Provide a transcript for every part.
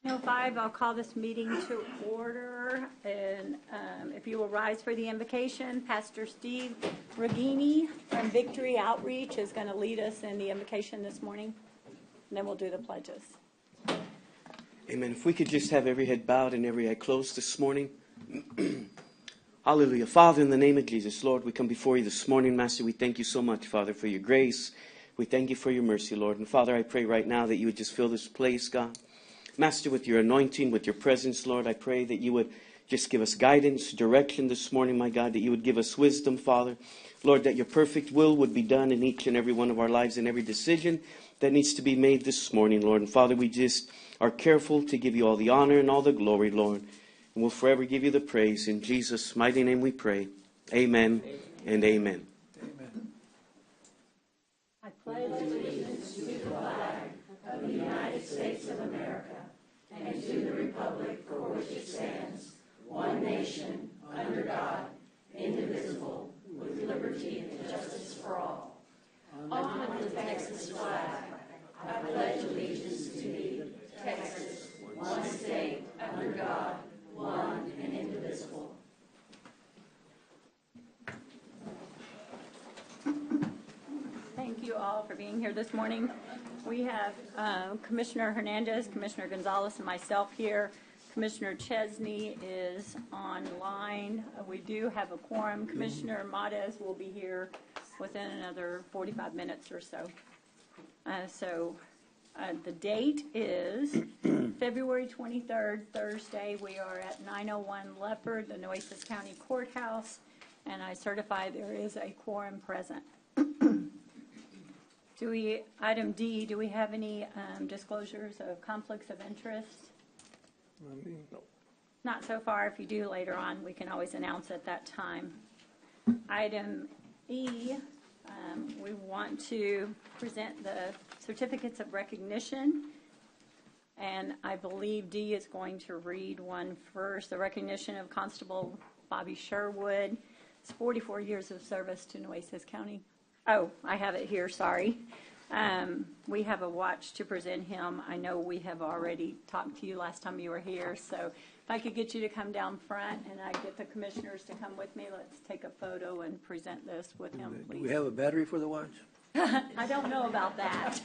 9:05, I'll call this meeting to order, and if you will rise for the invocation, Pastor Steve Regini from Victory Outreach is going to lead us in the invocation this morning, and then we'll do the pledges. Amen. If we could just have every head bowed and every eye closed this morning. Hallelujah. Father, in the name of Jesus, Lord, we come before you this morning, Master. We thank you so much, Father, for your grace. We thank you for your mercy, Lord. And Father, I pray right now that you would just fill this place, God. Master, with your anointing, with your presence, Lord, I pray that you would just give us guidance, direction this morning, my God, that you would give us wisdom, Father. Lord, that your perfect will would be done in each and every one of our lives and every decision that needs to be made this morning, Lord. And Father, we just are careful to give you all the honor and all the glory, Lord. And we'll forever give you the praise. In Jesus' mighty name we pray. Amen, and amen. Amen. I pledge allegiance to the flag of the United States of America and to the republic for which it stands, one nation, under God, indivisible, with liberty and justice for all. On the Texas flag, I pledge allegiance to thee, Texas, one state, under God, one and indivisible. Thank you all for being here this morning. We have Commissioner Hernandez, Commissioner Gonzalez, and myself here. Commissioner Chesney is online. We do have a quorum. Commissioner Mades will be here within another 45 minutes or so. The date is February 23rd, Thursday. We are at 901 Leopard, the Nueces County Courthouse, and I certify there is a quorum present. Item D, do we have any disclosures of conflicts of interest? No. Not so far. If you do later on, we can always announce at that time. Item E, we want to present the certificates of recognition, and I believe D is going to read one first. The recognition of Constable Bobby Sherwood. It's 44 years of service to Nueces County. Oh, I have it here, sorry. We have a watch to present him. I know we have already talked to you last time you were here, so if I could get you to come down front and I get the commissioners to come with me, let's take a photo and present this with him, please. Do we have a battery for the watch? I don't know about that.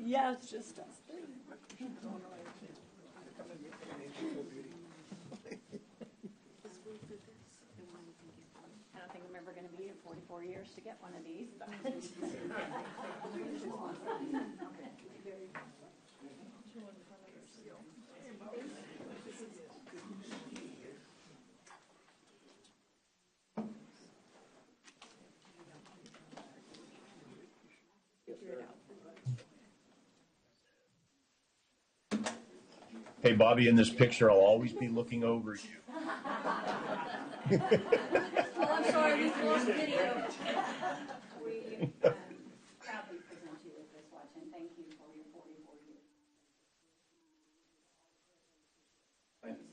Yeah, it's just us three. I don't think I'm ever going to be in 44 years to get one of these. But Hey, Bobby, in this picture, I'll always be looking over you. Oh, I'm sorry, we lost video. We proudly present you with this watch, and thank you for your 44 years. Thank you.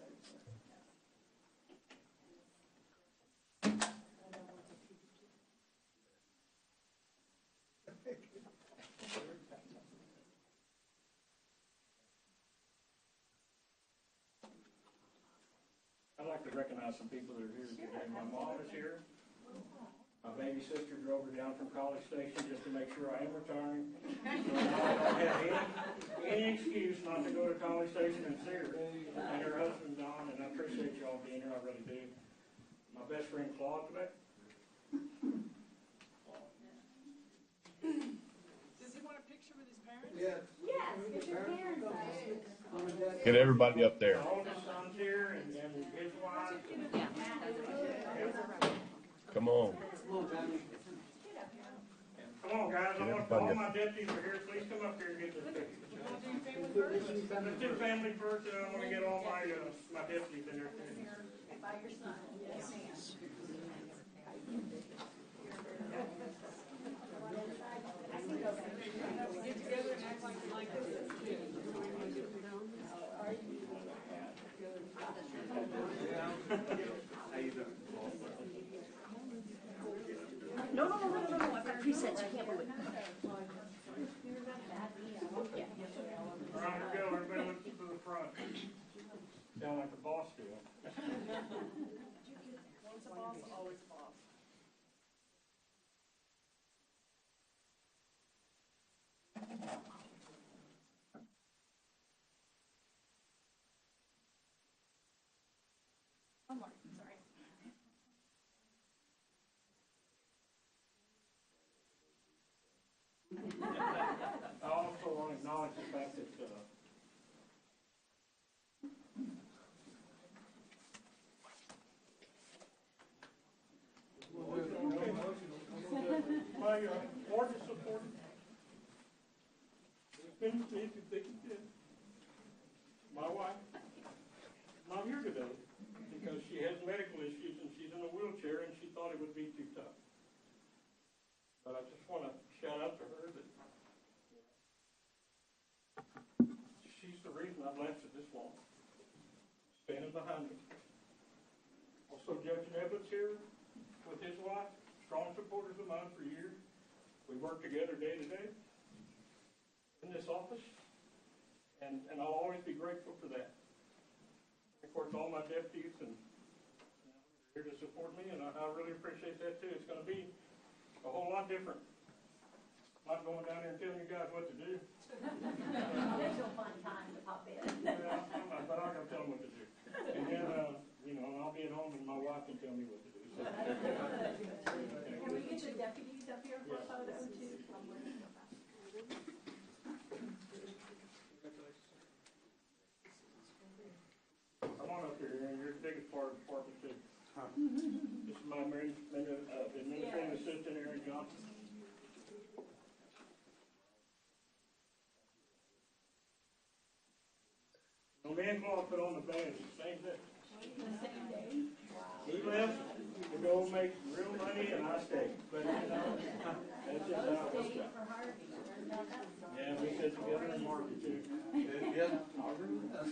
I'd like to recognize some people that are here today. My mom is here. My baby sister drove her down from College Station just to make sure I am retiring. So now I don't have any excuse not to go to College Station and see her. And her husband, Don, and I appreciate y'all being here. I really do. My best friend, Claude, today. Does he want a picture with his parents? Yeah. Yes, get your parents out. Get everybody up there. My oldest son's here, and then his wife. Come on. Come on, guys. I want all my deputies are here. Please come up here and get this picture. Let's do family first, and I want to get all my deputies in there. By your son. Yes. Get together and act like you like this. No. cents, you can't move it. All right, here we go. Everybody look to the front. Sound like the boss deal. Once a boss, always a boss. One more, sorry. I also want to acknowledge the fact that my board is supported. It's been thick and thin. My wife, not here today because she has medical issues and she's in a wheelchair and she thought it would be too tough. But I just want to shout out to her that she's the reason I've lasted this long. Standing behind me. Also, Judge Neville's here with his wife, strong supporters of mine for years. We work together day to day in this office, and I'll always be grateful for that. Of course, all my deputies and here to support me, and I really appreciate that too. It's going to be a whole lot different. Not going down there and telling you guys what to do. There's no fun time to pop in. Yeah, but I'm going to tell them what to do. And then, I'll be at home and my wife can tell me what to do. So, Can we get your deputies up here for a photo too? Come on up here, Aaron. You're the biggest part of the department too. This is my administrative assistant, Aaron Johnson. No man Claw put on the badge the same day. He left to go make real money and I stayed. But that's just how it works out. Yeah, we sit together and market too. Yeah, I agree with that.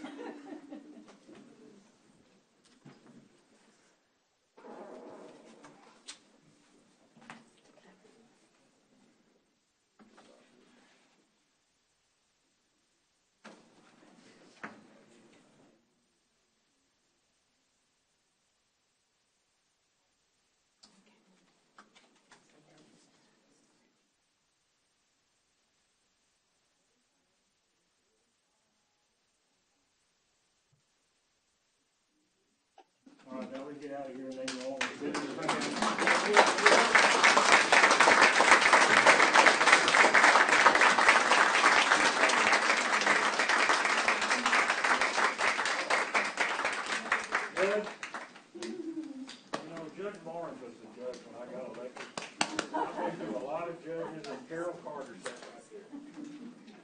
All right, now we get out of here and then you're all Judge Lawrence was the judge when I got elected. I've been through a lot of judges and Carol Carter sat right there.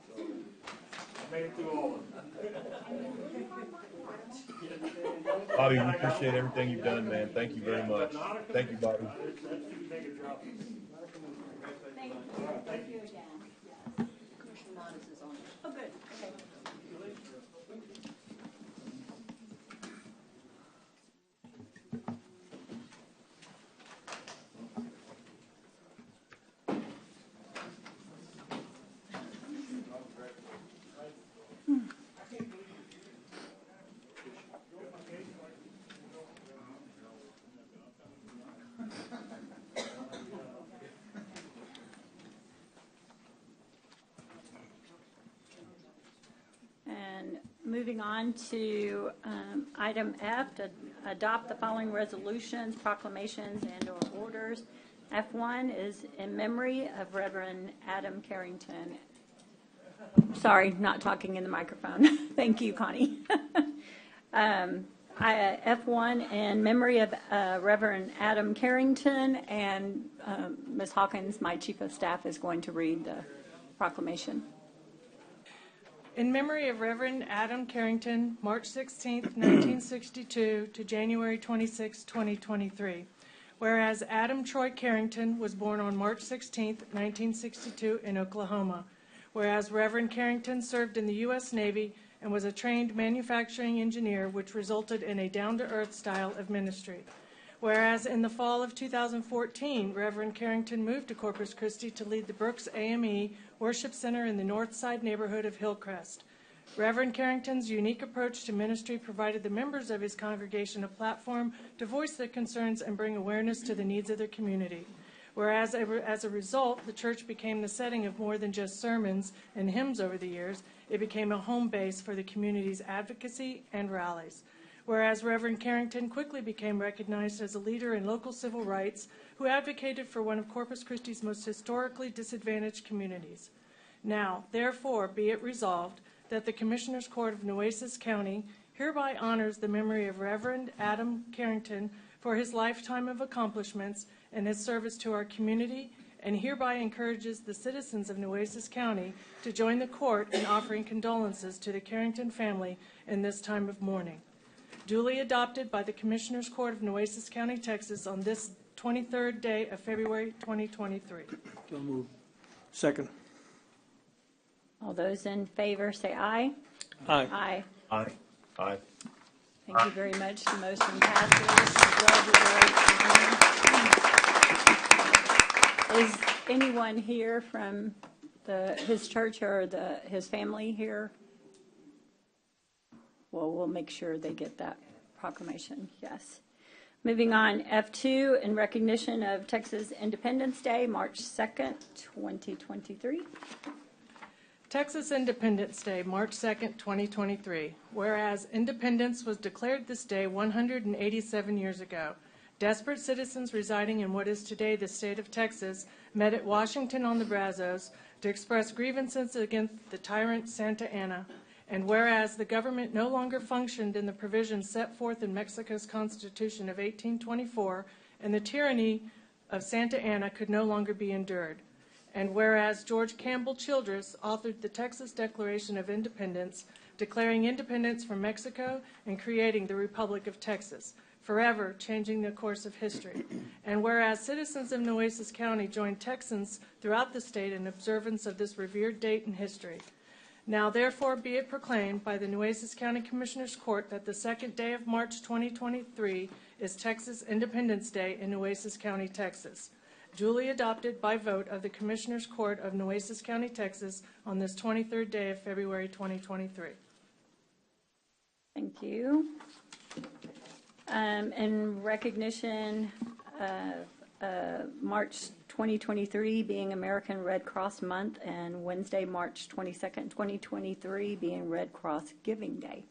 So I made it through all of them. Bobby, we appreciate everything you've done, man. Thank you very much. Thank you, Bobby. That's too big a job. Thank you again. Yes. Commissioner Nueces is on it. Oh, good. Okay. Moving on to item F, to adopt the following resolutions, proclamations, and/or orders. F1 is in memory of Reverend Adam Carrington. Sorry, not talking in the microphone. Thank you, Connie. F1 in memory of Reverend Adam Carrington, and Ms. Hawkins, my chief of staff, is going to read the proclamation. In memory of Reverend Adam Carrington, March 16, 1962 to January 26, 2023. Whereas Adam Troy Carrington was born on March 16, 1962 in Oklahoma. Whereas Reverend Carrington served in the U.S. Navy and was a trained manufacturing engineer, which resulted in a down-to-earth style of ministry. Whereas in the fall of 2014, Reverend Carrington moved to Corpus Christi to lead the Brooks AME Worship Center in the North Side neighborhood of Hillcrest. Reverend Carrington's unique approach to ministry provided the members of his congregation a platform to voice their concerns and bring awareness to the needs of their community. Whereas as a result, the church became the setting of more than just sermons and hymns over the years, it became a home base for the community's advocacy and rallies. Whereas Reverend Carrington quickly became recognized as a leader in local civil rights who advocated for one of Corpus Christi's most historically disadvantaged communities. Now, therefore, be it resolved that the Commissioners Court of Nueces County hereby honors the memory of Reverend Adam Carrington for his lifetime of accomplishments and his service to our community, and hereby encourages the citizens of Nueces County to join the court in offering condolences to the Carrington family in this time of mourning. Duly adopted by the Commissioners Court of Nueces County, Texas on this 23rd day of February 2023. So moved. Second. All those in favor say aye. Aye. Aye. Aye. Aye. Thank you very much. The motion passes. Is anyone here from his church or his family here? Well, we'll make sure they get that proclamation. Yes. Moving on, F2, in recognition of Texas Independence Day, March 2nd, 2023. Texas Independence Day, March 2nd, 2023. Whereas independence was declared this day 187 years ago, desperate citizens residing in what is today the state of Texas met at Washington on the Brazos to express grievances against the tyrant Santa Anna. And whereas the government no longer functioned in the provisions set forth in Mexico's Constitution of 1824, and the tyranny of Santa Anna could no longer be endured. And whereas George Campbell Childress authored the Texas Declaration of Independence, declaring independence from Mexico and creating the Republic of Texas, forever changing the course of history. And whereas citizens of Nueces County joined Texans throughout the state in observance of this revered date in history. Now therefore be it proclaimed by the Nueces County Commissioners Court that the second day of March 2023 is Texas Independence Day in Nueces County, Texas. Duly adopted by vote of the Commissioners Court of Nueces County, Texas on this 23rd day of February 2023. Thank you. In recognition of March 2023 being American Red Cross Month and Wednesday, March 22nd, 2023 being Red Cross Giving Day.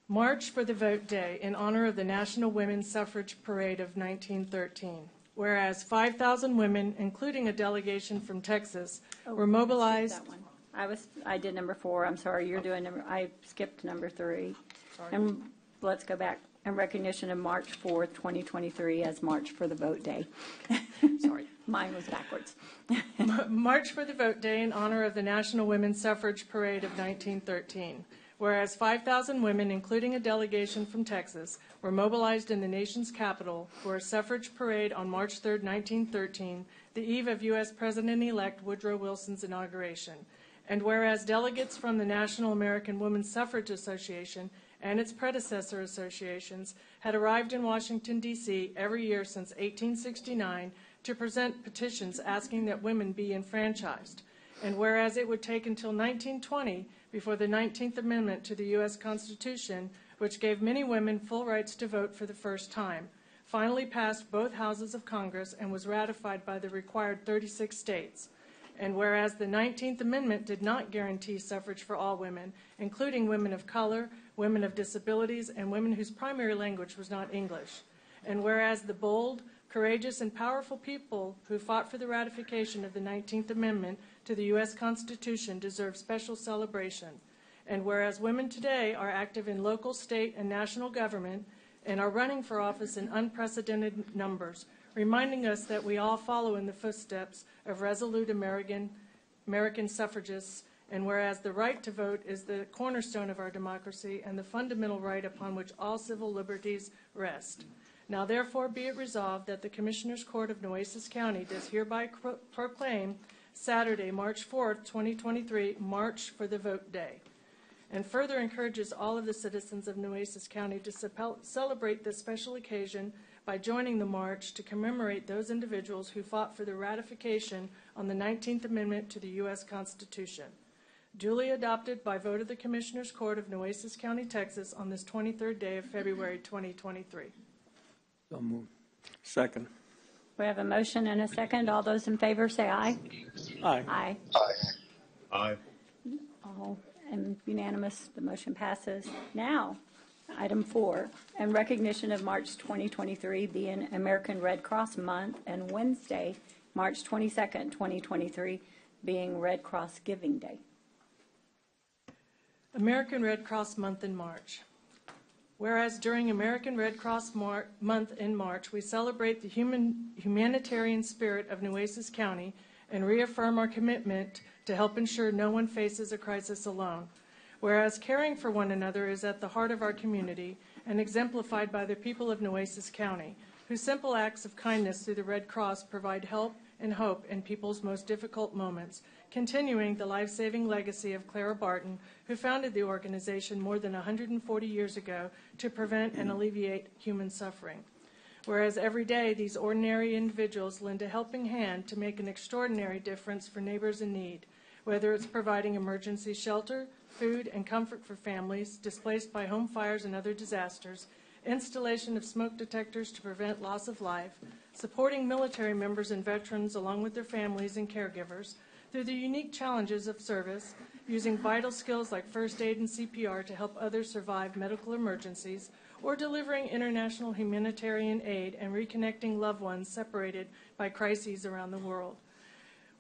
March for the Vote Day in honor of the National Women's Suffrage Parade of 1913. Whereas 5,000 women, including a delegation from Texas, were mobilized. That one. I did number 4. I'm sorry, you're doing I skipped number 3. Sorry. And let's go back. In recognition of March 4th, 2023 as March for the Vote Day. Sorry, mine was backwards. March for the Vote Day in honor of the National Women's Suffrage Parade of 1913. Whereas 5,000 women, including a delegation from Texas, were mobilized in the nation's capital for a suffrage parade on March 3, 1913, the eve of U.S. President-elect Woodrow Wilson's inauguration. And whereas delegates from the National American Women's Suffrage Association and its predecessor associations had arrived in Washington, D.C. every year since 1869 to present petitions asking that women be enfranchised. And whereas it would take until 1920 before the 19th Amendment to the U.S. Constitution, which gave many women full rights to vote for the first time, finally passed both houses of Congress and was ratified by the required 36 states. And whereas the 19th Amendment did not guarantee suffrage for all women, including women of color, women of disabilities, and women whose primary language was not English. And whereas the bold, courageous, and powerful people who fought for the ratification of the 19th Amendment to the U.S. Constitution deserve special celebration. And whereas women today are active in local, state, and national government and are running for office in unprecedented numbers, reminding us that we all follow in the footsteps of resolute American suffragists. And whereas the right to vote is the cornerstone of our democracy and the fundamental right upon which all civil liberties rest. Now therefore be it resolved that the Commissioners Court of Nueces County does hereby proclaim Saturday, March 4th, 2023, March for the Vote Day. and further encourages all of the citizens of Nueces County to celebrate this special occasion by joining the march to commemorate those individuals who fought for the ratification on the 19th Amendment to the U.S. Constitution. Duly adopted by vote of the Commissioners Court of Nueces County, Texas on this 23rd day of February 2023. So moved. Second. We have a motion and a second. All those in favor say aye. Aye. Aye. Aye. All and unanimous. The motion passes. Now, item 4, in recognition of March 2023 being American Red Cross Month and Wednesday, March 22nd, 2023 being Red Cross Giving Day. American Red Cross Month in March. Whereas during American Red Cross Month in March, we celebrate the humanitarian spirit of Nueces County and reaffirm our commitment to help ensure no one faces a crisis alone. Whereas caring for one another is at the heart of our community and exemplified by the people of Nueces County, whose simple acts of kindness through the Red Cross provide help and hope in people's most difficult moments, continuing the life-saving legacy of Clara Barton, who founded the organization more than 140 years ago to prevent and alleviate human suffering. Whereas every day these ordinary individuals lend a helping hand to make an extraordinary difference for neighbors in need, whether it's providing emergency shelter, food, and comfort for families displaced by home fires and other disasters, installation of smoke detectors to prevent loss of life, supporting military members and veterans along with their families and caregivers through the unique challenges of service, using vital skills like first aid and CPR to help others survive medical emergencies, or delivering international humanitarian aid and reconnecting loved ones separated by crises around the world.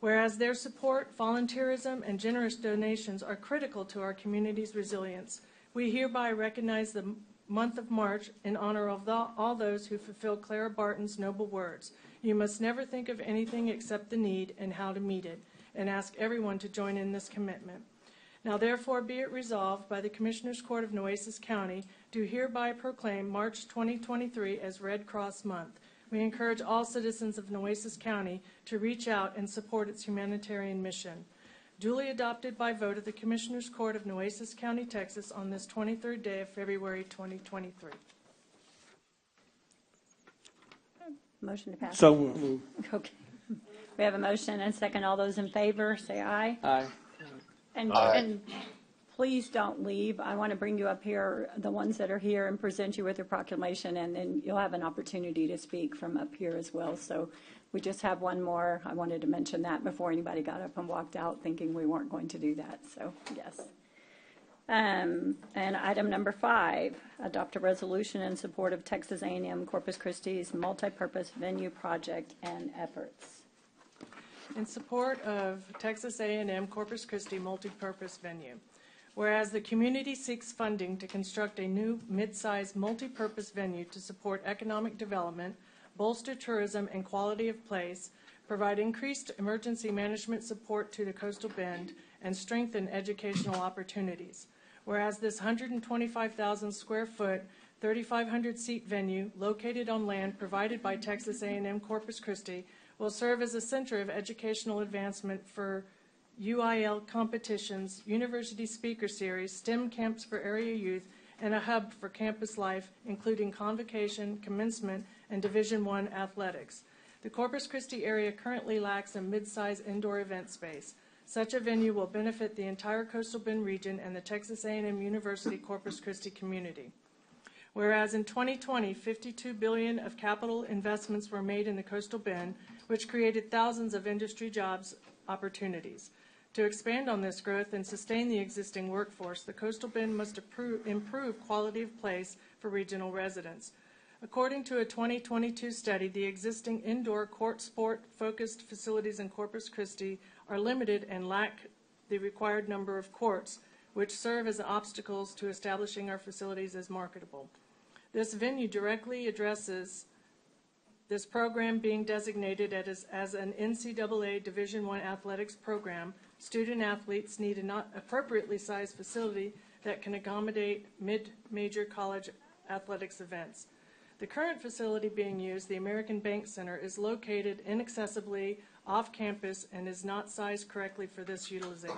Whereas their support, volunteerism, and generous donations are critical to our community's resilience, we hereby recognize the month of March in honor of all those who fulfill Clara Barton's noble words. You must never think of anything except the need and how to meet it, and ask everyone to join in this commitment. Now therefore be it resolved by the Commissioners Court of Nueces County, do hereby proclaim March 2023 as Red Cross Month. We encourage all citizens of Nueces County to reach out and support its humanitarian mission. Duly adopted by vote of the Commissioners Court of Nueces County, Texas on this 23rd day of February 2023. Motion to pass. So moved. Okay. We have a motion and a second. All those in favor say aye. Aye. And please don't leave. I want to bring you up here, the ones that are here, and present you with your proclamation, and then you'll have an opportunity to speak from up here as well. So we just have one more. I wanted to mention that before anybody got up and walked out thinking we weren't going to do that. So, yes. And item number 5, adopt a resolution in support of Texas A&M Corpus Christi's multipurpose venue project and efforts. In support of Texas A&M Corpus Christi multipurpose venue. Whereas the community seeks funding to construct a new mid-sized multipurpose venue to support economic development, bolster tourism and quality of place, provide increased emergency management support to the coastal bend, and strengthen educational opportunities. Whereas this 125,000 square foot, 3,500 seat venue located on land provided by Texas A&M Corpus Christi will serve as a center of educational advancement for UIL competitions, university speaker series, STEM camps for area youth, and a hub for campus life, including convocation, commencement, and Division I athletics. The Corpus Christi area currently lacks a mid-size indoor event space. Such a venue will benefit the entire Coastal Bend region and the Texas A&M University Corpus Christi community. Whereas in 2020, $52 billion of capital investments were made in the Coastal Bend, which created thousands of industry jobs opportunities. To expand on this growth and sustain the existing workforce, the Coastal Bend must improve quality of place for regional residents. According to a 2022 study, the existing indoor court sport-focused facilities in Corpus Christi are limited and lack the required number of courts, which serve as obstacles to establishing our facilities as marketable. This venue directly addresses this program being designated as an NCAA Division I athletics program. Student athletes need an appropriately sized facility that can accommodate mid-major college athletics events. The current facility being used, the American Bank Center, is located inaccessibly off campus and is not sized correctly for this utilization.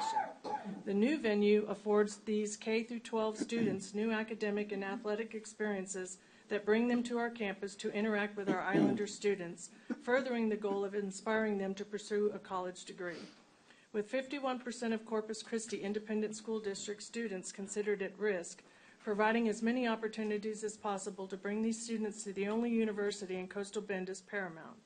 The new venue affords these K through 12 students new academic and athletic experiences that bring them to our campus to interact with our Islander students, furthering the goal of inspiring them to pursue a college degree. With 51% of Corpus Christi Independent School District students considered at risk, providing as many opportunities as possible to bring these students to the only university in Coastal Bend is paramount.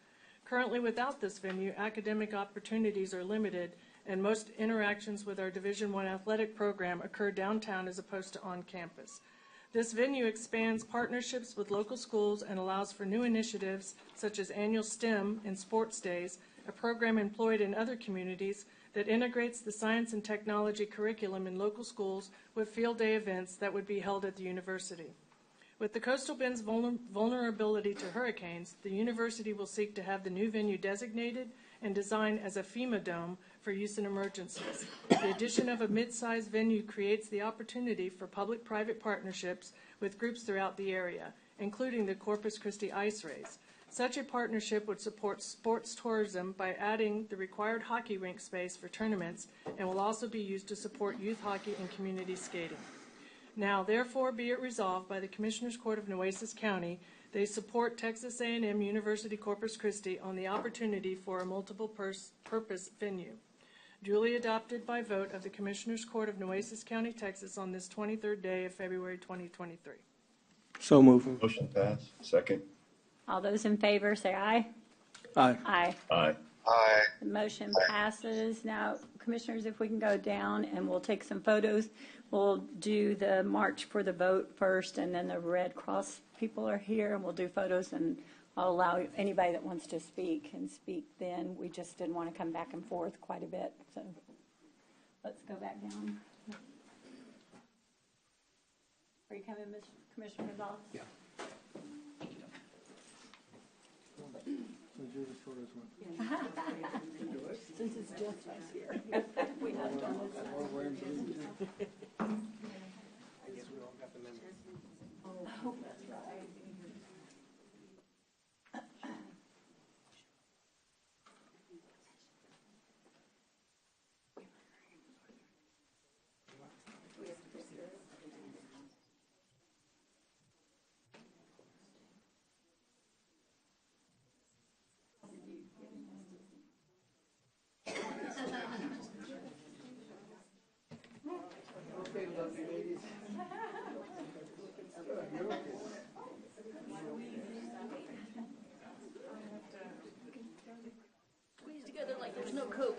Currently, without this venue, academic opportunities are limited, and most interactions with our Division I athletic program occur downtown as opposed to on campus. This venue expands partnerships with local schools and allows for new initiatives such as annual STEM and sports days, a program employed in other communities that integrates the science and technology curriculum in local schools with field day events that would be held at the university. With the Coastal Bend's vulnerability to hurricanes, the university will seek to have the new venue designated and designed as a FEMA dome for use in emergencies. The addition of a mid-sized venue creates the opportunity for public-private partnerships with groups throughout the area, including the Corpus Christi Ice Race. Such a partnership would support sports tourism by adding the required hockey rink space for tournaments and will also be used to support youth hockey and community skating. Now, therefore, be it resolved by the Commissioners Court of Nueces County, they support Texas A&M University Corpus Christi on the opportunity for a multiple-purpose venue. Duly adopted by vote of the Commissioners Court of Nueces County, Texas on this 23rd day of February 2023. So move. Motion passed. Second. All those in favor say aye. Aye. Aye. Aye. The motion passes. Now, Commissioners, if we can go down and we'll take some photos. We'll do the march for the vote first, and then the Red Cross people are here, and we'll do photos, and I'll allow anybody that wants to speak can speak then. We just didn't want to come back and forth quite a bit, so let's go back down. Are you coming, Commissioner Gonzalez? Yeah. Since it's just us here. We have to. Oh, that's right. Squeeze together like there's no Coke.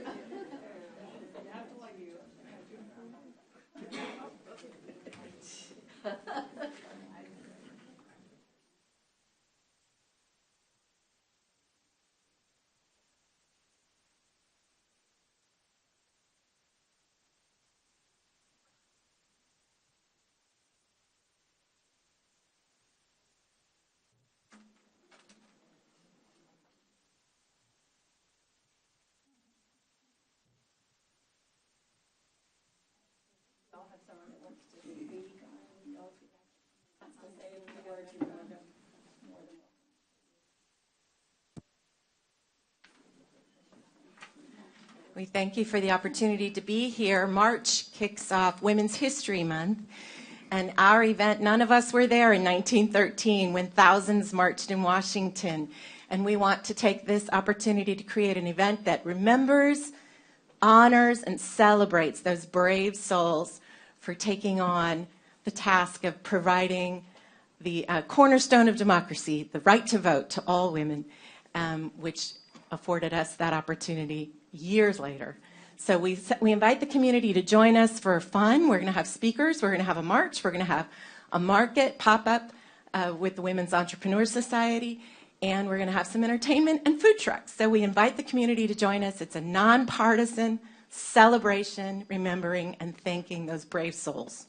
I'll have someone that wants to speak on, wants to say a few words, you're more than welcome. We thank you for the opportunity to be here. March kicks off Women's History Month, and our event, none of us were there in 1913 when thousands marched in Washington, and we want to take this opportunity to create an event that remembers, honors, and celebrates those brave souls for taking on the task of providing the cornerstone of democracy, the right to vote to all women, which afforded us that opportunity years later. So we invite the community to join us for fun. We're going to have speakers. We're going to have a march. We're going to have a market pop-up with the Women's Entrepreneur Society. And we're going to have some entertainment and food trucks. So we invite the community to join us. It's a nonpartisan celebration, remembering and thanking those brave souls.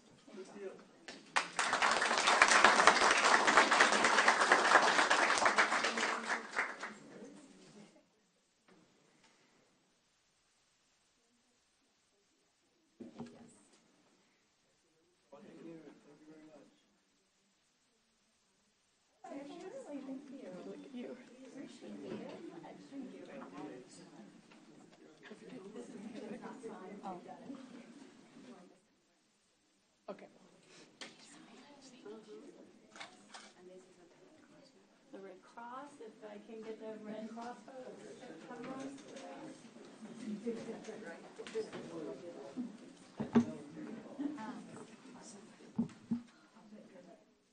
I can get the Red Cross folks to come on.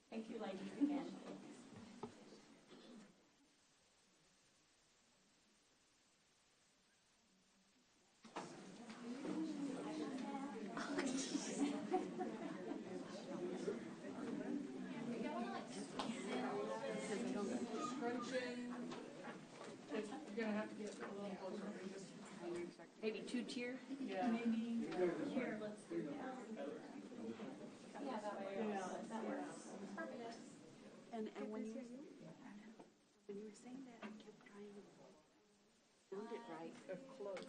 Thank you, ladies, again. You're gonna have to get a little closer. Maybe two-tier? Yeah. Maybe here, let's do that. Yeah, that way, that works. And when you were saying that, I kept trying to sound it right. They're close.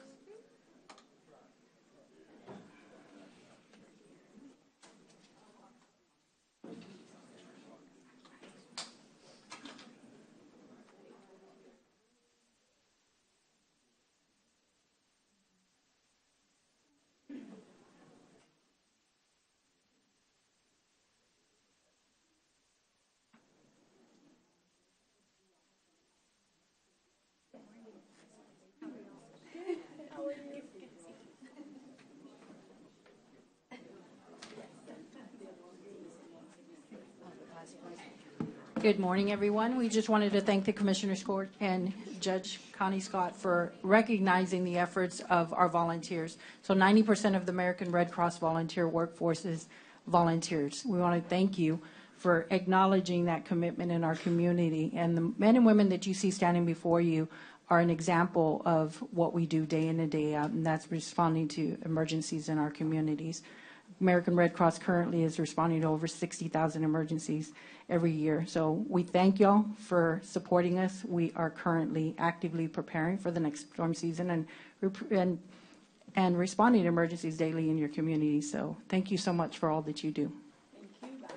Good morning, everyone. We just wanted to thank the Commissioner's Court and Judge Connie Scott for recognizing the efforts of our volunteers. So 90% of the American Red Cross volunteer workforce is volunteers. We want to thank you for acknowledging that commitment in our community. And the men and women that you see standing before you are an example of what we do day in and day out, and that's responding to emergencies in our communities. American Red Cross currently is responding to over 60,000 emergencies every year. So we thank y'all for supporting us. We are currently actively preparing for the next storm season and responding to emergencies daily in your community. So thank you so much for all that you do. Thank you, guys.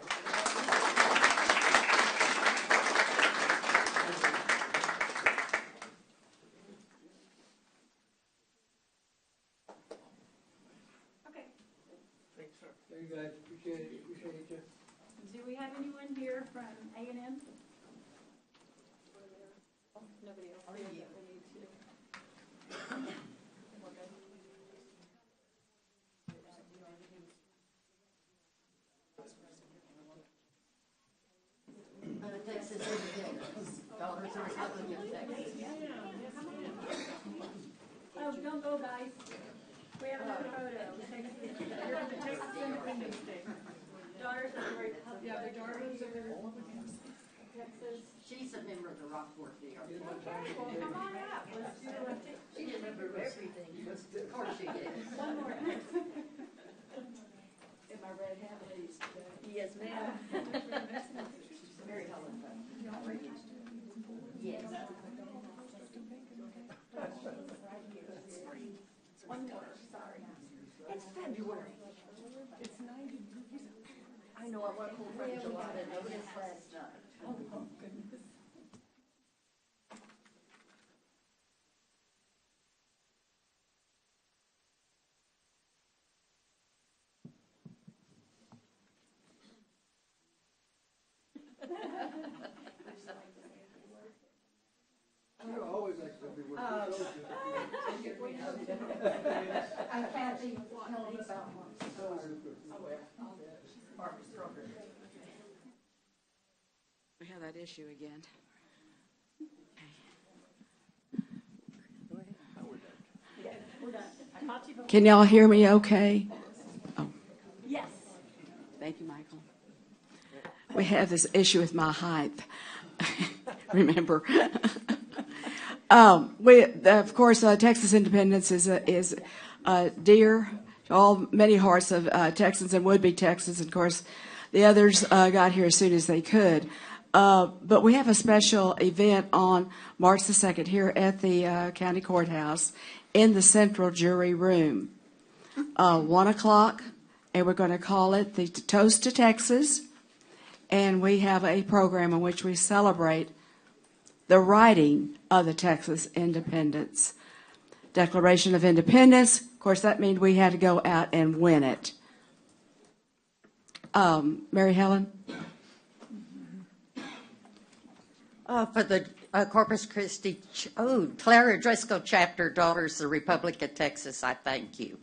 Appreciate it. Appreciate you. Do we have anyone here from A&M? Nobody else. Are you? Texas Independence. Daughters of the Republic of Texas. Oh, don't go, guys. We have another photo. You're from the Texas Independence Day. Daughters of the Republic. Yeah, the Daughters of the Republic of Texas. She's a member of the Rockport DR. Okay, well, come on up. Let's do it. She didn't remember everything. Of course she did. One more. In my red hat, ladies. Yes, ma'am. Mary Helen. Yes. One more, sorry. It's February. It's 90 degrees. I know, I want to hold for July, but nobody's last night. Oh, goodness. You always like to be with I can't even tell them about We have that issue again. We're done. I caught you before. Can y'all hear me okay? Yes. Thank you, Michael. We have this issue with my height. Remember? Of course, Texas Independence is dear to all many hearts of Texans and would-be Texans. And of course, the others got here as soon as they could. But we have a special event on March the 2nd here at the county courthouse in the central jury room. 1 o'clock, and we're going to call it the Toast to Texas. And we have a program in which we celebrate the writing of the Texas independence. Declaration of Independence, of course, that means we had to go out and win it. Mary Helen? For the Corpus Christi, Clara Driscoll Chapter Daughters of the Republic of Texas, I thank you.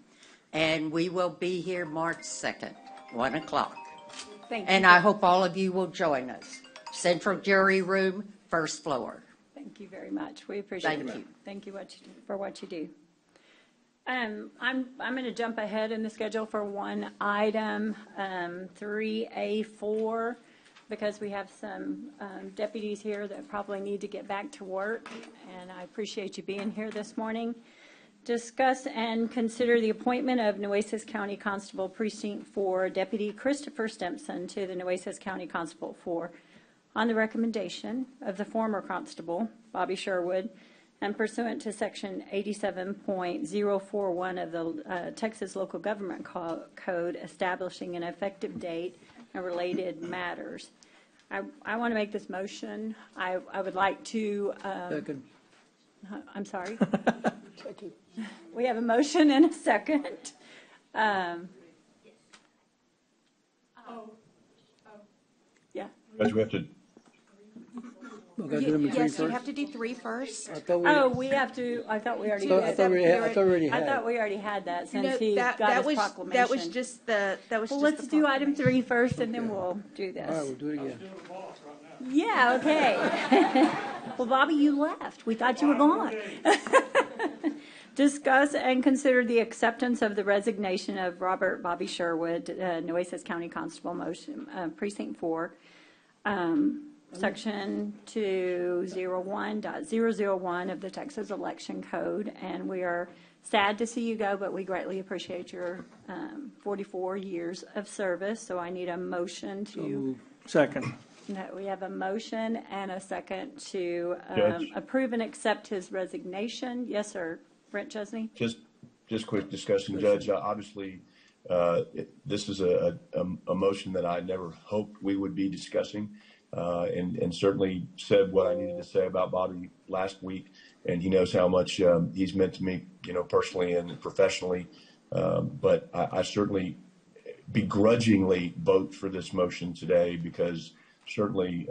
And we will be here March 2nd, 1 o'clock. Thank you. And I hope all of you will join us. Central Jury Room, first floor. Thank you very much. We appreciate Thank it. you. Thank you for what you do. I'm going to jump ahead in the schedule for one item, 3A4, because we have some deputies here that probably need to get back to work, and I appreciate you being here this morning. Discuss and consider the appointment of Nueces County Constable Precinct 4 Deputy Christopher Stimpson to the Nueces County Constable 4 on the recommendation of the former constable, Bobby Sherwood, and pursuant to Section 87.041 of the Texas Local Government Code establishing an effective date and related matters. I want to make this motion. I would like to. Second. I'm sorry. Second. We have a motion and a second. Yeah. Judge, we have to, We gotta do number three Yes, you first. have to do 3 first. I thought we- Oh, we have to, I thought we already I did. thought we had- I thought we already had I thought it. we already had that since No, he got his proclamation. that was just the, that was Well, just let's the do item proclamation. 3 first, and then we'll do All right, this. we'll do it again. Yeah, okay. Well, Bobby, you left. We thought you were gone. Discuss and consider the acceptance of the resignation of Robert Bobby Sherwood, Nueces County Constable, motion, Precinct 4, Section 201.001 of the Texas Election Code. And we are sad to see you go, but we greatly appreciate your 44 years of service. So I need a motion to. Second. No, we have a motion and a second to Judge? approve and accept his resignation. Yes, sir. Brent Chesney? just quick discussion, Judge. Obviously, this is a motion that I never hoped we would be discussing, and certainly said what I needed to say about Bobby last week. And he knows how much he's meant to me, personally and professionally. But I certainly begrudgingly vote for this motion today because certainly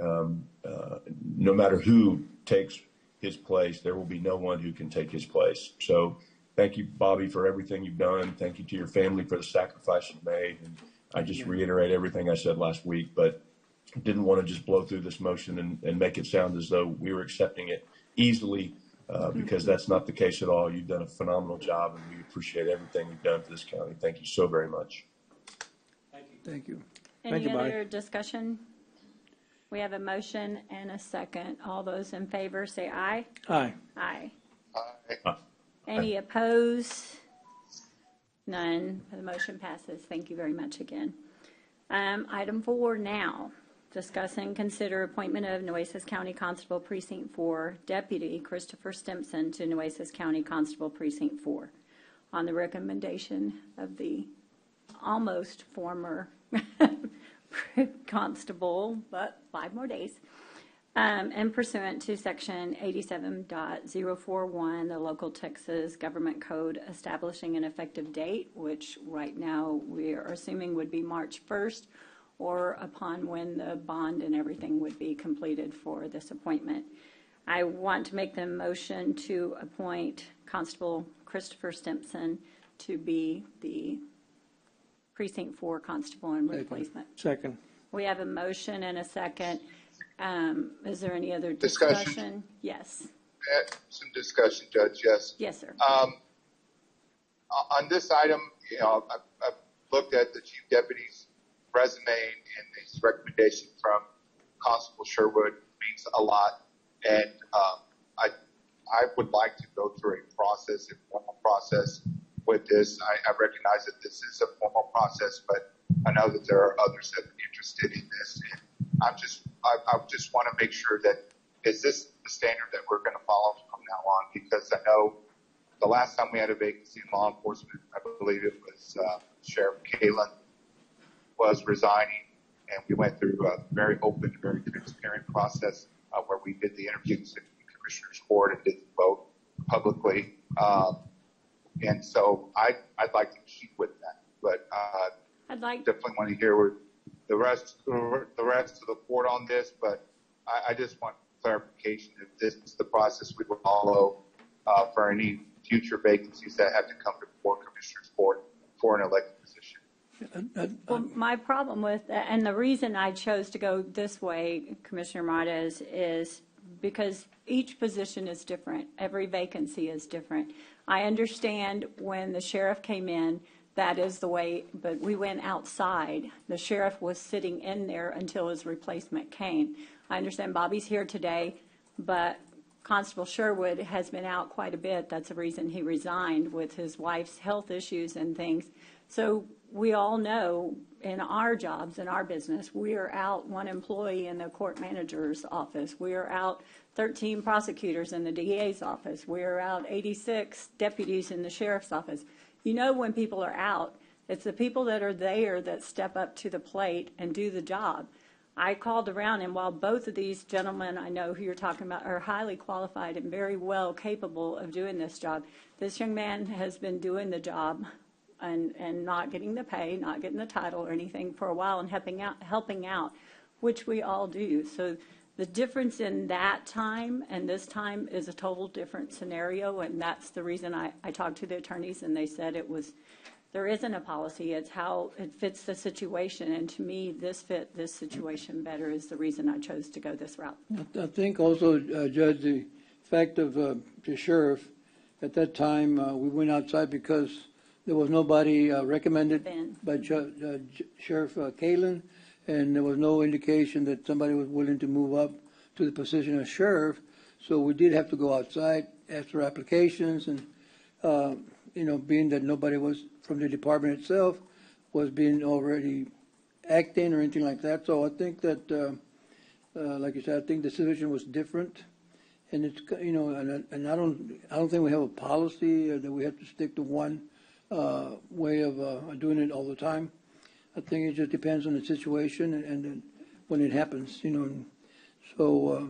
no matter who takes his place, there will be no one who can take his place. So thank you, Bobby, for everything you've done. Thank you to your family for the sacrifice you've made. And I just reiterate everything I said last week, but didn't want to just blow through this motion and make it sound as though we were accepting it easily, because that's not the case at all. You've done a phenomenal job, and we appreciate everything you've done for this county. Thank you so very much. Thank you. Thank Any you, Bobby. other discussion? We have a motion and a second. All those in favor say aye. Aye. Aye. Aye. Any opposed? None. The motion passes. Thank you very much again. Item 4 now. Discuss and consider appointment of Nueces County Constable Precinct 4 Deputy Christopher Stimpson to Nueces County Constable Precinct 4 on the recommendation of the almost former constable, but 5 more days, and pursuant to Section 87.041, the local Texas Government Code establishing an effective date, which right now we are assuming would be March 1st, or upon when the bond and everything would be completed for this appointment. I want to make the motion to appoint Constable Christopher Stimpson to be the Precinct 4 Constable in replacement. Second. We have a motion and a second. Is there any other discussion? Yes. Some discussion, Judge, yes. Yes, sir. On this item, I've looked at the chief deputy's resume, and his recommendation from Constable Sherwood means a lot. And I would like to go through a formal process with this. I recognize that this is a formal process, but I know that there are others that are interested in this. And I just want to make sure that is this the standard that we're going to follow from now on? Because I know the last time we had a vacancy in law enforcement, I believe it was Sheriff Kalen was resigning, and we went through a very open, very transparent process where we did the interviews in the Commissioner's Court and did the vote publicly. And so I'd like to keep with that, but I'd like definitely want to hear the rest of the board on this. But I just want clarification if this is the process we will follow for any future vacancies that have to come before Commissioners Court for an elected position. Well, my problem with, and the reason I chose to go this way, Commissioner Martez, is because each position is different. Every vacancy is different. I understand when the sheriff came in, that is the way, but we went outside. The sheriff was sitting in there until his replacement came. I understand Bobby's here today, but Constable Sherwood has been out quite a bit. That's the reason he resigned, with his wife's health issues and things. So we all know in our jobs, in our business, we are out one employee in the court manager's office. We are out 13 prosecutors in the DA's office. We are out 86 deputies in the sheriff's office. You know, when people are out, it's the people that are there that step up to the plate and do the job. I called around, and while both of these gentlemen I know who you're talking about are highly qualified and very well capable of doing this job, this young man has been doing the job and not getting the pay, not getting the title or anything for a while, and helping out, which we all do. So the difference in that time and this time is a total different scenario, and that's the reason I talked to the attorneys, and they said there isn't a policy. It's how it fits the situation, and to me, this fit this situation better is the reason I chose to go this route. I think also, Judge, the fact of the sheriff, at that time, we went outside because there was nobody recommended by Sheriff Kalin, and there was no indication that somebody was willing to move up to the position of sheriff. So we did have to go outside, ask for applications, and, being that nobody was from the department itself was being already acting or anything like that. So I think that, like you said, I think the situation was different. And it's, and I don't think we have a policy that we have to stick to one way of doing it all the time. I think it just depends on the situation and when it happens, So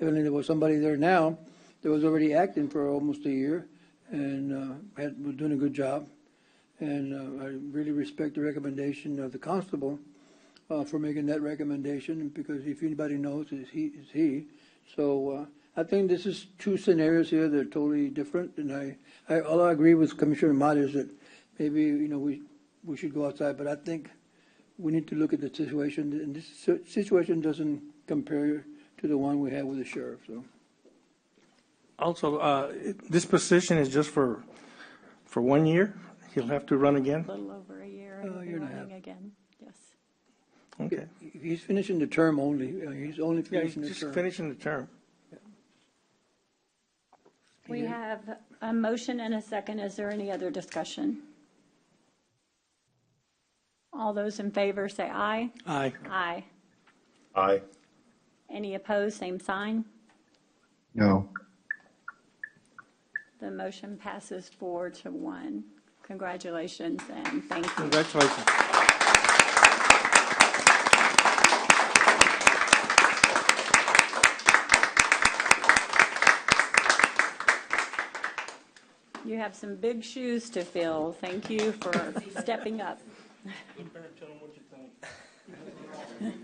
even if there was somebody there now that was already acting for almost a year and was doing a good job. And I really respect the recommendation of the constable for making that recommendation, because if anybody knows, it's he. So I think this is two scenarios here that are totally different. And all I agree with Commissioner Mott is that maybe, we should go outside, but I think we need to look at the situation, and this situation doesn't compare to the one we had with the sheriff. So. Also, this position is just for 1 year? He'll have to run again? A little over a year, and year and a running half. again, yes. Okay. He's finishing the term only. He's only finishing Just the term. finishing the term. We have a motion and a second. Is there any other discussion? All those in favor say aye. Aye. Aye. Aye. Any opposed, same sign. No. The motion passes 4-1. Congratulations and thank you. Congratulations. You have some big shoes to fill. Thank you for stepping up. Look there and tell them what you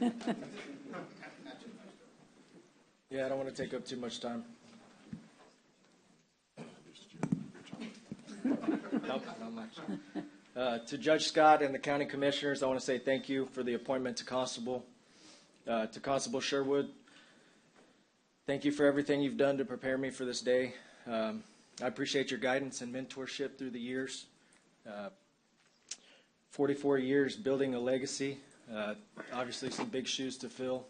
think. Yeah, I don't want to take up too much time. Nope, not much. To Judge Scott and the county commissioners, I want to say thank you for the appointment to Constable Sherwood. Thank you for everything you've done to prepare me for this day. I appreciate your guidance and mentorship through the years. 44 years building a legacy. Obviously some big shoes to fill,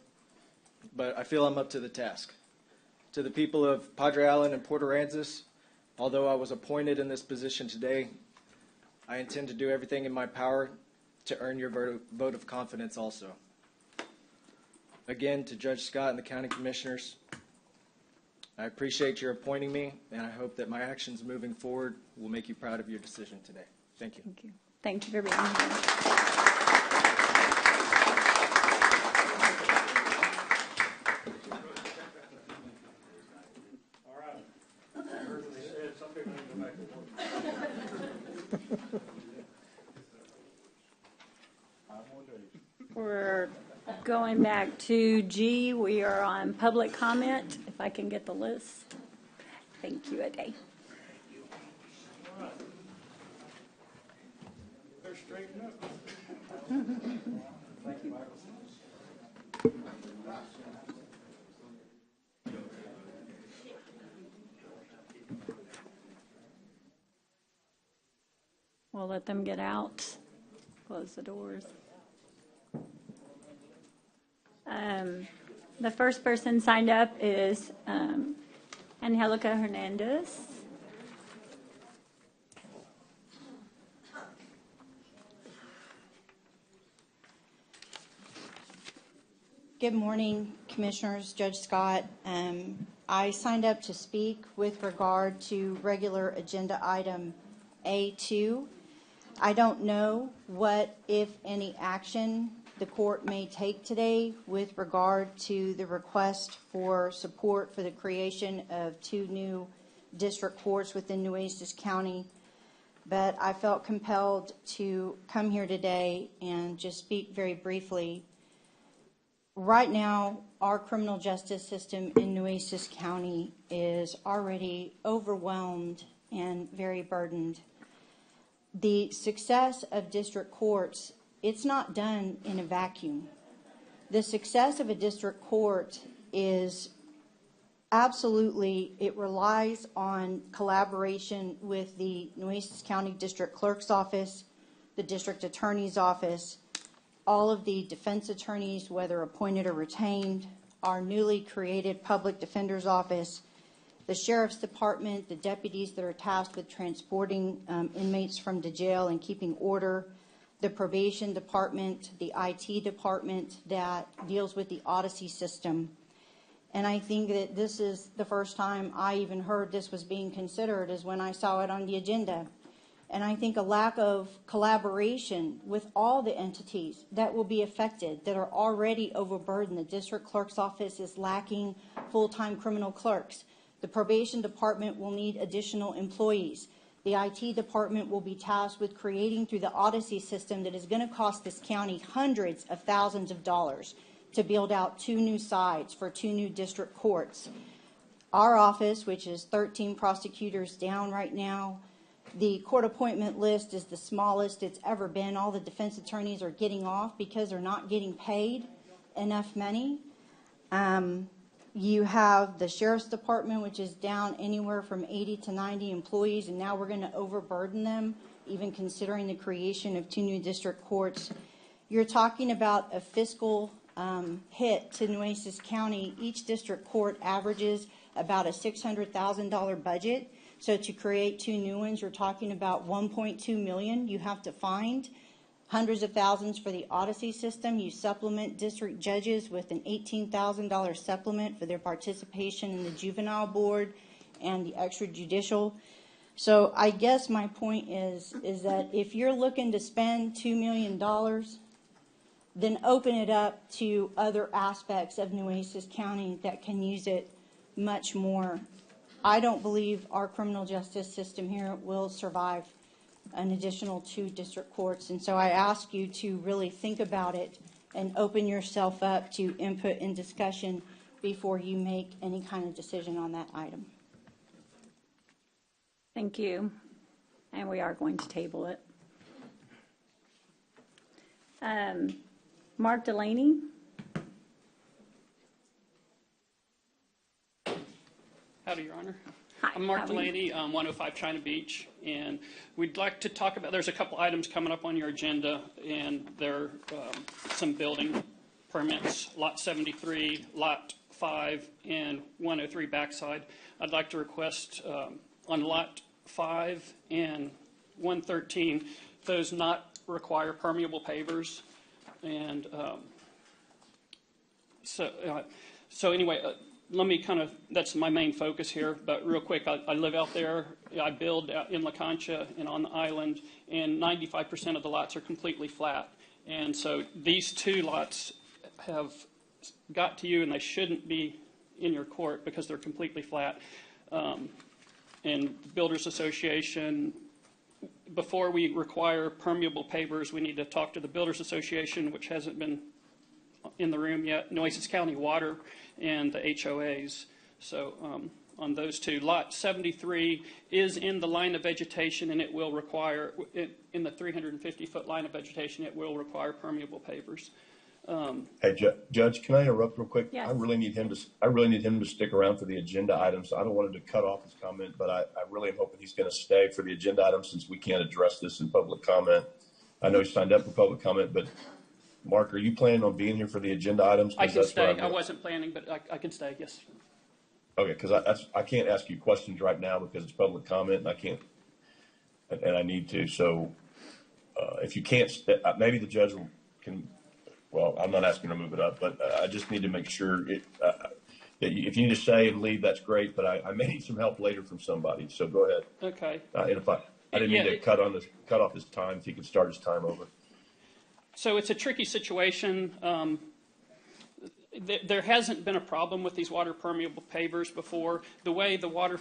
but I feel I'm up to the task. To the people of Padre Island and Port Aransas, although I was appointed in this position today, I intend to do everything in my power to earn your vote of confidence also. Again, to Judge Scott and the county commissioners, I appreciate your appointing me, and I hope that my actions moving forward will make you proud of your decision today. Thank you. Thank you. Thank you for being here. All right. I heard what they said. Some people need to go back to work. 5 more days. We're Going back to G, we are on public comment. If I can get the list. Thank you, Ade. They're straightened up. Thank you, Michael. We'll let them get out. Close the doors. The first person signed up is Angelica Hernandez. Good morning, Commissioners, Judge Scott. I signed up to speak with regard to regular agenda item A2. I don't know what, if any, action the court may take today with regard to the request for support for the creation of 2 new district courts within Nueces County. But I felt compelled to come here today and just speak very briefly. Right now, our criminal justice system in Nueces County is already overwhelmed and very burdened. The success of district courts, it's not done in a vacuum. The success of a district court is absolutely, it relies on collaboration with the Nueces County District Clerk's Office, the District Attorney's Office, all of the defense attorneys, whether appointed or retained, our newly created Public Defender's Office, the Sheriff's Department, the deputies that are tasked with transporting inmates from the jail and keeping order, the Probation Department, the IT Department that deals with the Odyssey system. And I think that this is the first time I even heard this was being considered is when I saw it on the agenda. And I think a lack of collaboration with all the entities that will be affected that are already overburdened. The district clerk's office is lacking full-time criminal clerks. The probation department will need additional employees. The IT department will be tasked with creating through the Odyssey system that is going to cost this county hundreds of thousands of dollars to build out 2 new sites for 2 new district courts. Our office, which is 13 prosecutors down right now, the court appointment list is the smallest it's ever been. All the defense attorneys are getting off because they're not getting paid enough money. You have the Sheriff's Department, which is down anywhere from 80 to 90 employees, and now we're going to overburden them, even considering the creation of 2 new district courts. You're talking about a fiscal hit to Nueces County. Each district court averages about a $600,000 budget. So to create 2 new ones, you're talking about $1.2 million you have to find. Hundreds of thousands for the Odyssey system. You supplement district judges with an $18,000 supplement for their participation in the juvenile board and the extrajudicial. So I guess my point is that if you're looking to spend $2 million, then open it up to other aspects of Nueces County that can use it much more. I don't believe our criminal justice system here will survive an additional 2 district courts. And so I ask you to really think about it and open yourself up to input and discussion before you make any kind of decision on that item. Thank you. And we are going to table it. Mark Delaney. Howdy, Your Honor. Hi, I'm Mark Delaney, 105 China Beach, and we'd like to talk about, there's a couple items coming up on your agenda, and there are some building permits, Lot 73, Lot 5, and 103 backside. I'd like to request on Lot 5 and 113, those not require permeable pavers, and so anyway, let me kind of, that's my main focus here, but real quick, I live out there, I build out in La Concha and on the island, and 95% of the lots are completely flat. And so these 2 lots have got to you, and they shouldn't be in your court because they're completely flat. And Builders Association, before we require permeable pavers, we need to talk to the Builders Association, which hasn't been in the room yet, Nueces County Water and the HOAs. So on those two, Lot 73 is in the line of vegetation, and it will require, in the 350-foot line of vegetation, it will require permeable pavers. Hey, Judge, can I interrupt real quick? Yes. I really need him to stick around for the agenda items. I don't want him to cut off his comment, but I really am hoping he's going to stay for the agenda items since we can't address this in public comment. I know he signed up for public comment, but Mark, are you planning on being here for the agenda items? I can stay. I wasn't planning, but I can stay, yes. Okay, because I can't ask you questions right now because it's public comment, and I can't, and I need to. So if you can't, maybe the judge can. Well, I'm not asking to move it up, but I just need to make sure that if you need to stay and leave, that's great. But I may need some help later from somebody. So go ahead. Okay. And if I didn't mean to cut off his time, if he could start his time over. So it's a tricky situation. There hasn't been a problem with these water permeable pavers before. The way the water,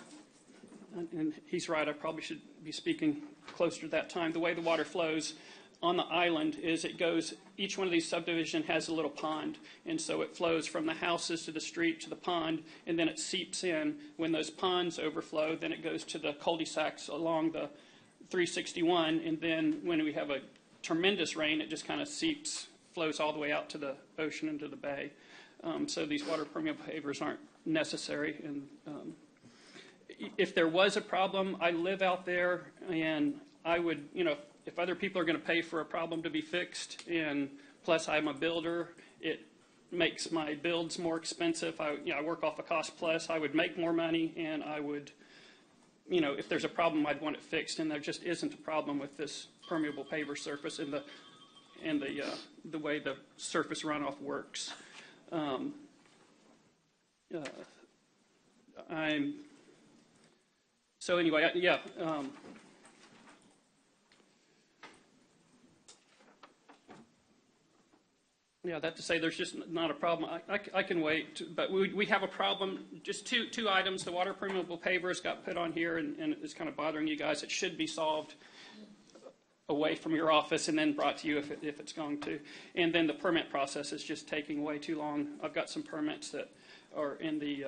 and he's right, I probably should be speaking closer to that time. The way the water flows on the island is it goes, each one of these subdivisions has a little pond, and so it flows from the houses to the street to the pond, and then it seeps in. When those ponds overflow, then it goes to the cul-de-sacs along the 361, and then when we have a tremendous rain, it just kind of flows all the way out to the ocean and to the bay. So these water permeable pavers aren't necessary. And if there was a problem, I live out there, and I would, if other people are going to pay for a problem to be fixed, and plus I'm a builder, it makes my builds more expensive. I work off a cost plus. I would make more money, and I would, if there's a problem, I'd want it fixed. And there just isn't a problem with this permeable paver surface and the way the surface runoff works. So anyway, yeah. Yeah, that to say there's just not a problem. I can wait, but we have a problem. Just two items. The water permeable pavers got put on here, and it's kind of bothering you guys. It should be solved away from your office and then brought to you if it's going to. And then the permit process is just taking way too long. I've got some permits that are in the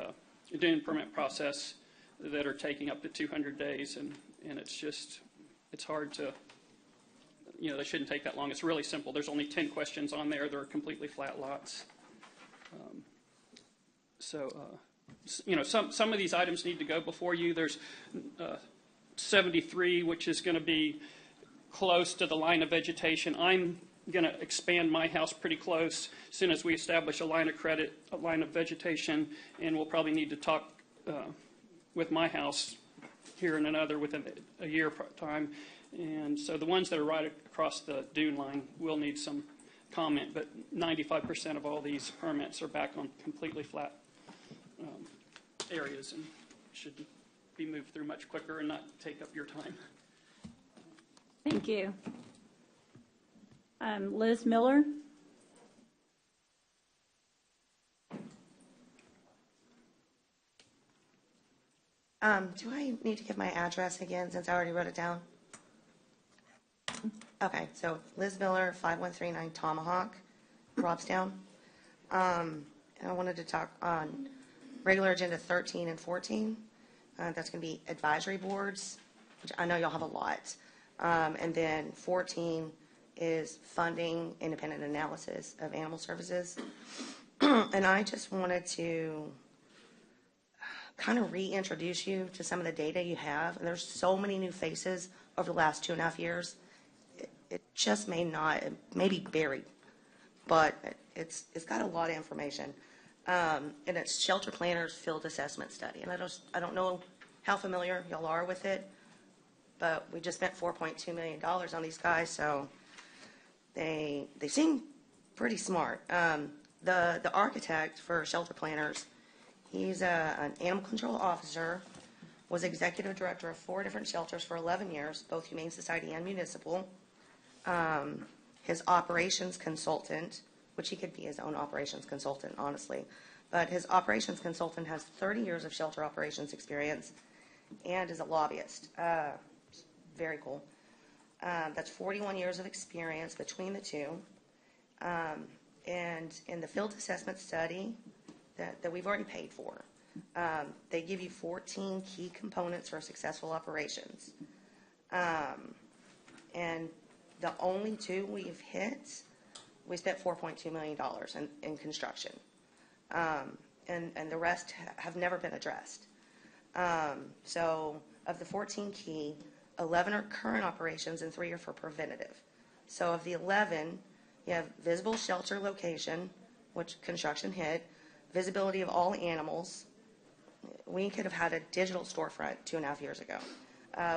doing permit process that are taking up to 200 days, and it's hard to, they shouldn't take that long. It's really simple. There's only 10 questions on there. They're completely flat lots. Some of these items need to go before you. There's 73, which is going to be close to the line of vegetation. I'm going to expand my house pretty close as soon as we establish a line of vegetation, and we'll probably need to talk with my house here in another within a year time. And so the ones that are right across the dune line will need some comment, but 95% of all these permits are back on completely flat areas and should be moved through much quicker and not take up your time. Thank you. Liz Miller. Do I need to give my address again since I already wrote it down? Okay, so Liz Miller, 5139 Tomahawk, Robstown. And I wanted to talk on regular agenda 13 and 14. That's going to be advisory boards, which I know y'all have a lot. And then 14 is funding independent analysis of animal services. And I just wanted to kind of reintroduce you to some of the data you have. And there's so many new faces over the last 2.5 years. It just may be buried, but it's got a lot of information. And it's Shelter Planners Field Assessment Study. And I don't know how familiar y'all are with it, but we just spent $4.2 million on these guys, so they seem pretty smart. The architect for Shelter Planners, he's an animal control officer, was executive director of 4 different shelters for 11 years, both Humane Society and municipal. His operations consultant, which he could be his own operations consultant, honestly, but his operations consultant has 30 years of shelter operations experience and is a lobbyist. Very cool. That's 41 years of experience between the two. And in the field assessment study that we've already paid for, they give you 14 key components for successful operations. And the only two we've hit, we spent $4.2 million in construction. And the rest have never been addressed. So of the 14 key, 11 are current operations and 3 are for preventative. So of the 11, you have visible shelter location, which construction hit, visibility of all animals. We could have had a digital storefront 2.5 years ago.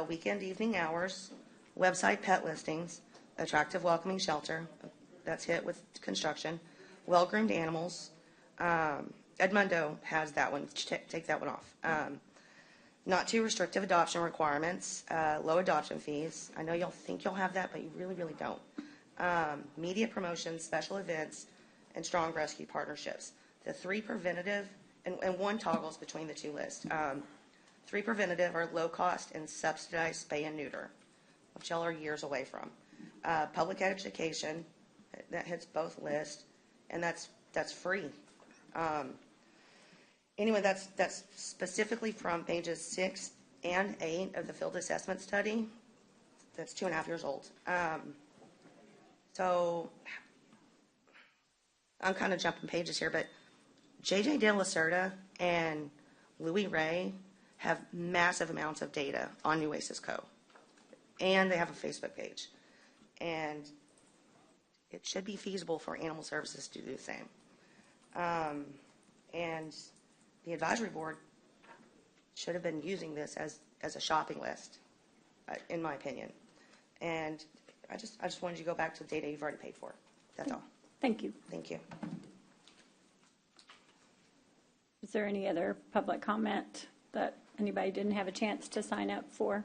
Weekend evening hours, website pet listings, attractive welcoming shelter, that's hit with construction, well-groomed animals. Edmundo has that one, take that one off. Not too restrictive adoption requirements, low adoption fees. I know you'll think you'll have that, but you really, really don't. Media promotions, special events, and strong rescue partnerships. The 3 preventative, and 1 toggles between the 2 lists. 3 preventative are low cost and subsidized spay and neuter, which y'all are years away from. Public education, that hits both lists, and that's free. Anyway, that's specifically from pages 6 and 8 of the field assessment study. That's 2.5 years old. So I'm kind of jumping pages here, but J.J. De La Cerda and Louis Ray have massive amounts of data on Nueces Co. And they have a Facebook page. And it should be feasible for animal services to do the same. And the advisory board should have been using this as a shopping list, in my opinion. And I just wanted you to go back to the data you've already paid for. That's all. Thank you. Thank you. Is there any other public comment that anybody didn't have a chance to sign up for?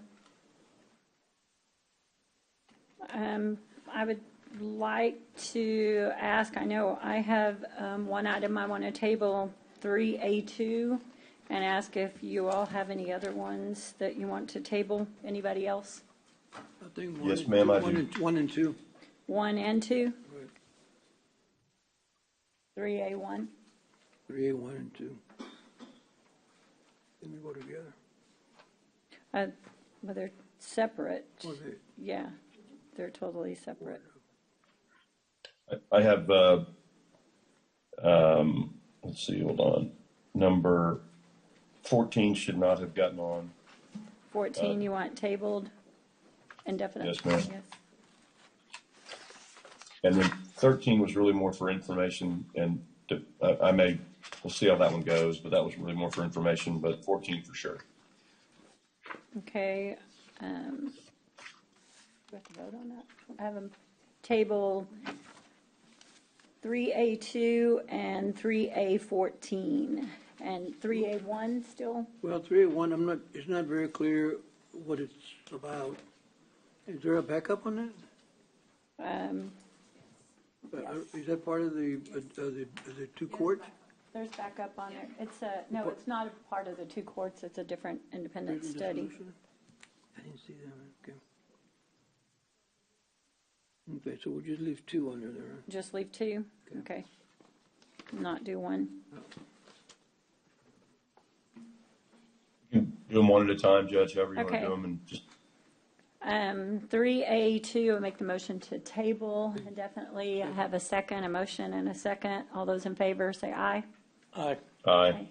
I would like to ask, I know I have one item I want to table, 3A2, and ask if you all have any other ones that you want to table. Anybody else? I think Yes, ma'am, I do. 1 and 2. 1 and 2? 3A1? 3A, 1 and 2. Then we go together. Well, they're separate. Was it? Yeah, they're totally separate. I have, let's see, hold on. Number 14 should not have gotten on. 14 you want tabled indefinitely? Yes, ma'am. And then 13 was really more for information, and we'll see how that one goes, but that was really more for information, but 14 for sure. Okay. Do we have to vote on that? I have them table 3A2 and 3A14. And 3A1 still? Well, 3A1, it's not very clear what it's about. Is there a backup on that? Yes. Is that part of the 2 courts? There's backup on it. No, it's not a part of the 2 courts. It's a different independent Written study. dissolution? I didn't see that. Okay, so we'll just leave 2 under there. Just leave 2? Okay. Not do 1. You can do them one at a time, Judge, however you want to Okay. do them, and just 3A2, I make the motion to table indefinitely. I have a motion and a second. All those in favor say aye. Aye. aye.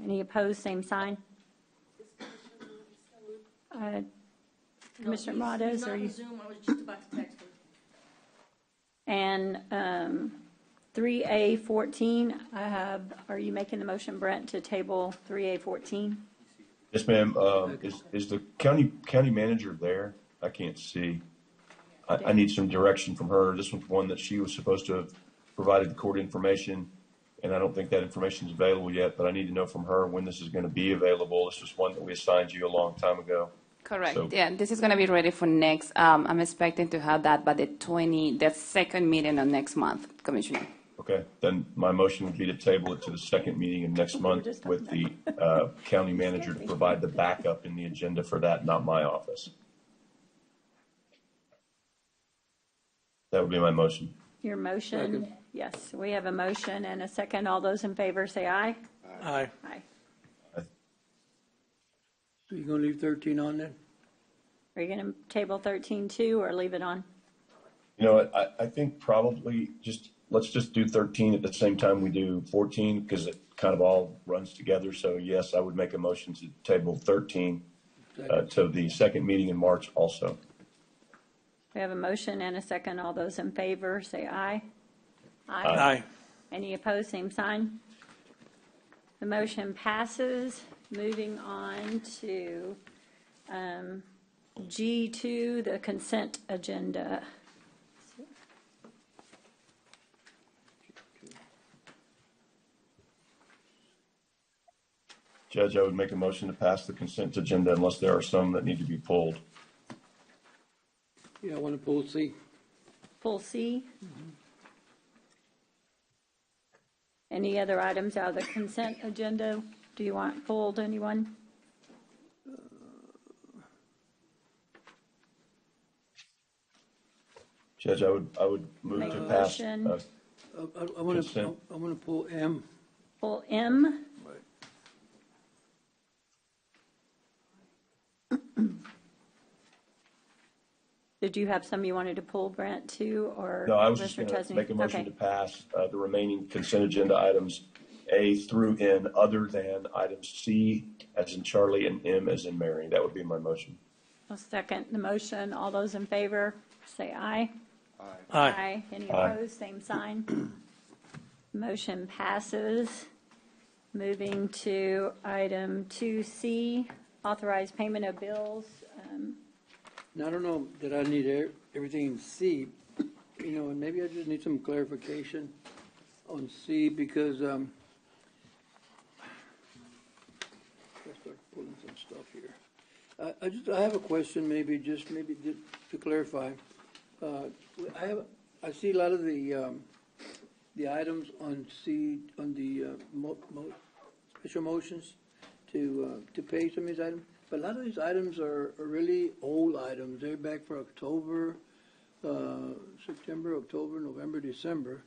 Any opposed, same sign. Commissioner Modas, are you? Zoom, I was just about to text him. And 3A14, are you making the motion, Brent, to table 3A14? Yes, ma'am. Is the county manager there? I can't see. I need some direction from her. This was one that she was supposed to have provided the court information, and I don't think that information is available yet, but I need to know from her when this is going to be available. This was one that we assigned you a long time ago. Correct. So- Yeah, this is going to be ready for next. I'm expecting to have that by the second meeting of next month, Commissioner. Okay, then my motion would be to table it to the second meeting of next month with the county manager to provide the backup in the agenda for that, not my office. That would be my motion. Your motion Yes, we have a motion and a second. All those in favor say aye. Aye. Aye. So you're going to leave 13 on then? Are you going to table 13 too, or leave it on? You know what, I think probably let's just do 13 at the same time we do 14, because it kind of all runs together. So yes, I would make a motion to table 13 to the second meeting in March also. We have a motion and a second. All those in favor say aye. Aye. Any opposed, same sign. The motion passes. Moving on to G2, the consent agenda. Judge, I would make a motion to pass the consent agenda unless there are some that need to be pulled. Yeah, I want to pull C. Pull C. Any other items out of the consent agenda? Do you want pulled, anyone? Judge, I would move Make to a pass. motion. I want to pull M. Pull M. Did you have some you wanted to pull, Brent, too, or? No, I was just Commissioner going to Chesney? make a motion Okay. to pass the remaining consent agenda items A through N, other than items C as in Charlie and M as in Mary. That would be my motion. I'll second the motion. All those in favor, say aye. Aye. Any Aye. opposed, same sign. Motion passes. Moving to item 2C, authorized payment of bills. Now, I don't know that I need everything in C, and maybe I just need some clarification on C because let's start pulling some stuff here. I have a question, maybe to clarify. I see a lot of the items on C on the special motions to pay some of these items. But a lot of these items are really old items. They're back for October, September, October, November, December.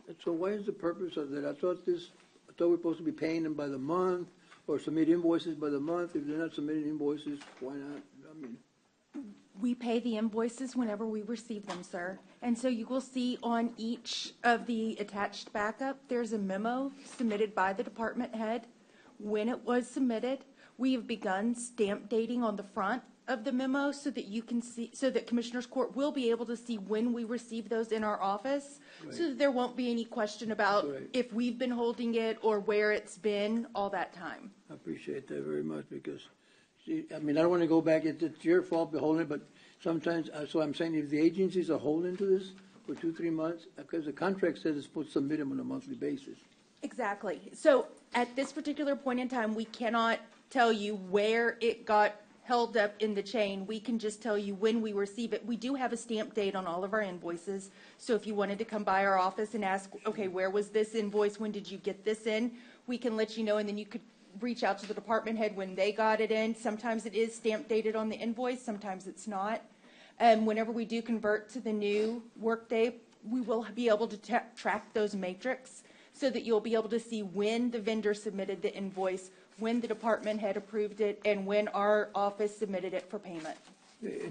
And so why is the purpose of that? I thought we're supposed to be paying them by the month or submit invoices by the month. If they're not submitting invoices, why not? I mean, we pay the invoices whenever we receive them, sir. And so you will see on each of the attached backup, there's a memo submitted by the department head when it was submitted. We have begun stamp dating on the front of the memo so that you can see, so that Commissioners Court will be able to see when we receive those in our office, so that there won't be any question about if we've been holding it or where it's been all that time. I appreciate that very much because, see, I mean, I don't want to go back. It's your fault for holding it, but sometimes, so I'm saying if the agencies are holding to this for 2-3 months, because the contract says it's supposed to submit them on a monthly basis. Exactly. So at this particular point in time, we cannot tell you where it got held up in the chain. We can just tell you when we receive it. We do have a stamp date on all of our invoices. So if you wanted to come by our office and ask, okay, where was this invoice? When did you get this in? We can let you know, and then you could reach out to the department head when they got it in. Sometimes it is stamp dated on the invoice. Sometimes it's not. Whenever we do convert to the new workday, we will be able to track those matrix so that you'll be able to see when the vendor submitted the invoice, when the department had approved it, and when our office submitted it for payment.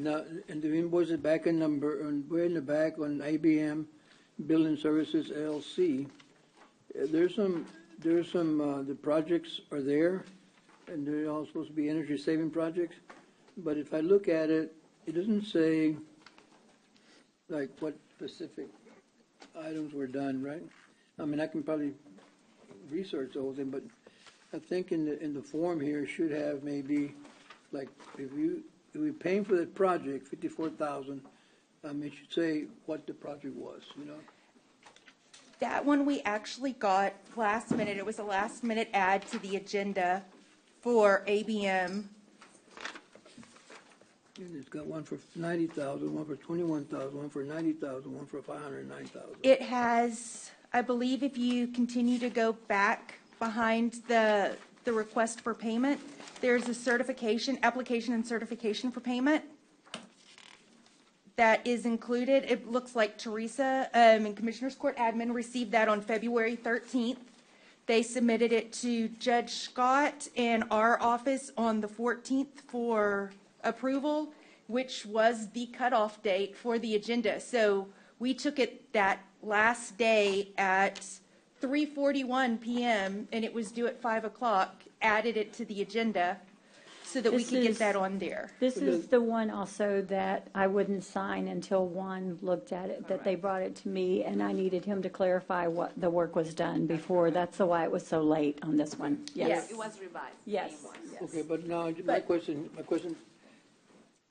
Now, and the invoice is back in number, way in the back on ABM Building Services LLC. There's some, the projects are there, and they're all supposed to be energy saving projects. But if I look at it, it doesn't say like what specific items were done, right? I mean, I can probably research the whole thing, but I think in the form here it should have maybe like if we're paying for that project, $54,000, it should say what the project was, That one we actually got last minute. It was a last minute add to the agenda for ABM. And it's got one for $90,000, one for $21,000, one for $90,000, one for $509,000. It has, I believe, if you continue to go back behind the request for payment, there's a certification, application and certification for payment. that is included. It looks like Teresa and Commissioners Court Admin received that on February 13th. They submitted it to Judge Scott and our office on the 14th for approval, which was the cutoff date for the agenda. So we took it that last day at 3:41 p.m. and it was due at 5 o'clock, added it to the agenda so that we could get that on there. This is the one also that I wouldn't sign until Juan looked at it, that they brought it to me, and I needed him to clarify what the work was done before. That's why it was so late on this one. Yes. It was revised. Yes. Okay, but now, my question,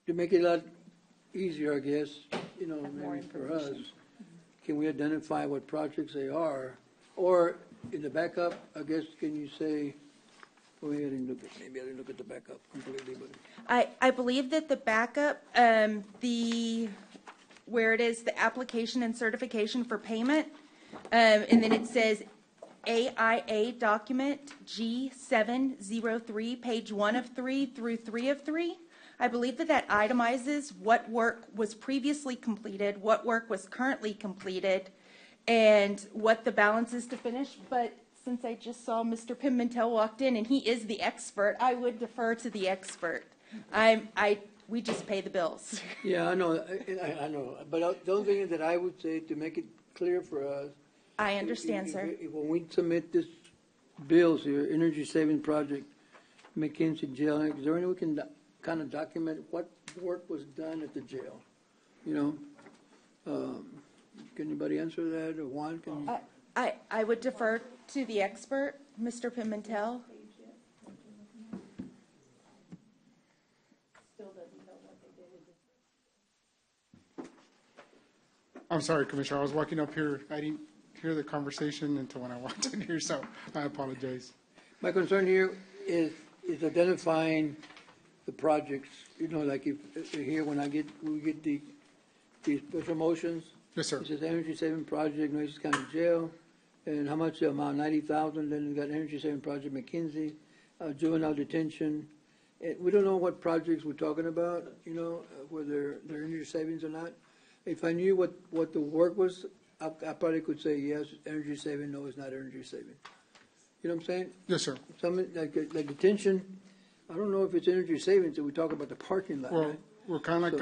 to make it a lot easier, I guess, you know, maybe for us, can we identify what projects they are? Or in the backup, I guess, can you say, go ahead and look at, maybe I didn't look at the backup completely, but. I believe that the backup, where it is the application and certification for payment, and then it says AIA document G703, page 1 of 3 through 3 of 3. I believe that that itemizes what work was previously completed, what work was currently completed, and what the balance is to finish. But since I just saw Mr. Pimentel walked in and he is the expert, I would defer to the expert. We just pay the bills. Yeah, I know, I know. But the only thing that I would say to make it clear for us. I understand, sir. When we submit this bills here, energy saving project, McKinsey jail, is there any way we can kind of document what work was done at the jail? You know, can anybody answer that, or Juan? Can you? I would defer to the expert, Mr. Pimentel. I'm sorry, Commissioner. I was walking up here. I didn't hear the conversation until when I walked in here, so I apologize. My concern here is identifying the projects. You know, like if here when we get the special motions. Yes, sir. It says energy saving project, Nueces County Jail, and how much the amount? 90,000. Then we got energy saving project, McKinsey, juvenile detention. And we don't know what projects we're talking about. You know, whether they're energy savings or not. If I knew what the work was, I probably could say yes, energy saving. No, it's not energy saving. You know what I'm saying? Yes, sir. Some like detention. I don't know if it's energy savings. We talk about the parking lot. Well, right? we're kind of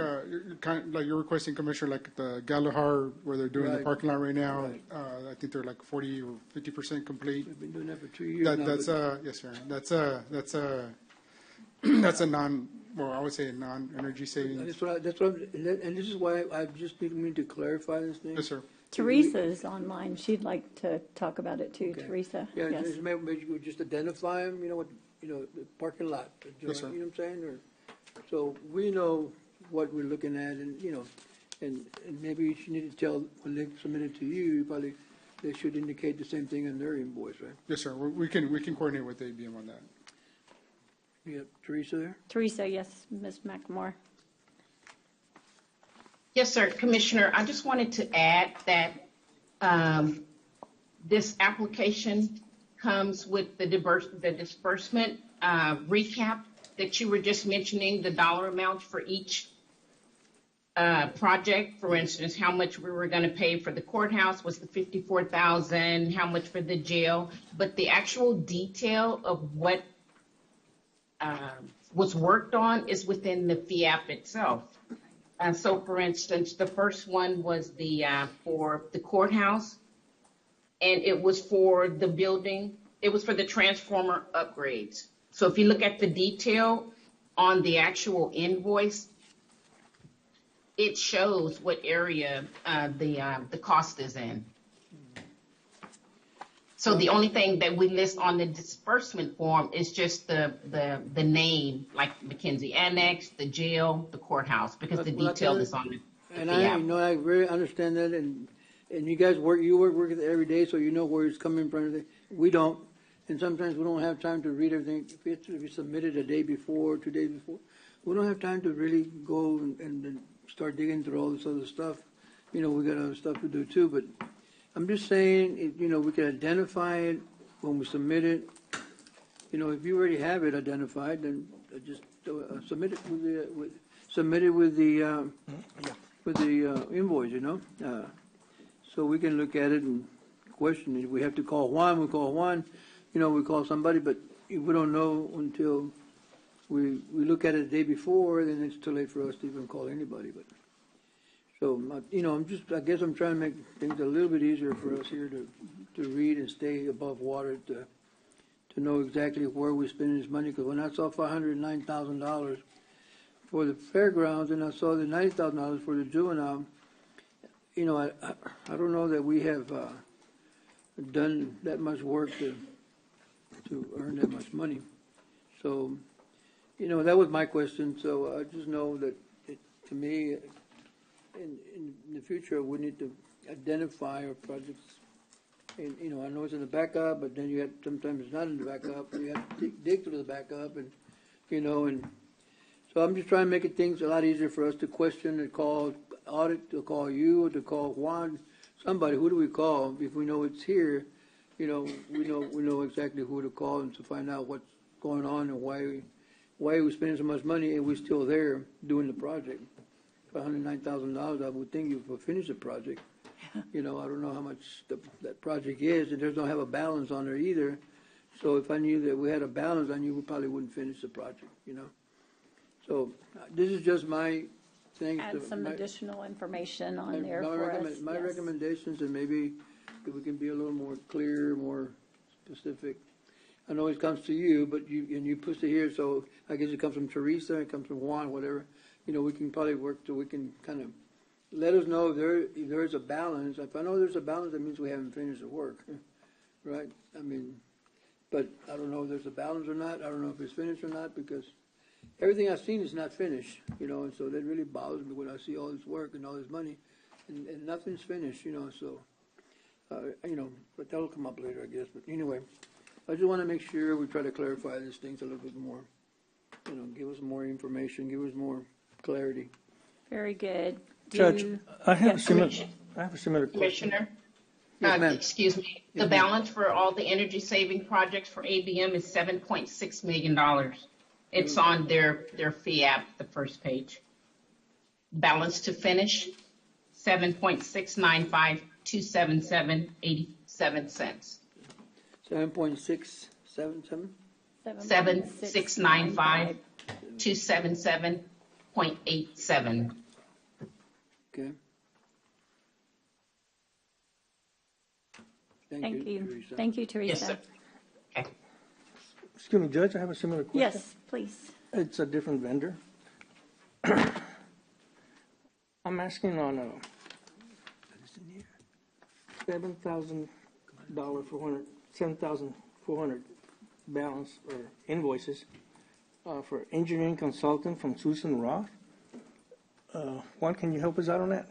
like you're requesting, Commissioner, like the Galahar where they're doing the parking lot right now. Right. I think they're like 40 or 50% complete. We've been doing that for 2 years now. That's yes, sir. That's a non. Well, I would say a non-energy savings. That's what and this is why I just need to clarify this thing. Yes, sir. Teresa's online. She'd like to talk about it too, Okay. Teresa. Yeah, Yes. maybe you could just identify them, you know, the parking lot. Yes, sir. You know what I'm saying? So we know what we're looking at, and, you know, and maybe you need to tell, when they submit it to you, probably they should indicate the same thing in their invoice, right? Yes, sir. We can coordinate with ABM on that. You have Teresa there? Teresa, yes, Ms. McLemore. Yes, sir. Commissioner, I just wanted to add that this application comes with the disbursement recap that you were just mentioning, the dollar amounts for each project. For instance, how much we were going to pay for the courthouse was the $54,000, how much for the jail, but the actual detail of what was worked on is within the FIAP itself. So, for instance, the first one was for the courthouse, and it was for the building. It was for the transformer upgrades. So if you look at the detail on the actual invoice, it shows what area the cost is in. So the only thing that we list on the disbursement form is just the name, like McKinsey Annex, the jail, the courthouse, because the detail is on it. And I I really understand that, and you guys work it every day, so you know where it's coming from. We don't, and sometimes we don't have time to read everything. If we submit it a day before, 2 days before, we don't have time to really go and start digging through all this other stuff. You know, we got other stuff to do too, but I'm just saying, you know, we can identify it when we submit it. You know, if you already have it identified, then just submit it with the for the invoice, you know? So we can look at it and question it. If we have to call Juan, we call Juan, you know, we call somebody, but if we don't know until we look at it the day before, then it's too late for us to even call anybody, but. So, you know, I guess I'm trying to make things a little bit easier for us here to read and stay above water, to know exactly where we're spending this money, because when I saw $509,000 for the fairgrounds and I saw the $90,000 for the juvenile, you know, I don't know that we have done that much work to earn that much money. So, you know, that was my question. So I just know that to me, in the future, we need to identify our projects. And, you know, I know it's in the backup, but then you have, sometimes it's not in the backup. You have to dig through the backup, and, you know, and so I'm just trying to make things a lot easier for us to question and call audit, to call you, or to call Juan, somebody. Who do we call if we know it's here? You know, we know exactly who to call and to find out what's going on and why we're spending so much money and we're still there doing the project. For $109,000, I would think you would finish the project. You know, I don't know how much that project is, and there's don't have a balance on there either. So if I knew that we had a balance, I knew we probably wouldn't finish the project, you know. So this is just my thing. Add some additional information on there my for us. My Yes. recommendations, and maybe if we can be a little more clear, more specific. I know it comes to you, but you push it here, so I guess it comes from Teresa, it comes from Juan, whatever. You know, we can probably work so we can kind of let us know if there is a balance. If I know there's a balance, that means we haven't finished the work, right? I mean, but I don't know if there's a balance or not. I don't know if it's finished or not, because everything I've seen is not finished, you know, and so that really bothers me when I see all this work and all this money, and nothing's finished, you know, so, you know, but that'll come up later, I guess. But anyway, I just want to make sure we try to clarify these things a little bit more, you know, give us more information, give us more clarity. Very good. Judge, I have a similar question. Commissioner, Yes, ma'am. excuse me, Yes, the ma'am. balance for all the energy saving projects for ABM is $7.6 million. It's on their fee app, the first page. Balance to finish, 7.695,277.87 cents. 7.677? 7.695,277.87. Okay. Thank you. Teresa. Thank you, Teresa. Yes, sir. Okay. Excuse me, Judge, I have a similar question. Yes, please. It's a different vendor. I'm asking on a $7,400 balance or invoices for engineering consultant from Susan Roth. Juan, can you help us out on that?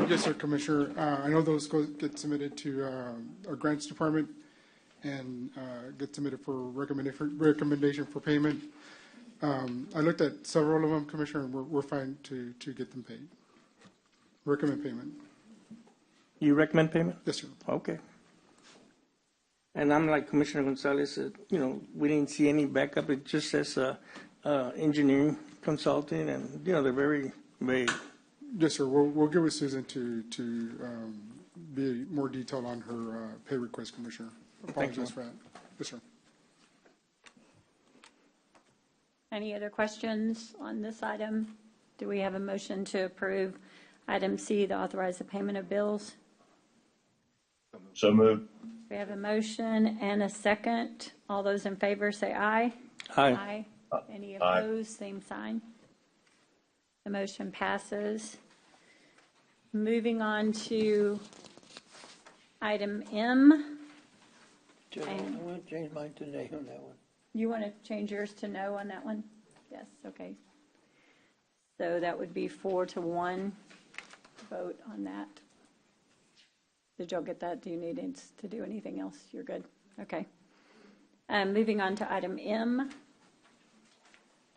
Yes, sir, Commissioner. I know those get submitted to our grants department and get submitted for recommendation for payment. I looked at several of them, Commissioner, and we're fine to get them paid. Recommend payment. You recommend payment? Yes, sir. Okay. And I'm like Commissioner Gonzalez, you know, we didn't see any backup. It just says engineering consulting, and, you know, they're very vague. Yes, sir. We'll get with Susan to be more detailed on her pay request, Commissioner. Apologize for that. Yes, sir. Any other questions on this item? Do we have a motion to approve item C, to authorize the payment of bills? So moved. We have a motion and a second. All those in favor say aye. Aye. Any Aye. opposed, same sign. The motion passes. Moving on to item M. Judge, I want to change mine to nay on that one. You want to change yours to no on that one? Yes, okay. So that would be 4-1 vote on that. Did y'all get that? Do you need to do anything else? You're good? Okay. Moving on to item M.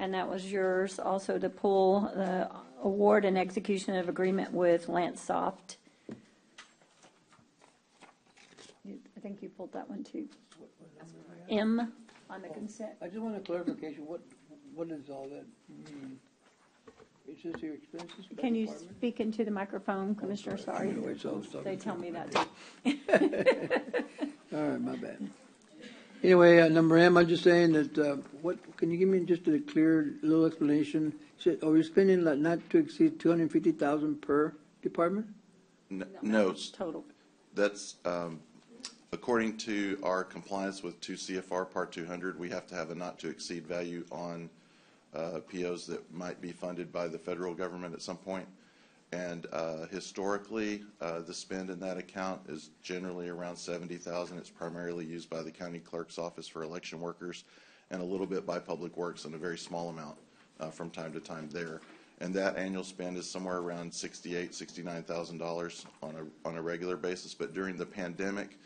And that was yours also, to pull the award and execution of agreement with Lance Soft. I think you pulled that one too. M on the consent. I just want a clarification, what does all that mean? It's just your expenses? by Can you department? speak into the microphone, Commissioner? Sorry. Anyway, so I was talking They to tell you. me that too. All right, my bad. Anyway, number M, I'm just saying that, can you give me just a clear little explanation? Are we spending like not to exceed 250,000 per department? No, total. That's, according to our compliance with 2 CFR Part 200, we have to have a not-to-exceed value on POs that might be funded by the federal government at some point. And historically, the spend in that account is generally around $70,000. It's primarily used by the county clerk's office for election workers and a little bit by Public Works and a very small amount from time to time there. And that annual spend is somewhere around $68,000, $69,000 on a regular basis. But during the pandemic,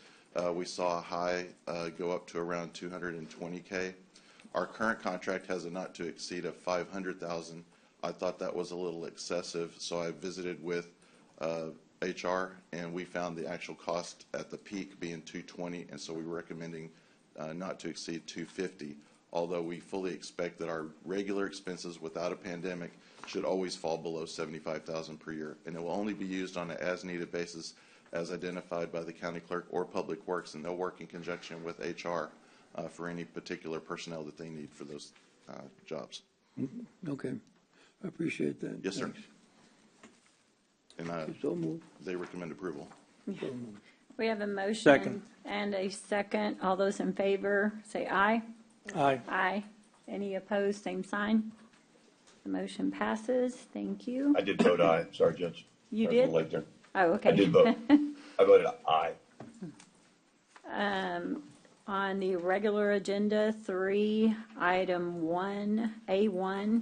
we saw a high go up to around $220K. Our current contract has a not to exceed of $500,000. I thought that was a little excessive, so I visited with HR, and we found the actual cost at the peak being $220, and so we were recommending not to exceed $250. Although we fully expect that our regular expenses without a pandemic should always fall below $75,000 per year, and it will only be used on an as-needed basis as identified by the county clerk or Public Works, and they'll work in conjunction with HR for any particular personnel that they need for those jobs. Okay, I appreciate that. Yes, sir. Thanks. And So moved. they recommend approval. So moved. We have a motion. Second. And a second. All those in favor, say aye. Aye. Aye. Any opposed, same sign. The motion passes. Thank you. I did vote aye. Sorry, Judge. You I was a did? little late there. Oh, okay. I did vote. I voted aye. On the regular agenda, 3, item 1A1,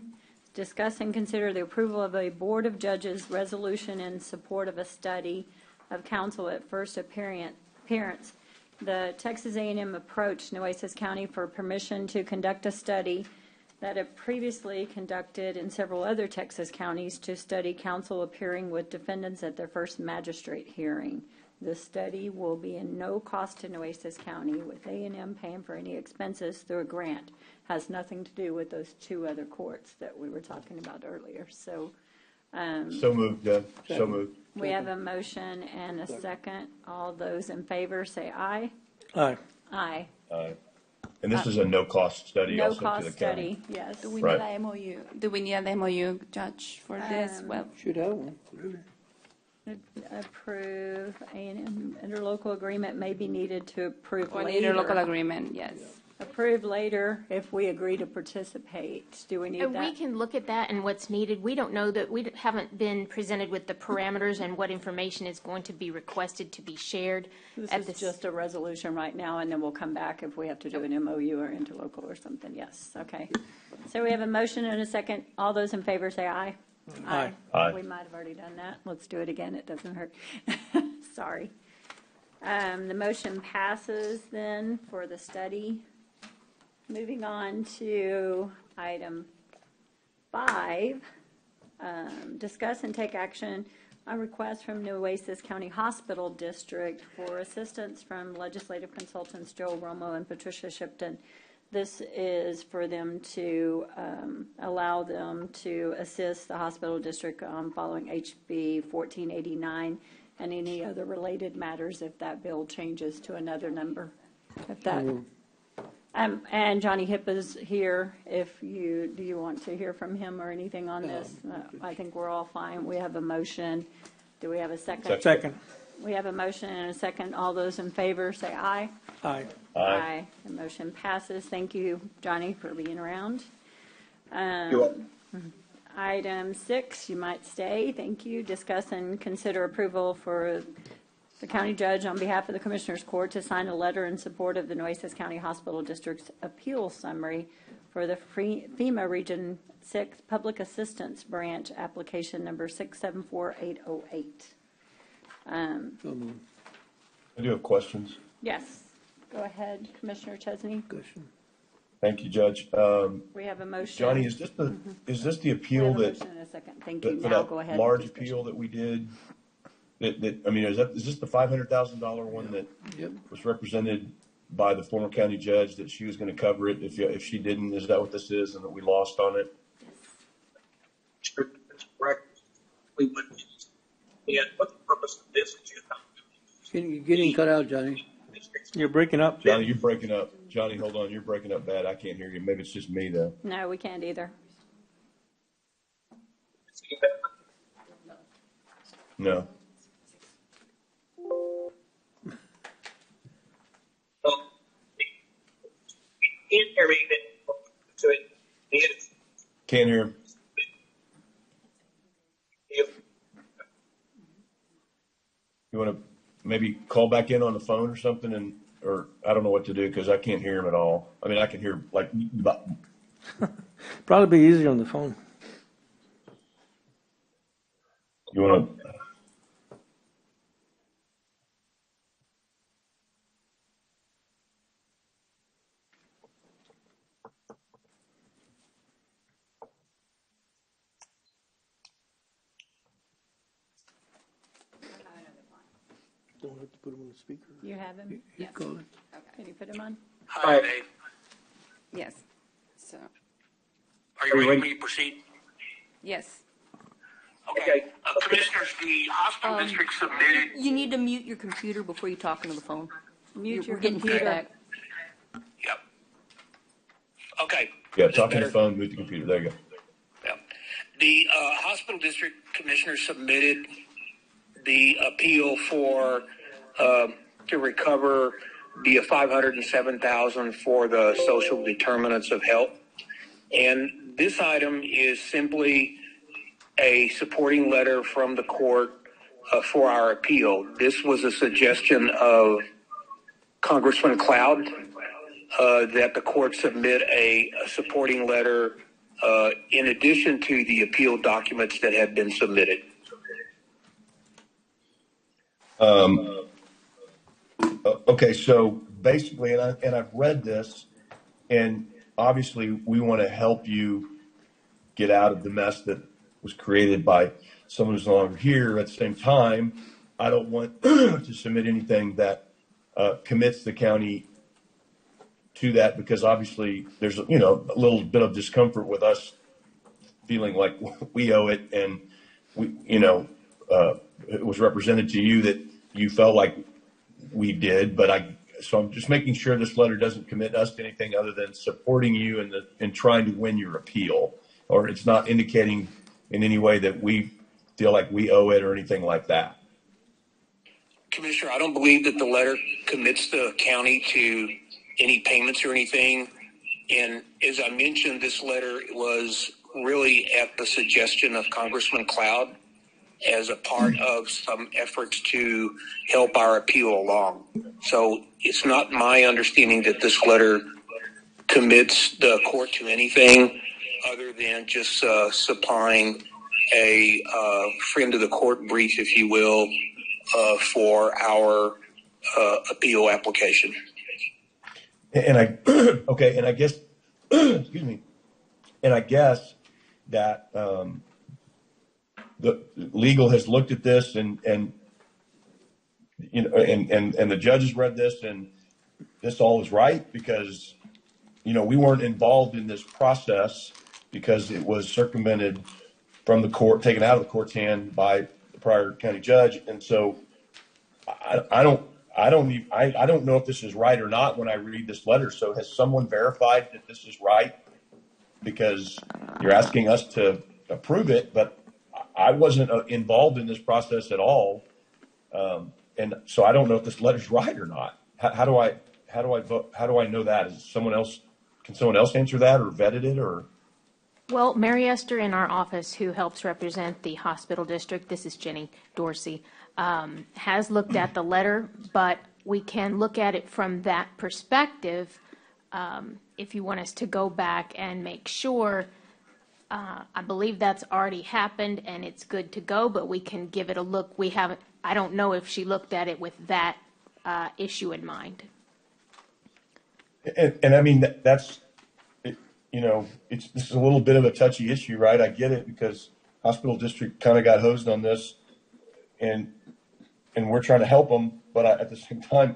discuss and consider the approval of a Board of Judges resolution in support of a study of counsel at first appearance. The Texas A&M approached Nueces County for permission to conduct a study that had previously conducted in several other Texas counties to study counsel appearing with defendants at their first magistrate hearing. The study will be in no cost to Nueces County, with A&M paying for any expenses through a grant. Has nothing to do with those 2 other courts that we were talking about earlier. So moved, Deb. So moved. we have a motion and a second. All those in favor say aye. Aye. Aye. Aye. And this is a no-cost study No also to cost the county. study, yes. Do we Right. need a MOU? Do we need an MOU, Judge, for this? Well, Should have one, really. Approve A&M interlocal agreement may be needed to approve we later. need a local agreement, yes. Approve later if we agree to participate. Do we need And we that? can look at that and what's needed. We don't know that, we haven't been presented with the parameters and what information is going to be requested to be shared. This is just a resolution right now, and then we'll come back if we have to do an MOU or interlocal or something. Yes, okay. So we have a motion and a second. All those in favor say aye. Aye. Aye. We might have already done that. Let's do it again. It doesn't hurt. Sorry. The motion passes then for the study. Moving on to item 5, discuss and take action on request from Nueces County Hospital District for assistance from legislative consultants Joel Romo and Patricia Shipton. This is for them to allow them to assist the hospital district following HB 1489 and any other related matters if that bill changes to another number. If that. And Johnny Hipp is here. Do you want to hear from him or anything on this? I think we're all fine. We have a motion. Do we have a second? Second. We have a motion and a second. All those in favor say aye. Aye. Aye. The motion passes. Thank you, Johnny, for being around. You're welcome. Item 6, you might stay. Thank you. Discuss and consider approval for the county judge on behalf of the Commissioners Court to sign a letter in support of the Nueces County Hospital District's appeal summary for the FEMA Region 6 Public Assistance Branch application number 674808. So moved. I do have questions. Yes. Go ahead, Commissioner Chesney. Question. Thank you, Judge. We have a motion. Johnny, is this the appeal We have a that motion and a second. Thank you. for Now that go ahead. large appeal that we did I mean, is this the $500,000 one that was represented by the former county judge that she was going to cover it if she didn't? Is that what this is, and that we lost on it? That's correct. We would. And what the purpose of this is You're getting cut out, Johnny. You're breaking up. Johnny, you're breaking up. Johnny, hold on. You're breaking up bad. I can't hear you. Maybe it's just me, though. No, we can't either. No. can't hear me, then so it Can't hear him. You want to maybe call back in on the phone or something, or I don't know what to do because I can't hear him at all. I mean, I can hear like. Probably be easier on the phone. You want to? Don't have to put him on the speaker. You have him? Yes. Okay. Can you put him on? Hi, Dave. Yes. So. Are you ready for me to proceed? Yes. Okay. Commissioners, the hospital district submitted. You need to mute your computer before you talk into the phone. Mute your We're getting computer. feedback. Yep. Okay. Yeah, talk on the phone, mute the computer. There you go. Yep. The hospital district commissioner submitted the appeal for to recover the $507,000 for the social determinants of health, and this item is simply a supporting letter from the court for our appeal. This was a suggestion of Congressman Cloud that the court submit a supporting letter in addition to the appeal documents that have been submitted. Okay, so basically, and I've read this, and obviously we want to help you get out of the mess that was created by someone who's no longer here. At the same time, I don't want to submit anything that commits the county to that, because obviously there's a little bit of discomfort with us feeling like we owe it, and it was represented to you that you felt like we did, so I'm just making sure this letter doesn't commit us to anything other than supporting you and trying to win your appeal, or it's not indicating in any way that we feel like we owe it or anything like that. Commissioner, I don't believe that the letter commits the county to any payments or anything. And as I mentioned, this letter was really at the suggestion of Congressman Cloud as a part of some efforts to help our appeal along. So it's not my understanding that this letter commits the court to anything other than just supplying a friend of the court brief, if you will, for our appeal application. And I guess, excuse me, and I guess that the legal has looked at this and the judges read this, and this all is right because we weren't involved in this process because it was circumvented from the court, taken out of the court's hand by the prior county judge. And so I don't know if this is right or not when I read this letter. So has someone verified that this is right? Because you're asking us to approve it, but I wasn't involved in this process at all. And so I don't know if this letter's right or not. How do I vote? How do I know that? Can someone else answer that or vetted it or? Well, Mary Esther in our office, who helps represent the hospital district, this is Jenny Dorsey, has looked at the letter, but we can look at it from that perspective if you want us to go back and make sure. I believe that's already happened and it's good to go, but we can give it a look. I don't know if she looked at it with that issue in mind. And I mean, this is a little bit of a touchy issue, right? I get it because hospital district kind of got hosed on this, and and we're trying to help them, but at the same time,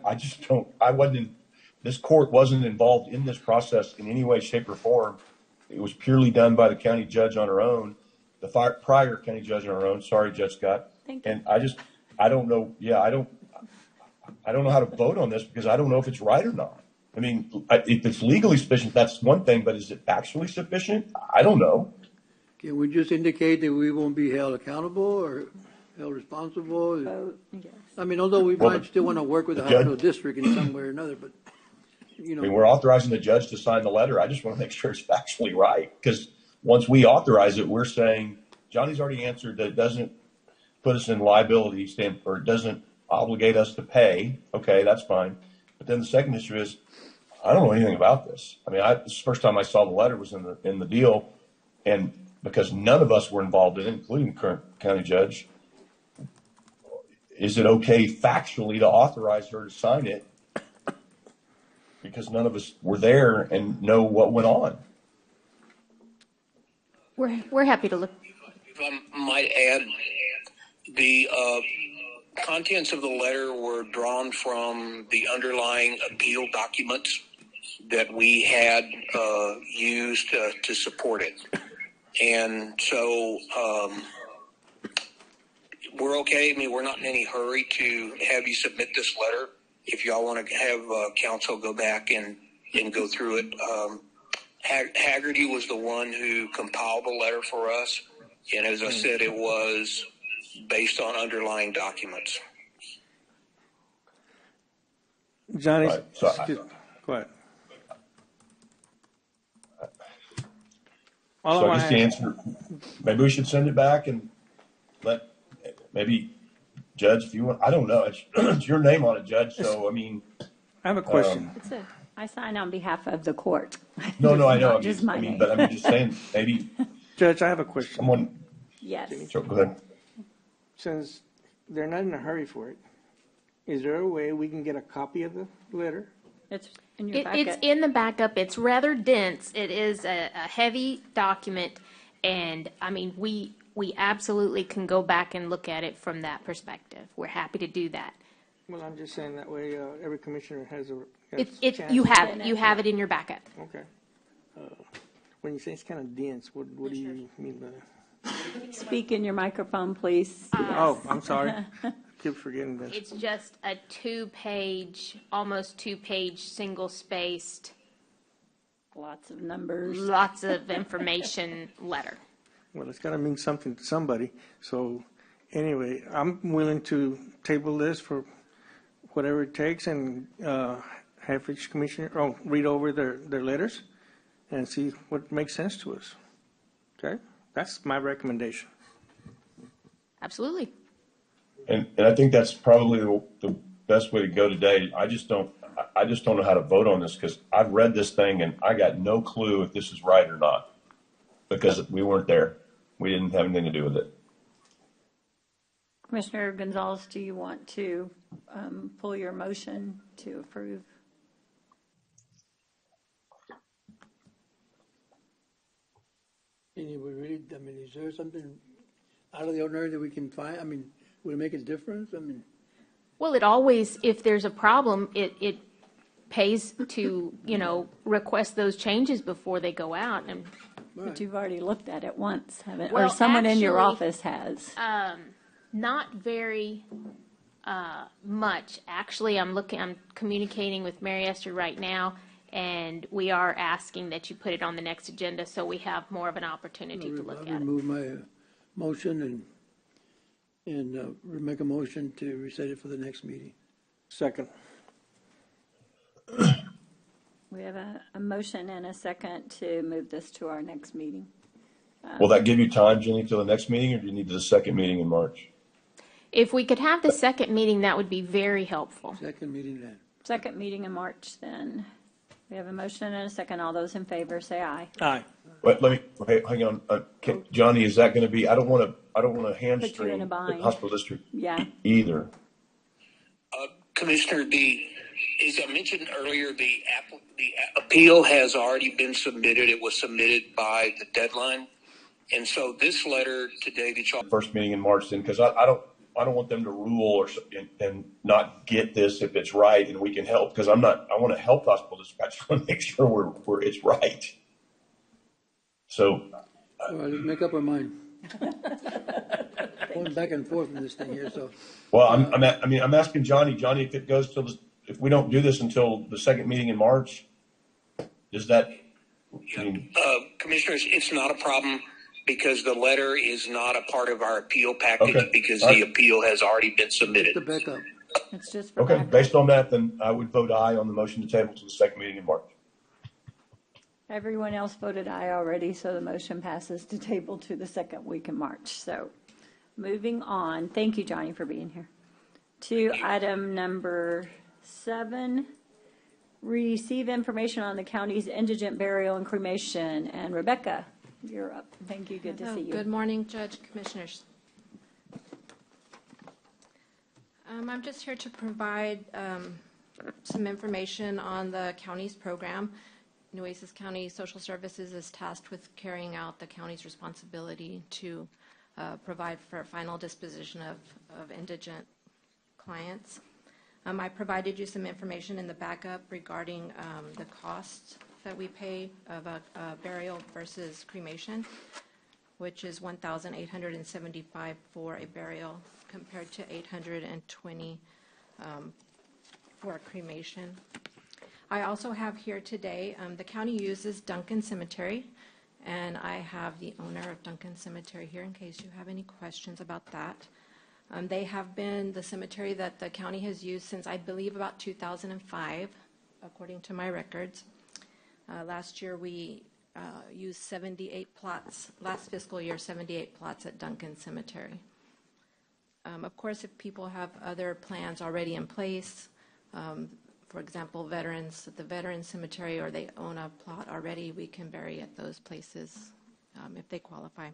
this court wasn't involved in this process in any way, shape, or form. It was purely done by the county judge on her own, the prior county judge on her own. Sorry, Judge Scott. Thank you. And I don't know. Yeah, I don't know how to vote on this because I don't know if it's right or not. I mean, if it's legally sufficient, that's one thing, but is it factually sufficient? I don't know. Can we just indicate that we won't be held accountable or held responsible? Yes. I mean, although we might still want to work with the hospital district in some way or another, but, you know. I mean, we're authorizing the judge to sign the letter. I just want to make sure it's factually right. Because once we authorize it, we're saying, Johnny's already answered that it doesn't put us in liability stamp, or it doesn't obligate us to pay. Okay, that's fine. But then the second issue is, I don't know anything about this. I mean, this is the first time I saw the letter was in the deal. And because none of us were involved in it, including the current county judge, is it okay factually to authorize her to sign it because none of us were there and know what went on? We're happy to look. If I might add, the contents of the letter were drawn from the underlying appeal documents that we had used to support it. And so we're okay. I mean, we're not in any hurry to have you submit this letter. If y'all want to have counsel go back and go through it. Haggerty was the one who compiled the letter for us. And as I said, it was based on underlying documents. Johnny, Right, so go ahead. So I guess the answer, maybe we should send it back and let, maybe, Judge, if you want, I don't know, it's your name on it, Judge, so, I mean. I have a question. I sign on behalf of the court. No, I know. Just my name. But I'm just saying, maybe. Judge, I have a question. Someone. Yes. Sure, go ahead. Since they're not in a hurry for it, is there a way we can get a copy of the letter? It's in your backup. It's in the backup. It's rather dense. It is a heavy document, and I mean, we absolutely can go back and look at it from that perspective. We're happy to do that. Well, I'm just saying that way every commissioner has a chance. You have it in your backup. Okay. When you say it's kind of dense, what do you mean by that? Speak in your microphone, please. Oh, I'm sorry. Keep forgetting this. It's just a almost two-page, single-spaced, lots of numbers, lots of information letter. Well, it's got to mean something to somebody. So anyway, I'm willing to table this for whatever it takes and have each commissioner read over their letters and see what makes sense to us. Okay? That's my recommendation. Absolutely. And I think that's probably the best way to go today. I just don't know how to vote on this because I've read this thing and I got no clue if this is right or not because we weren't there. We didn't have anything to do with it. Commissioner Gonzalez, do you want to pull your motion to approve? Is there something out of the ordinary that we can find? I mean, would it make a difference? I mean, well, it always, if there's a problem, it pays to, request those changes before they go out. And but you've already looked at it once, haven't? Well, or someone in your actually, office has. Not very much. Actually, I'm communicating with Mary Esther right now, and we are asking that you put it on the next agenda so we have more of an opportunity to look at it. remove my motion and make a motion to reset it for the next meeting. Second. We have a motion and a second to move this to our next meeting. Will that give you time, Jenny, till the next meeting, or do you need the second meeting in March? If we could have the second meeting, that would be very helpful. Second meeting then. Second meeting in March then. We have a motion and a second. All those in favor say aye. Aye. But hang on, Johnny. Is that going to be? I don't want to hamstring the hospital district. Yeah. Either. Commissioner, as I mentioned earlier, the appeal has already been submitted. It was submitted by the deadline, and so this letter today that y'all first meeting in March then, because I don't. want them to rule and not get this if it's right, and we can help, because I want to help hospital dispatch. I want to make sure it's right. So, all right, let's make up our mind. Going back and forth in this thing here, so. well, I'm asking Johnny, if it goes till if we don't do this until the second meeting in March, does that? Commissioners, it's not a problem because the letter is not a part of our appeal package because the appeal has already been submitted. The backup. It's just for Okay, backup. based on that, then I would vote aye on the motion to table to the second meeting in March. Everyone else voted aye already, so the motion passes to table to the second week in March. So moving on, thank you, Johnny, for being here. To item number 7, receive information on the county's indigent burial and cremation. And Rebecca, you're up. Thank you. Good to see you. Good morning, Judge, Commissioners. I'm just here to provide some information on the county's program. Nueces County Social Services is tasked with carrying out the county's responsibility to provide for final disposition of indigent clients. I provided you some information in the backup regarding the costs that we pay of a burial versus cremation, which is $1,875 for a burial compared to $820 for a cremation. I also have here today, the county uses Duncan Cemetery, and I have the owner of Duncan Cemetery here in case you have any questions about that. They have been the cemetery that the county has used since, I believe, about 2005, according to my records. Last year we used 78 plots, last fiscal year 78 plots at Duncan Cemetery. Of course, if people have other plans already in place, for example, veterans at the Veteran Cemetery, or they own a plot already, we can bury at those places if they qualify.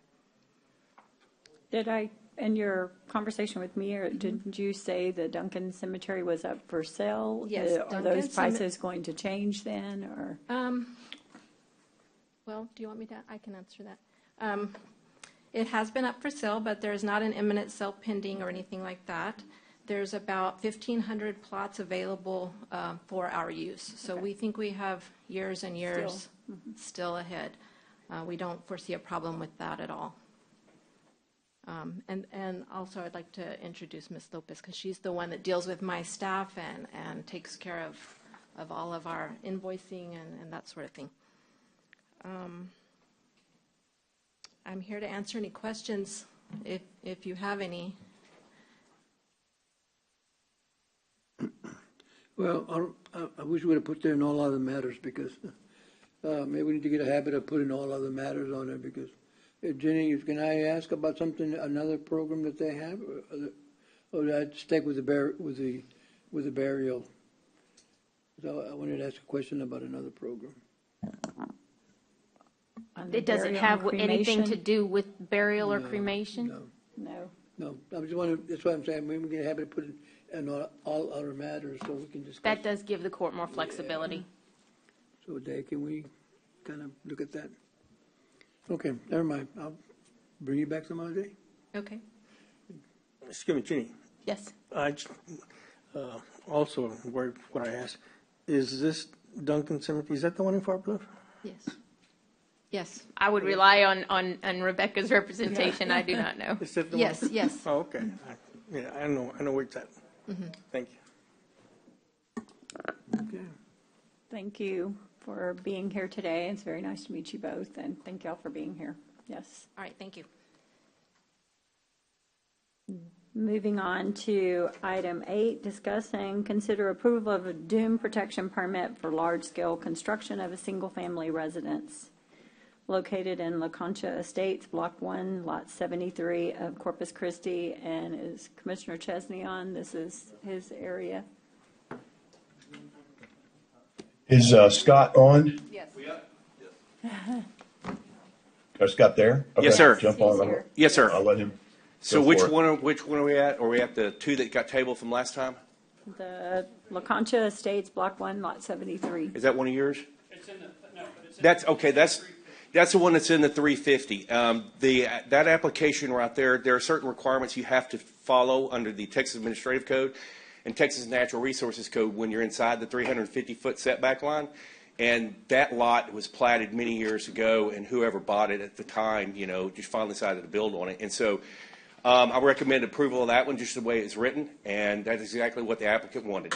Did I, in your conversation with me, or did you say the Duncan Cemetery was up for sale? Yes. Are those prices going to change then, or? Well, do you want me to? I can answer that. It has been up for sale, but there's not an imminent sale pending or anything like that. There's about 1,500 plots available for our use. So we think we have years and years still ahead. We don't foresee a problem with that at all. And also I'd like to introduce Ms. Lopez because she's the one that deals with my staff and takes care of all of our invoicing and that sort of thing. I'm here to answer any questions if you have any. Well, I wish we would have put there in all other matters because maybe we need to get a habit of putting all other matters on there because, Jenny, can I ask about something, another program that they have, or did I stick with the burial? So I wanted to ask a question about another program. It doesn't have anything to do with burial or cremation? No. I just wondering, that's what I'm saying. Maybe we can have it put in all other matters so we can discuss. That does give the court more flexibility. So, Dave, can we kind of look at that? Okay, never mind. I'll bring you back some other day. Okay. Excuse me, Ginny. Yes. I also what I asked is this Duncan Cemetery? Is that the one in Far Bluff? Yes. Yes. I would rely on Rebecca's representation. I do not know. Is that the yes. one? Yes. Oh, okay. Yeah, I know where it's at. Mm-hmm. Thank you. Okay. Thank you for being here today. It's very nice to meet you both, and thank y'all for being here. Yes. All right. Thank you. Moving on to item 8, discuss and consider approval of a dune protection permit for large-scale construction of a single-family residence located in La Concha Estates, Block 1, Lot 73 of Corpus Christi, and is Commissioner Chesney on? This is his area. Is Scott on? Yes. Is Scott there? Okay, Yes, sir. Jump on. Yes, sir. I'll let him. So which one are we at? Are we at the 2 that got tabled from last time? The La Concha Estates, Block 1, Lot 73. Is that one of yours? It's in the, no, but it's in That's okay. That's the one that's in the 350. That application right there. There are certain requirements you have to follow under the Texas Administrative Code and Texas Natural Resources Code when you're inside the 350-foot setback line. And that lot was platted many years ago, and whoever bought it at the time, just finally decided to build on it. And so I recommend approval of that one just the way it's written, and that's exactly what the applicant wanted.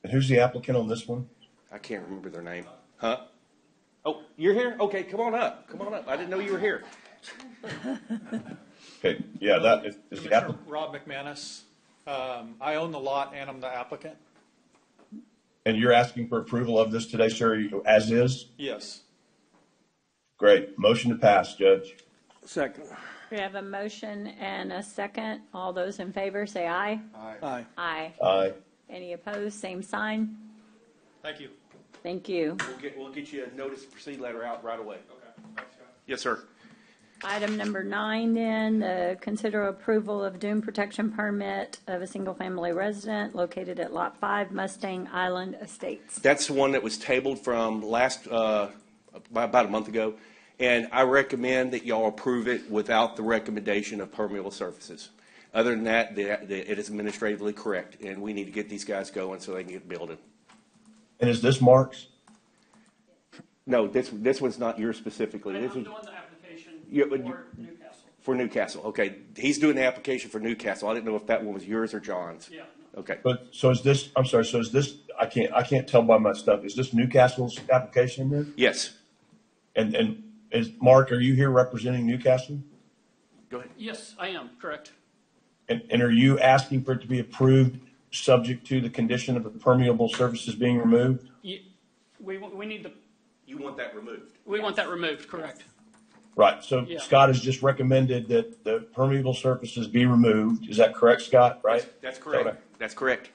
And who's the applicant on this one? I can't remember their name. Huh? Oh, you're here? Okay, come on up. Come on up. I didn't know you were here. Okay, yeah, that is the Commissioner applicant. Rob McManus. I own the lot and I'm the applicant. And you're asking for approval of this today, sir, as is? Yes. Great. Motion to pass, Judge. Second. We have a motion and a second. All those in favor say aye. Aye. Aye. Aye. Any opposed? Same sign. Thank you. Thank you. We'll get you a notice to proceed letter out right away. Okay. Thanks, Scott. Yes, sir. Item number 9 then, consider approval of dune protection permit of a single-family resident located at Lot 5, Mustang Island Estates. That's the one that was tabled from about a month ago, and I recommend that y'all approve it without the recommendation of permeable surfaces. Other than that, it is administratively correct, and we need to get these guys going so they can get building. And is this Mark's? No, this one's not yours specifically. I'm This doing is the application for Newcastle. For Newcastle. Okay, he's doing the application for Newcastle. I didn't know if that one was yours or John's. Yeah. Okay. But so is this? I'm sorry. So is this? I can't tell by my stuff. Is this Newcastle's application then? Yes. And is Mark? Are you here representing Newcastle? Go ahead. Yes, I am, correct. And are you asking for it to be approved subject to the condition of the permeable surfaces being removed? We need the, You want that removed? we want that removed, correct. Right. So Yeah. Scott has just recommended that the permeable surfaces be removed. Is that correct, Scott? Right. That's correct. That's correct.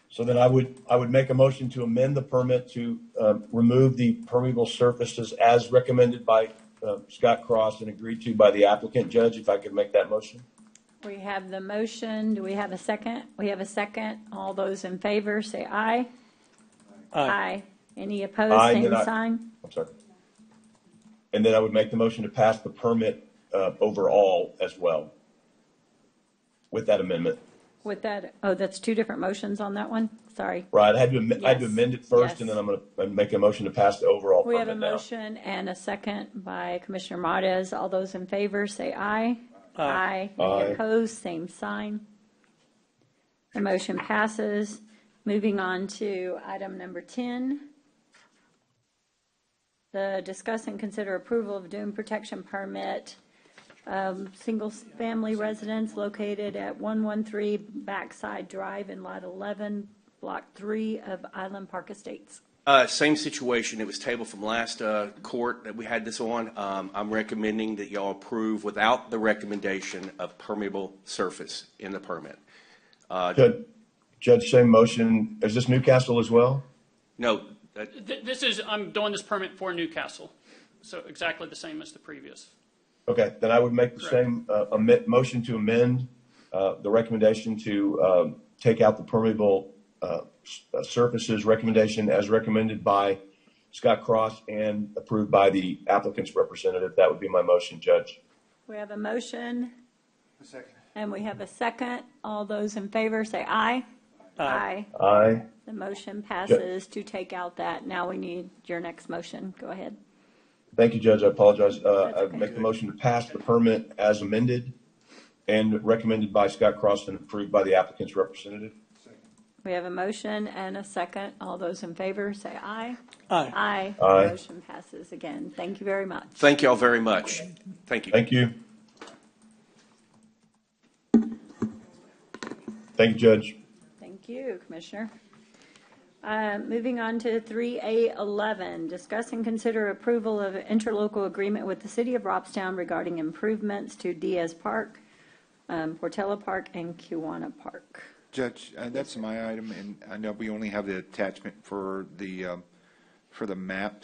So then I would make a motion to amend the permit to remove the permeable surfaces as recommended by Scott Cross and agreed to by the applicant. Judge, if I could make that motion. We have the motion. Do we have a second? We have a second. All those in favor say aye. Aye. Any opposed? Aye, and Same then sign. I'm sorry. And then I would make the motion to pass the permit overall as well with that amendment. With that, oh, that's 2 different motions on that one? Sorry. Right. I had to amend it first, Yes. and then I'm going to make a motion to pass the overall We have permit a now. motion and a second by Commissioner Marquez. All those in favor say aye. Aye. Any Aye. opposed? Same sign. The motion passes. Moving on to item number 10. The discuss and consider approval of dune protection permit, single-family residence located at 113 Backside Drive in Lot 11, Block 3 of Island Park Estates. Same situation. It was tabled from last court that we had this on. I'm recommending that y'all approve without the recommendation of permeable surface in the permit. Judge, same motion. Is this Newcastle as well? No. I'm doing this permit for Newcastle, so exactly the same as the previous. Okay, then I would make the same motion to amend the recommendation to take out the permeable surfaces recommendation as recommended by Scott Cross and approved by the applicant's representative. That would be my motion, Judge. We have a motion. A second. And we have a second. All those in favor say aye. Aye. Aye. The motion passes to take out that. Now we need your next motion. Go ahead. Thank you, Judge. I apologize. I make the motion to pass the permit as amended and recommended by Scott Cross and approved by the applicant's representative. We have a motion and a second. All those in favor say aye. Aye. Aye. Aye. The motion passes again. Thank you very much. Thank y'all very much. Thank you. Thank you. Thank you, Judge. Thank you, Commissioner. Moving on to 3A11, discuss and consider approval of an interlocal agreement with the City of Robstown regarding improvements to Diaz Park, Portela Park, and Kiwanis Park. Judge, that's my item, and I know we only have the attachment for the map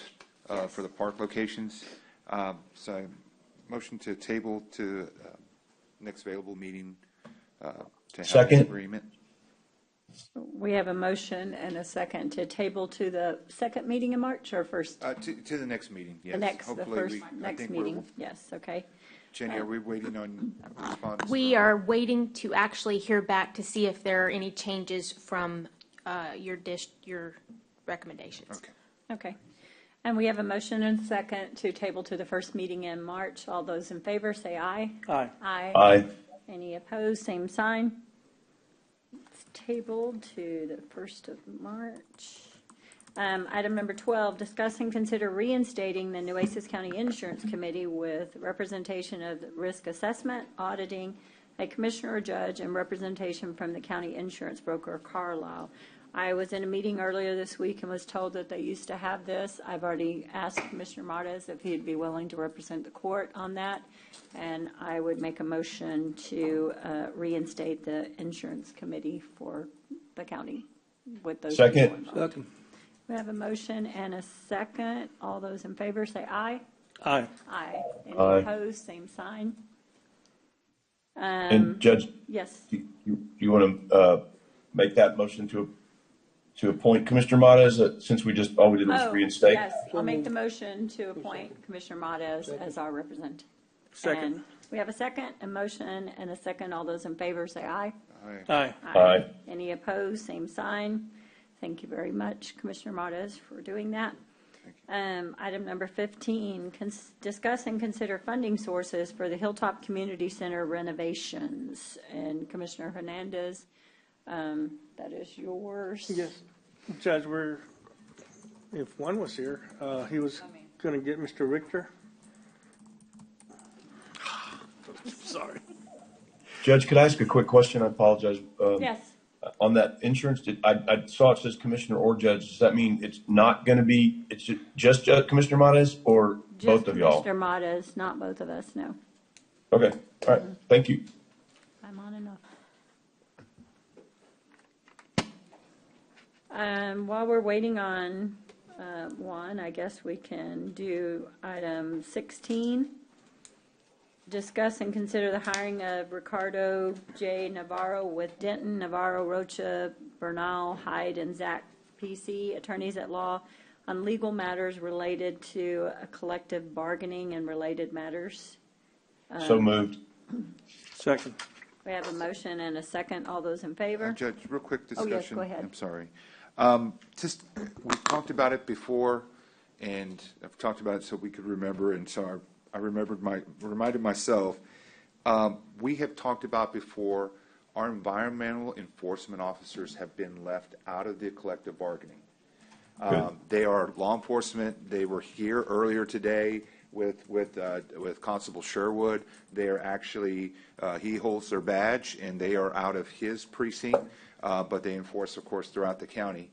for the park locations. So, motion to table to next available meeting to have Second. this agreement. We have a motion and a second to table to the second meeting in March or first? To the next meeting, yes. The next, the Hopefully first, I next think meeting, yes, okay. Jenny, are we waiting on response? We are waiting to actually hear back to see if there are any changes from your recommendations. Okay. Okay. And we have a motion and a second to table to the first meeting in March. All those in favor, say aye. Aye. Aye. Aye. Any opposed, same sign. It's tabled to the 1st of March. Item number 12, discuss and consider reinstating the Nueces County Insurance Committee with representation of risk assessment, auditing, a commissioner or judge, and representation from the county insurance broker, Carlisle. I was in a meeting earlier this week and was told that they used to have this. I've already asked Commissioner Martez if he'd be willing to represent the court on that, and I would make a motion to reinstate the insurance committee for the county with those. Second. Second. We have a motion and a second. All those in favor say aye. Aye. Aye. Any Aye. opposed, same sign. And Judge, Yes. you want to make that motion to appoint Commissioner Mata since we did was reinstate? Yes, I'll make the motion to appoint Commissioner Martez as our representative. Second. And we have a second, a motion and a second. All those in favor say aye. Aye. Aye. Any opposed, same sign. Thank you very much, Commissioner Martez, for doing that. Item number 15, discuss and consider funding sources for the Hilltop Community Center renovations. And Commissioner Hernandez, that is yours. Yes. Judge, if one was here, he was going to get Mr. Richter. Sorry. Judge, could I ask a quick question? I apologize. Yes. On that insurance, I saw it says commissioner or judge. Does that mean it's not going to be, it's just Commissioner Martez or both of y'all? Commissioner Martez, not both of us, no. Okay. All right. Thank you. I'm on enough. While we're waiting on one, I guess we can do item 16. Discuss and consider the hiring of Ricardo J. Navarro with Denton, Navarro, Rocha, Bernal, Hyde, and Zach PC, attorneys at law, on legal matters related to collective bargaining and related matters. So moved. Second. We have a motion and a second. All those in favor? Judge, real quick Oh, discussion. yes, go ahead. I'm sorry. Just, we've talked about it before, and I've talked about it so we could remember, and so I reminded myself, we have talked about before, our environmental enforcement officers have been left out of the collective bargaining. They are law enforcement. They were here earlier today with Constable Sherwood. They are actually, he holds their badge, and they are out of his precinct, but they enforce, of course, throughout the county.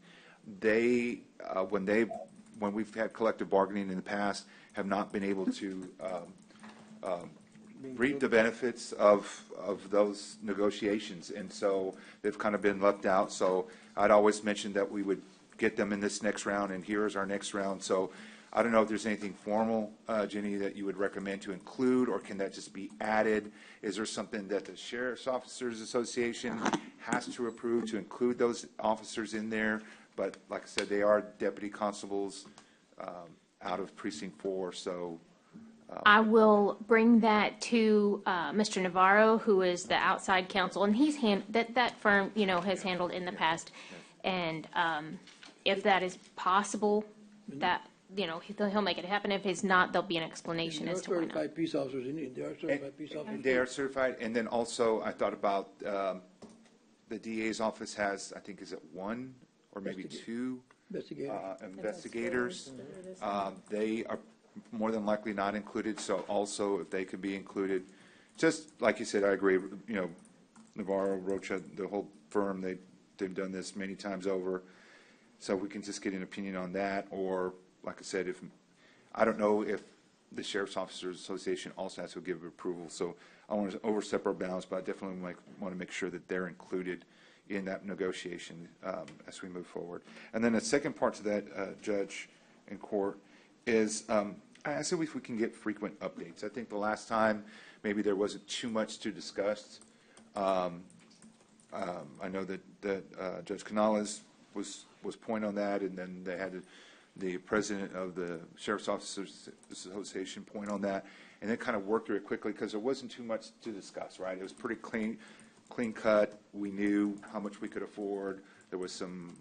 They, when we've had collective bargaining in the past, have not been able to reap the benefits of those negotiations, and so they've kind of been left out. So I'd always mentioned that we would get them in this next round, and here is our next round. So I don't know if there's anything formal, Jenny, that you would recommend to include, or can that just be added? Is there something that the Sheriff's Officers Association has to approve to include those officers in there? But like I said, they are deputy constables out of Precinct 4, so. I will bring that to Mr. Navarro, who is the outside counsel, and he's that firm, has handled in the past. And if that is possible, that he'll make it happen. If it's not, there'll be an explanation as to why not. Certified peace officers, they are certified peace officers. They are certified, and then also I thought about the DA's office has, I think, is it one or maybe two investigators. They are more than likely not included, so also if they could be included, just like you said, I agree. Navarro, Rocha, the whole firm, they've done this many times over, so we can just get an opinion on that. Or like I said, I don't know if the Sheriff's Officers Association also has to give approval, so I want to overstep our bounds, but I definitely want to make sure that they're included in that negotiation as we move forward. And then the second part to that, Judge in court, is I asked if we can get frequent updates. I think the last time maybe there wasn't too much to discuss. I know that Judge Canales was point on that, and then they had the president of the Sheriff's Officers Association point on that, and then kind of work through it quickly because there wasn't too much to discuss, right? It was pretty clean cut. We knew how much we could afford. There was some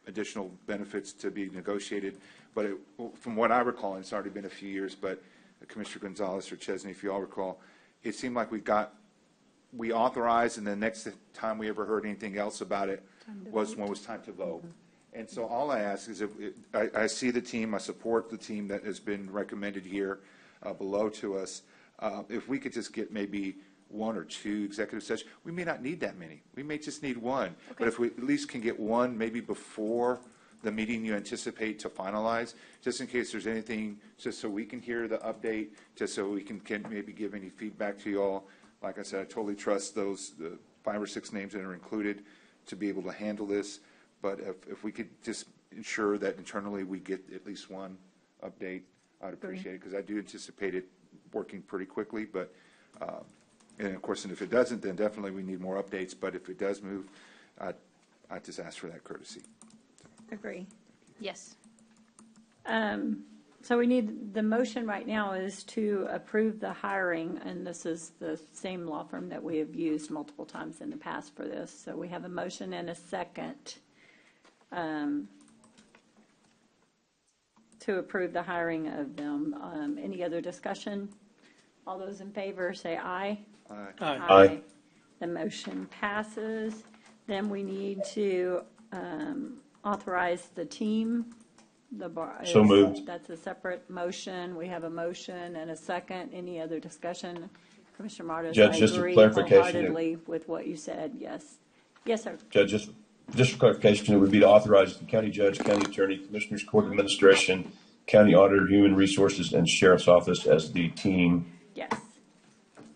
additional benefits to be negotiated. But from what I recall, and it's already been a few years, but Commissioner Gonzalez or Chesney, if you all recall, it seemed like we authorized, and the next time we ever heard anything else about it was when it was time to vote. And so all I ask is, I see the team, I support the team that has been recommended here below to us. If we could just get maybe one or two executive sessions, we may not need that many. We may just need one. Okay. But if we at least can get one maybe before the meeting you anticipate to finalize, just in case there's anything, just so we can hear the update, just so we can maybe give any feedback to you all. Like I said, I totally trust the 5 or 6 names that are included to be able to handle this. But if we could just ensure that internally we get at least one update, I'd appreciate it, because I do anticipate it working pretty quickly. But and of course, and if it doesn't, then definitely we need more updates. But if it does move, I just ask for that courtesy. Agree. Yes. So we need, the motion right now is to approve the hiring, and this is the same law firm that we have used multiple times in the past for this. So we have a motion and a second to approve the hiring of them. Any other discussion? All those in favor say aye. Aye. Aye. Aye. The motion passes. Then we need to authorize the team. So moved. That's a separate motion. We have a motion and a second. Any other discussion? Commissioner Martis, Judge, I just a agree clarification. wholeheartedly with what you said. Yes. Yes, sir. Judge, just for clarification, it would be to authorize the county judge, county attorney, commissioners court administration, county auditor, human resources, and sheriff's office as the team. Yes.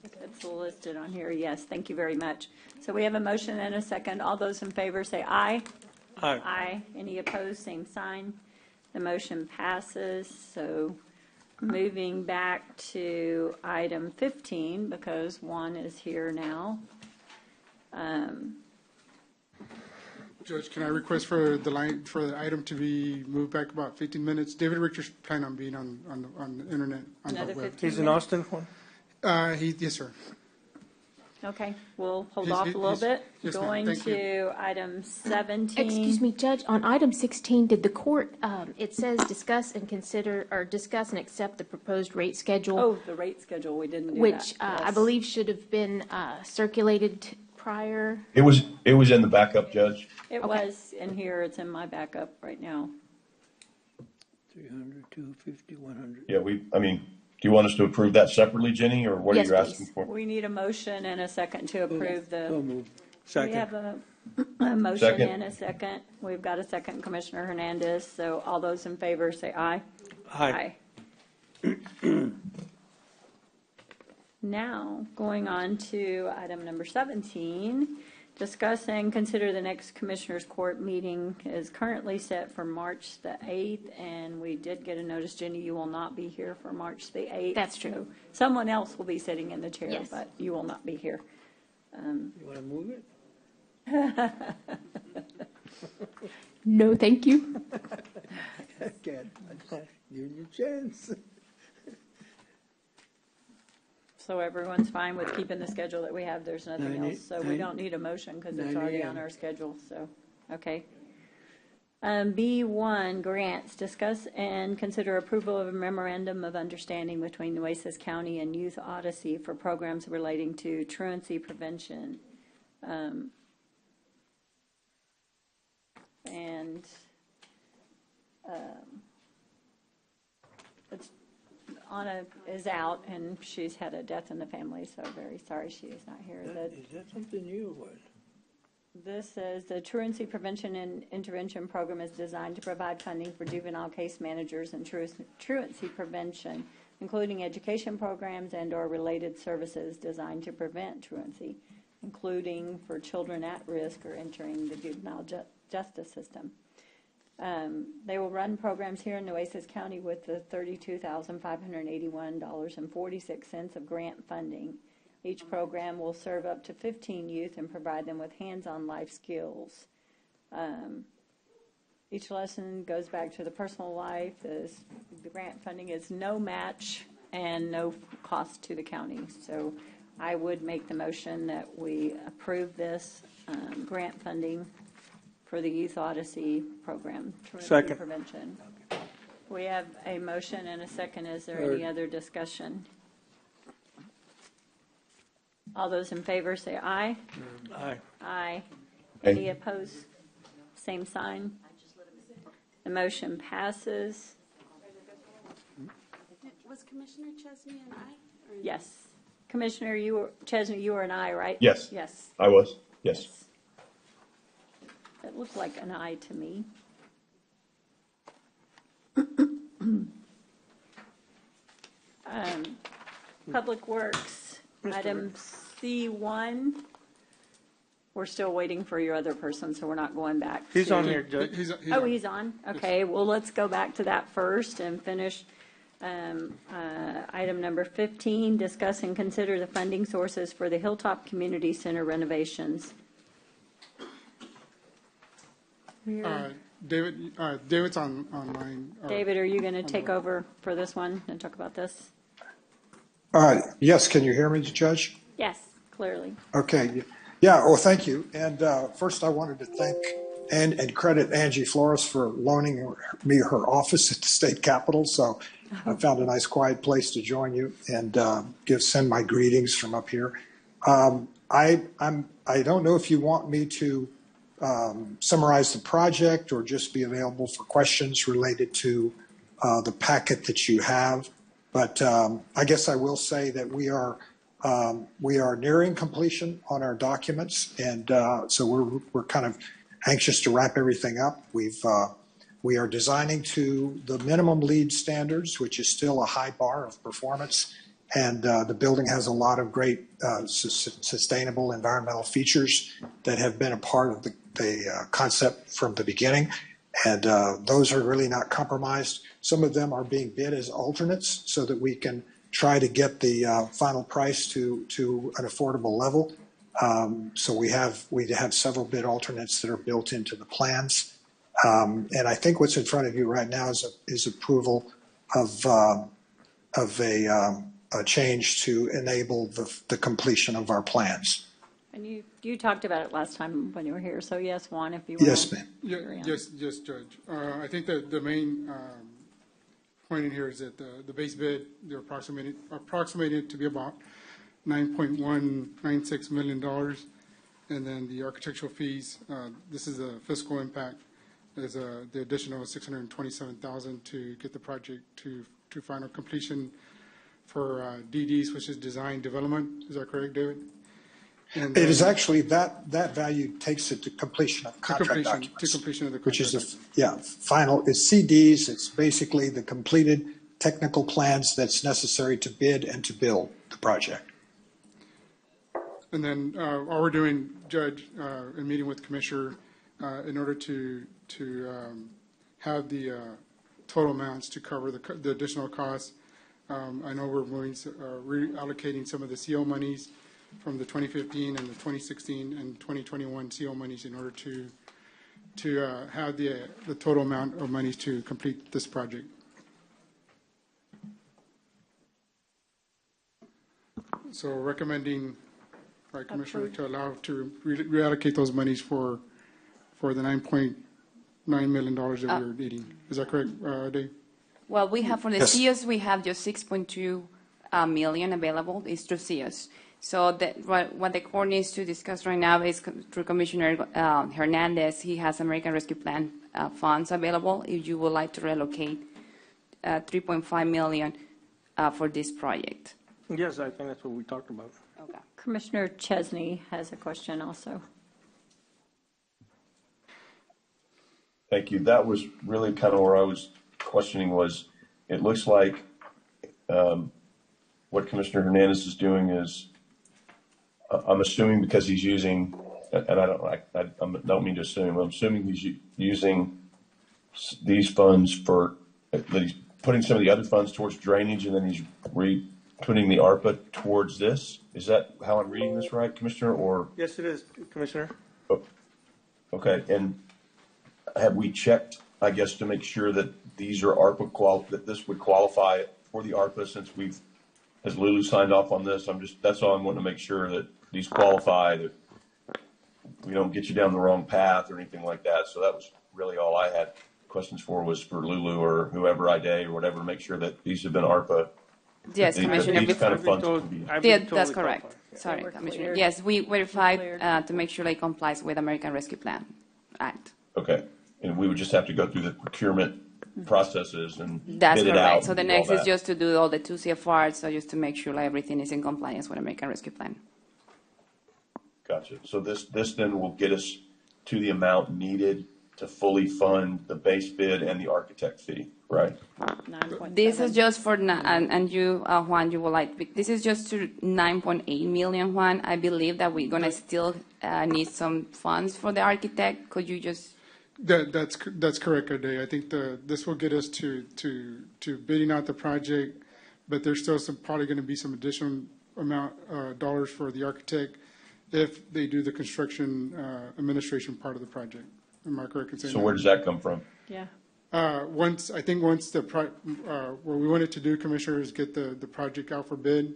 It's listed on here. Yes. Thank you very much. So we have a motion and a second. All those in favor say aye. Aye. Aye. Any opposed, same sign. The motion passes. So moving back to item 15, because one is here now. Judge, can I request for the item to be moved back about 15 minutes? David Richards planning on being on the internet, on the Another web. 15 He's in minutes? Austin, Juan? Yes, sir. Okay, we'll hold He's- off a little he's- bit. yes, ma'am. Going Thank you. to item 17. Excuse me, Judge, on item 16, did the court, it says discuss and accept the proposed rate schedule, Oh, the rate schedule, we didn't do that. which I Yes. believe should have been circulated prior. It was in the backup, Judge. It was in here, it's in my backup right now. 300, 250, 100. Yeah, do you want us to approve that separately, Jenny, or what are Yes, you asking please. for? We need a motion and a second to approve So the, moved. we Second. have a motion Second. and a second. We've got a second, Commissioner Hernandez, so all those in favor say aye. Aye. Now, going on to item number 17, discuss and consider the next Commissioners Court meeting is currently set for March the 8th, and we did get a notice, Jenny, you will not be here for March the 8th. That's true. So someone else will be sitting in the chair, Yes. but you will not be here. You want to move it? No, thank you. Can't. Give you a chance. So everyone's fine with keeping the schedule that we have, there's nothing else, so we don't need a motion because it's 9 already a.m. on our schedule, so, okay. B1, grants, discuss and consider approval of a memorandum of understanding between Nueces County and Youth Odyssey for programs relating to truancy prevention. And it's Anna is out, and she's had a death in the family, so very sorry she is not here. Is that something new or what? This says the truancy prevention and intervention program is designed to provide funding for juvenile case managers and truancy prevention, including education programs and/or related services designed to prevent truancy, including for children at risk or entering the juvenile justice system. They will run programs here in Nueces County with the $32,581.46 of grant funding. Each program will serve up to 15 youth and provide them with hands-on life skills. Each lesson goes back to the personal life. The grant funding is no match and no cost to the county. So I would make the motion that we approve this grant funding for the Youth Odyssey program, truancy Second. prevention. We have a motion and a second. Is there any other discussion? All those in favor say aye. Aye. Aye. Aye. Any opposed? Same sign. The motion passes. Was Commissioner Chesney and I? Yes. Commissioner, Chesney, you were an aye, right? Yes. Yes. I was. Yes. It looked like an aye to me. Public Works, item C1. We're still waiting for your other person, so we're not going back. He's on here, Judge. He's on? Okay, well, let's go back to that first and finish item number 15, discuss and consider the funding sources for the Hilltop Community Center renovations. David's online. David, are you going to take over for this one and talk about this? Yes, can you hear me, Judge? Yes, clearly. Okay. Yeah, well, thank you. And first I wanted to thank and credit Angie Flores for loaning me her office at the state capitol. So I found a nice quiet place to join you and send my greetings from up here. I don't know if you want me to summarize the project or just be available for questions related to the packet that you have. But I guess I will say that we are nearing completion on our documents, and so we're kind of anxious to wrap everything up. We are designing to the minimum LEED standards, which is still a high bar of performance, and the building has a lot of great sustainable environmental features that have been a part of the concept from the beginning, and those are really not compromised. Some of them are being bid as alternates so that we can try to get the final price to an affordable level. So we have several bid alternates that are built into the plans. And I think what's in front of you right now is approval of a change to enable the completion of our plans. And you talked about it last time when you were here. So yes, Juan, if you want. Yes, ma'am. Yes, Judge. I think that the main point in here is that the base bid, they're approximated to be about $9.196 million. And then the architectural fees, this is a fiscal impact, is the additional $627,000 to get the project to final completion for DDs, which is design development. Is that correct, David? And it is actually that value takes it to completion of contract documents. To completion of the contract. Which is final. It's CDs. It's basically the completed technical plans that's necessary to bid and to build the project. And then all we're doing, Judge, in meeting with Commissioner, in order to have the total amounts to cover the additional costs. I know we're reallocating some of the CO monies from the 2015 and the 2016 and 2021 CO monies in order to have the total amount of monies to complete this project. So recommending, right, Commissioner, to allow to reallocate those monies for the $9.9 million that we're needing. Is that correct, Dave? Well, we have for the Yes. CIOs, we have just 6.2 million available. It's through CIOs. So what the court needs to discuss right now is through Commissioner Hernandez. He has American Rescue Plan funds available if you would like to relocate 3.5 million for this project. Yes, I think that's what we talked about. Okay. Commissioner Chesney has a question also. Thank you. That was really kind of where I was questioning was, it looks like what Commissioner Hernandez is doing is, I'm assuming because he's using, and I don't mean to assume, I'm assuming he's using these funds that he's putting some of the other funds towards drainage and then he's putting the ARPA towards this. Is that how I'm reading this right, Commissioner, or? Yes, it is, Commissioner. Okay, and have we checked, I guess, to make sure that these are ARPA that this would qualify for the ARPA since has Lulu signed off on this? That's all I'm wanting to make sure that these qualify, that we don't get you down the wrong path or anything like that. So that was really all I had questions for, was for Lulu or whoever, IDA or whatever, to make sure that these have been ARPA. Yes, Commissioner. These kind of funds can be. Yeah, that's correct. Sorry, Commissioner. Yes, we verified to make sure it complies with American Rescue Plan Act. Okay, and we would just have to go through the procurement processes and That's bid it out. correct. So the and do all next is that. just to do all the 2 CFRs, so just to make sure like everything is in compliance with American Rescue Plan. Gotcha. So this then will get us to the amount needed to fully fund the base bid and the architect fee, right? This is just for, and you, Juan, you will like, this is just to 9.8 million, Juan. I believe that we're gonna still need some funds for the architect. Could you just? That's correct, Ade. I think this will get us to bidding out the project, but there's still probably going to be some additional amount dollars for the architect if they do the construction administration part of the project. Am I correct in saying So that? where does that come from? Yeah. Once what we wanted to do, Commissioner, is get the project out for bid,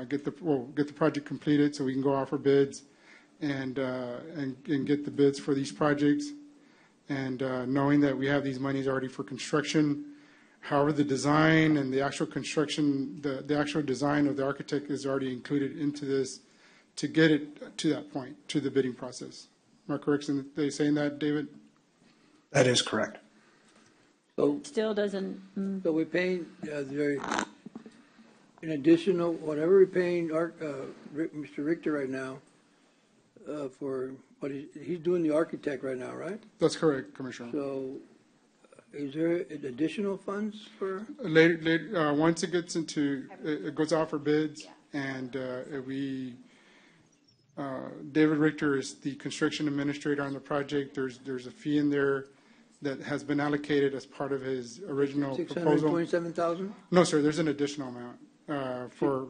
get the project completed so we can go out for bids and get the bids for these projects. And knowing that we have these monies already for construction, however, the design and the actual construction, the actual design of the architect is already included into this to get it to that point, to the bidding process. Am I correct in saying that, David? That is correct. So, Still doesn't, so we're paying, in additional, whatever we're paying Mr. Richter right now, for, but he's doing the architect right now, right? That's correct, Commissioner. So is there additional funds for? Later, once it gets it goes out for bids, and David Richter is the construction administrator on the project. There's a fee in there that has been allocated as part of his original proposal. $627,000? No, sir, there's an additional amount for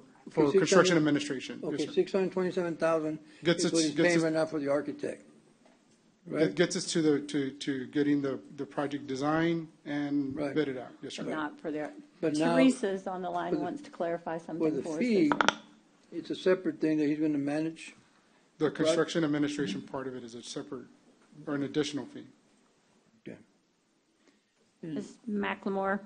construction administration. Okay, Yes, sir. $627,000 Gets is us- what he's gets paying us- right now for the architect. It Right? gets us to getting the project design and Right. bid it out. Yes, sir. but not for their, But now- Teresa's on the line, for the- wants to clarify For something the for us. fee, it's a separate thing that he's going to manage. The construction administration part of it is a separate or an additional fee. Okay. Ms. McLemore?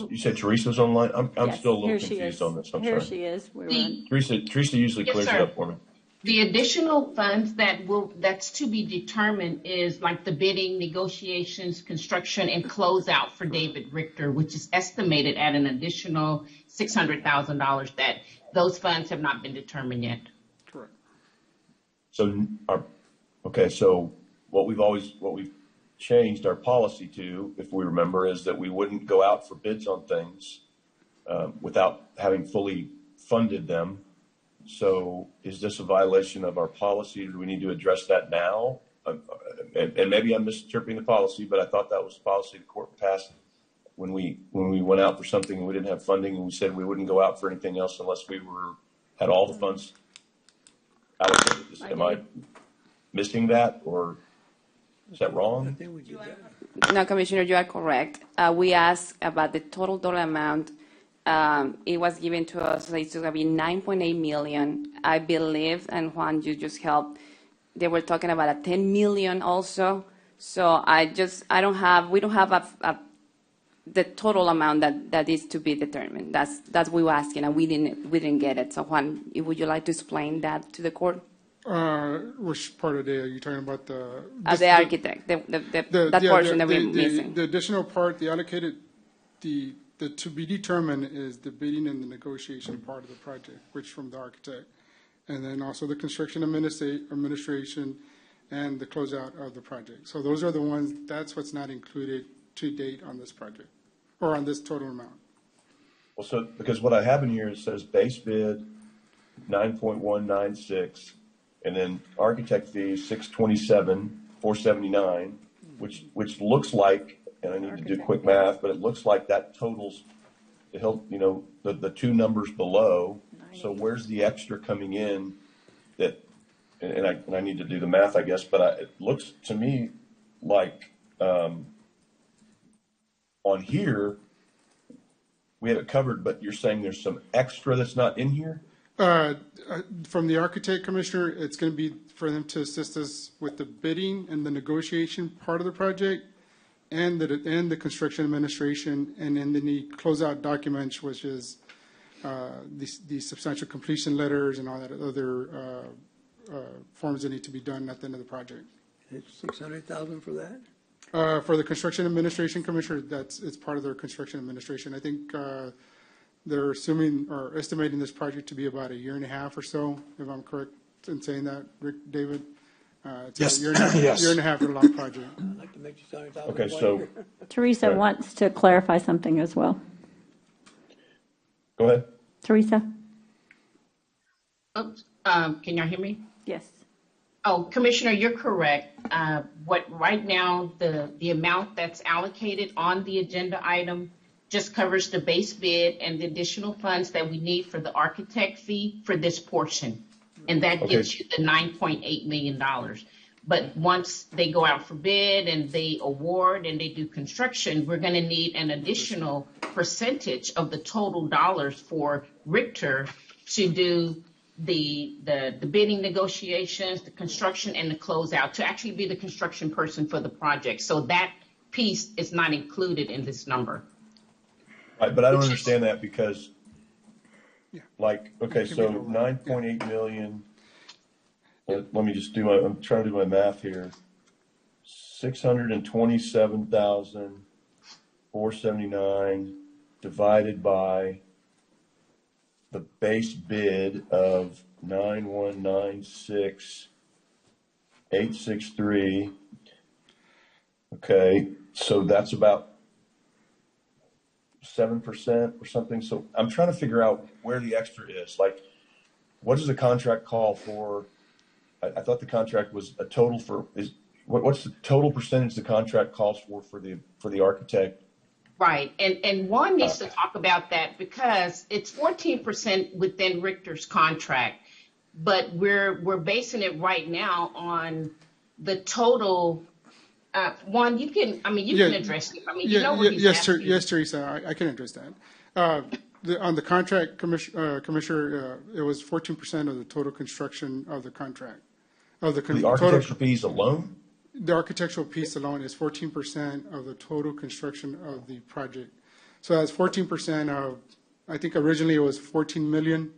You said Teresa's online? I'm Yes, still a little here she confused is. on this. I'm Here sorry. she is. We were on- Teresa usually Yes, clears it sir. up for me. The additional funds that's to be determined is like the bidding, negotiations, construction, and closeout for David Richter, which is estimated at an additional $600,000. That those funds have not been determined yet. Correct. So, so what we've changed our policy to, if we remember, is that we wouldn't go out for bids on things without having fully funded them. So is this a violation of our policy? Do we need to address that now? And maybe I'm misinterpreting the policy, but I thought that was the policy the court passed when we went out for something and we didn't have funding, and we said we wouldn't go out for anything else unless we had all the funds allocated. Am I missing that, or is that wrong? No, Commissioner, you are correct. We asked about the total dollar amount. It was given to us, so it's going to be 9.8 million, I believe, and Juan, you just helped. They were talking about a 10 million also. So we don't have the total amount that is to be determined. That's what we were asking, and we didn't get it. So Juan, would you like to explain that to the court? Which part of the day are you talking about? The architect, that portion that we're missing. The additional part, the allocated, the to be determined is the bidding and the negotiation part of the project, which from the architect, and then also the construction administration and the closeout of the project. So those are the ones. That's what's not included to date on this project, or on this total amount. Well, so because what I have in here, it says base bid 9.196, and then architect fees 627,479, which looks like, and I need to do quick math, but it looks like that totals to help, the two numbers below. So where's the extra coming in that and I need to do the math, I guess, but it looks to me like on here we have it covered, but you're saying there's some extra that's not in here? From the architect, Commissioner, it's going to be for them to assist us with the bidding and the negotiation part of the project, and the construction administration, and then the closeout documents, which is the substantial completion letters and all that other forms that need to be done at the end of the project. It's 600,000 for that? For the construction administration, Commissioner, it's part of their construction administration. I think they're assuming or estimating this project to be about a year and a half or so, if I'm correct in saying that, David. It's Yes. a year and a half, Yes. year and a half or a long project. I'd like to make you 600,000. Okay, so Teresa Right. wants to clarify something as well. go ahead. Teresa? Oops, can y'all hear me? Yes. Oh, Commissioner, you're correct. What right now, the amount that's allocated on the agenda item just covers the base bid and the additional funds that we need for the architect fee for this portion. And that gets you the $9.8 million. But once they go out for bid and they award and they do construction, we're going to need an additional percentage of the total dollars for Richter to do the bidding negotiations, the construction, and the closeout, to actually be the construction person for the project. So that piece is not included in this number. Right, but I don't understand that because, like, okay, so 9.8 million. Let me just I'm trying to do my math here. 627,479 divided by the base bid of 9196863. Okay, so that's about 7% or something. So I'm trying to figure out where the extra is. Like, what does the contract call for? I thought the contract was a total for what's the total percentage the contract calls for the architect? Right, and Juan needs to talk about that because it's 14% within Richter's contract, but we're basing it right now on the total. Juan, you can address it. I mean, you know what he's asking. Yes, Teresa, I can address that. On the contract, Commissioner, it was 14% of the total construction of the contract. The architectural fees alone? The architectural piece alone is 14% of the total construction of the project. So that's 14% of, I think originally it was 14 million.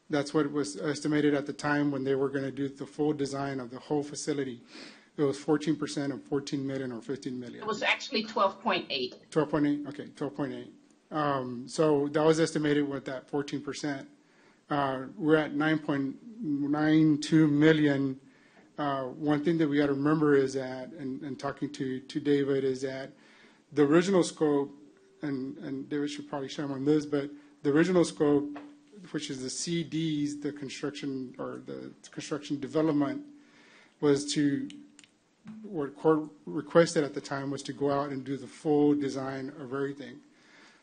That's what was estimated at the time when they were going to do the full design of the whole facility. It was 14% of 14 million or 15 million. It was actually 12.8. 12.8, okay, 12.8. So that was estimated with that 14%. We're at 9.92 million. One thing that we got to remember is that, and talking to David, is that the original scope, and David should probably share on this, but the original scope, which is the CDs, the construction or the construction development, was to, what court requested at the time was to go out and do the full design of everything.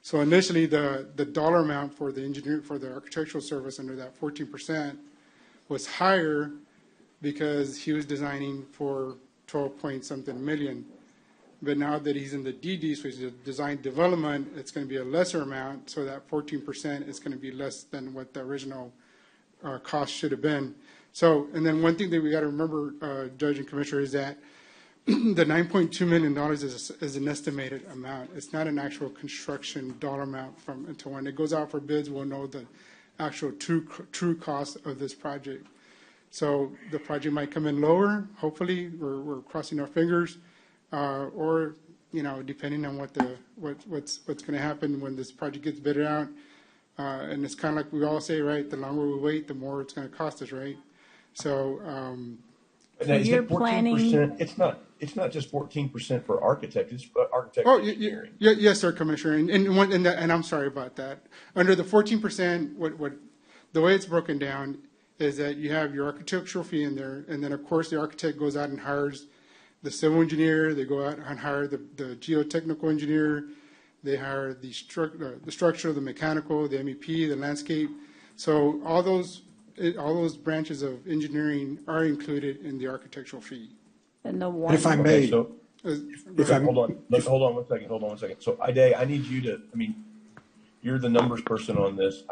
So initially, the dollar amount for the engineer, for the architectural service under that 14% was higher because he was designing for 12 point something million. But now that he's in the DDs, which is design development, it's going to be a lesser amount. So that 14% is going to be less than what the original cost should have been. So, and then one thing that we got to remember, Judge and Commissioner, is that the $9.2 million is an estimated amount. It's not an actual construction dollar amount until when it goes out for bids, we'll know the actual true cost of this project. So the project might come in lower, hopefully, we're crossing our fingers, or, depending on what's going to happen when this project gets bidded out. And it's kind of like we all say, right, the longer we wait, the more it's going to cost us, right? So, so you're planning. It's not just 14% for architect. It's architect engineering. Yes, sir, Commissioner. And I'm sorry about that. Under the 14%, the way it's broken down is that you have your architectural fee in there, and then of course the architect goes out and hires the civil engineer. They go out and hire the geotechnical engineer. They hire the structure, the mechanical, the MEP, the landscape. So all those all those branches of engineering are included in the architectural fee. And the And one. if I may, So, if I hold on one second. So, Ide, I need you to, I mean, you're the numbers person on this.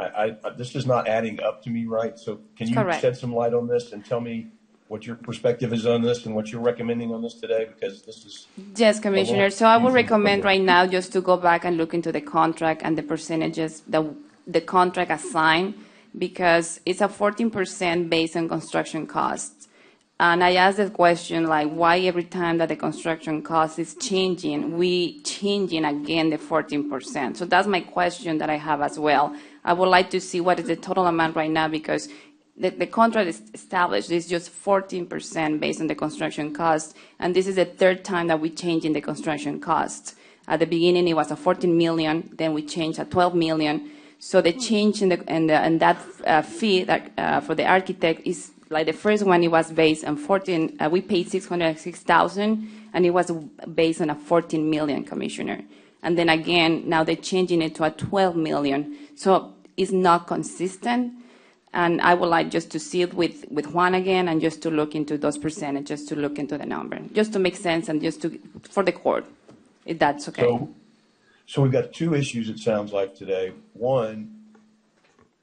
This is not adding up to me, right? So can you Correct. shed some light on this and tell me what your perspective is on this and what you're recommending on this today? Because this is. Yes, Commissioner. So I would confusing. recommend right now just to go back and look into the contract and the percentages that the contract assigned, because it's a 14% based on construction costs. And I asked the question, like, why every time that the construction cost is changing, we changing again the 14%? So that's my question that I have as well. I would like to see what is the total amount right now, because the contract is established is just 14% based on the construction costs, and this is the third time that we changing the construction costs. At the beginning, it was a 14 million, then we changed a 12 million. So the change in that fee that for the architect is like the first one. It was based on 14. We paid 606,000, and it was based on a 14 million, Commissioner. And then again, now they're changing it to a 12 million. So it's not consistent. And I would like just to see it with Juan again, and just to look into those percentages, to look into the number, just to make sense, and just to for the court, if that's okay. So we've got two issues, it sounds like, today. One,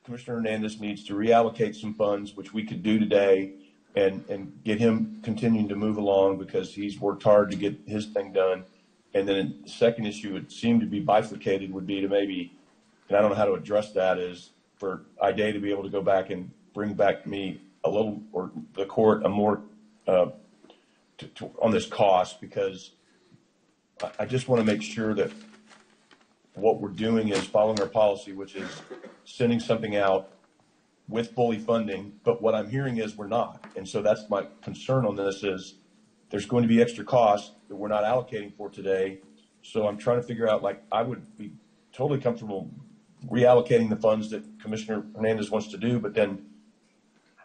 Commissioner Hernandez needs to reallocate some funds, which we could do today, and get him continuing to move along because he's worked hard to get his thing done. And then the second issue would seem to be bifurcated, would be to maybe, and I don't know how to address that, is for Ida to be able to go back and bring back me a little, or the court, a more, on this cost, because I just want to make sure that what we're doing is following our policy, which is sending something out with fully funding. But what I'm hearing is we're not. And so that's my concern on this, is there's going to be extra costs that we're not allocating for today. So I'm trying to figure out, like, I would be totally comfortable reallocating the funds that Commissioner Hernandez wants to do, but then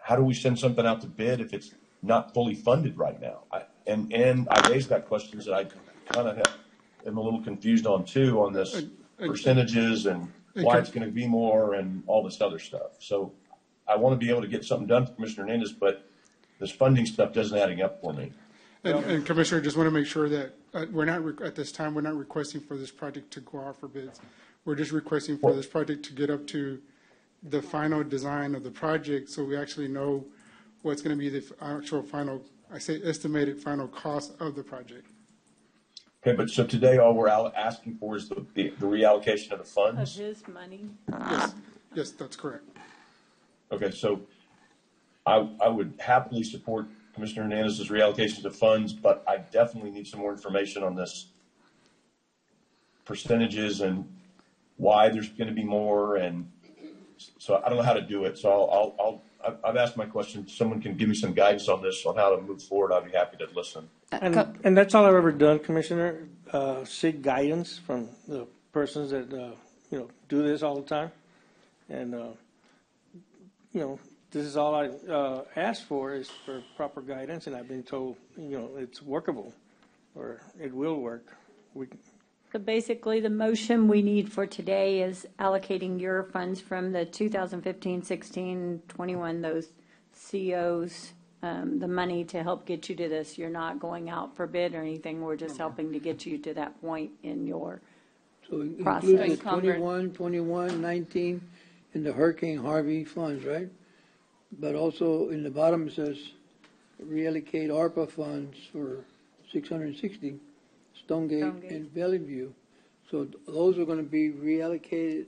how do we send something out to bid if it's not fully funded right now? And I raised that questions that I kind of am a little confused on too, on this percentages and why it's going to be more and all this other stuff. So I want to be able to get something done for Commissioner Hernandez, but this funding stuff doesn't adding up for me. And Commissioner, just want to make sure that we're not, at this time, we're not requesting for this project to go out for bids. We're just requesting for this project to get up to the final design of the project, so we actually know what's going to be the actual final, I say estimated final cost of the project. Okay, but so today all we're asking for is the reallocation of the funds? Of his money. Yes, that's correct. Okay, so I would happily support Commissioner Hernandez's reallocation of funds, but I definitely need some more information on this percentages and why there's going to be more, and so I don't know how to do it. So I've asked my question. If someone can give me some guidance on this, on how to move forward, I'd be happy to listen. And that's all I've ever done, Commissioner, seek guidance from the persons that, do this all the time. And, this is all I asked for, is for proper guidance, and I've been told, it's workable, or it will work. So basically, the motion we need for today is allocating your funds from the 2015, 16, 21, those COs, the money to help get you to this. You're not going out for bid or anything. We're just helping to get you to that point in your process. So include the 21, 19 in the Hurricane Harvey funds, right? But also in the bottom it says reallocate ARPA funds for 660, Stonegate and Bellevue. So those are going to be reallocated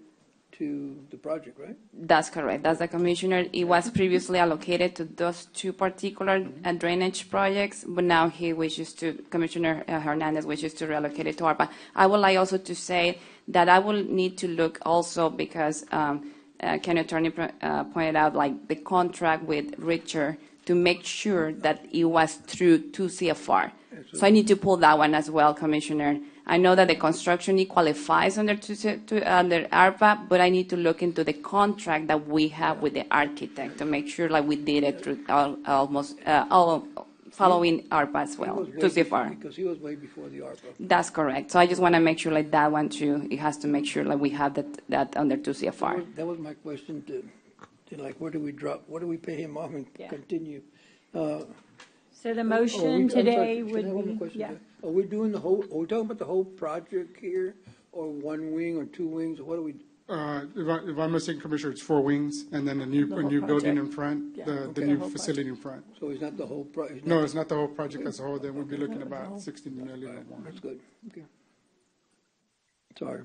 to the project, right? That's correct. That's the Commissioner. It was previously allocated to those two particular drainage projects, but now Commissioner Hernandez wishes to reallocate it to ARPA. I would like also to say that I will need to look also, because County Attorney pointed out, like, the contract with Richard, to make sure that it was through 2 CFR. So I need to pull that one as well, Commissioner. I know that the construction, it qualifies under under ARPA, but I need to look into the contract that we have with the architect to make sure, like, we did it through almost all following ARPA as well, 2 CFR. Because he was way before the ARPA. That's correct. So I just want to make sure, like, that one too, it has to make sure, like, we have that under 2 CFR. That was my question to thinking, like, where do we drop, where do we pay him off and Yeah. continue? So the motion today would be, yeah. Are we doing the whole, are we talking about the whole project here, or one wing or two wings, or what are we? If I'm mistaken, Commissioner, it's 4 wings, and then a new building project. in front, Yeah. the Okay. new The whole facility in front. So it's not the whole project? No, it's not the whole project as a whole, then we'd be looking about 16 million or more. That's good, okay. Sorry.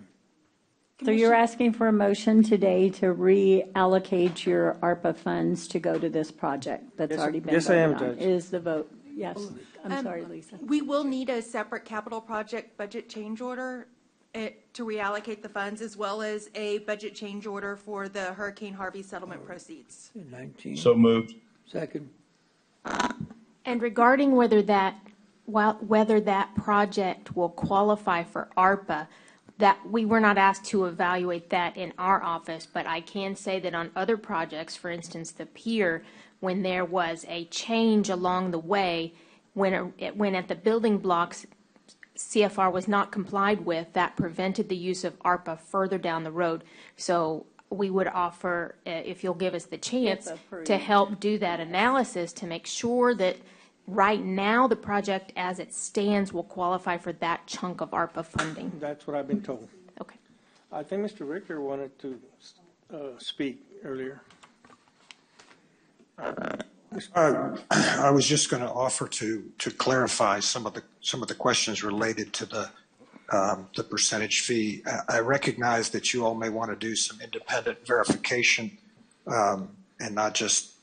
So you're asking for a motion today to reallocate your ARPA funds to go to this project that's Yes, already been yes, I am, voted on? Judge. Is the vote, yes. I'm sorry, Lisa. We will need a separate capital project budget change order to reallocate the funds, as well as a budget change order for the Hurricane Harvey settlement proceeds. 19. So moved. Second. And regarding whether that project will qualify for ARPA, that we were not asked to evaluate that in our office, but I can say that on other projects, for instance, the pier, when there was a change along the way, when at the building blocks CFR was not complied with, that prevented the use of ARPA further down the road. So we would offer, if you'll give us the chance, If approved. to help do that analysis to make sure that right now the project as it stands will qualify for that chunk of ARPA funding. That's what I've been told. Okay. I think Mr. Richter wanted to speak earlier. I was just going to offer to clarify some of the questions related to the percentage fee. I recognize that you all may want to do some independent verification and not just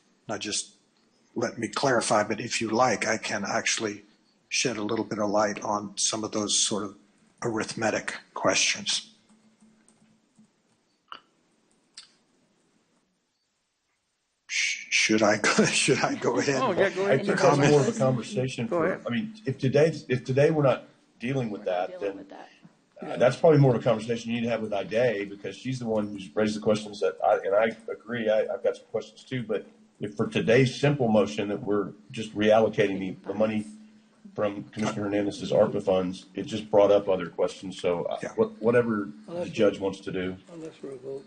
let me clarify, but if you like, I can actually shed a little bit of light on some of those sort of arithmetic questions. Should I go ahead? Oh, yeah, go I ahead. think that's more of a conversation Go for, ahead. I mean, if today we're not dealing with that, then that's probably more of a conversation you need to have with Ida, because she's the one who's raised the questions that I agree, I've got some questions too, but if for today's simple motion that we're just reallocating the money from Commissioner Hernandez's ARPA funds, it just brought up other questions, so whatever the judge wants to do. Unless for a vote.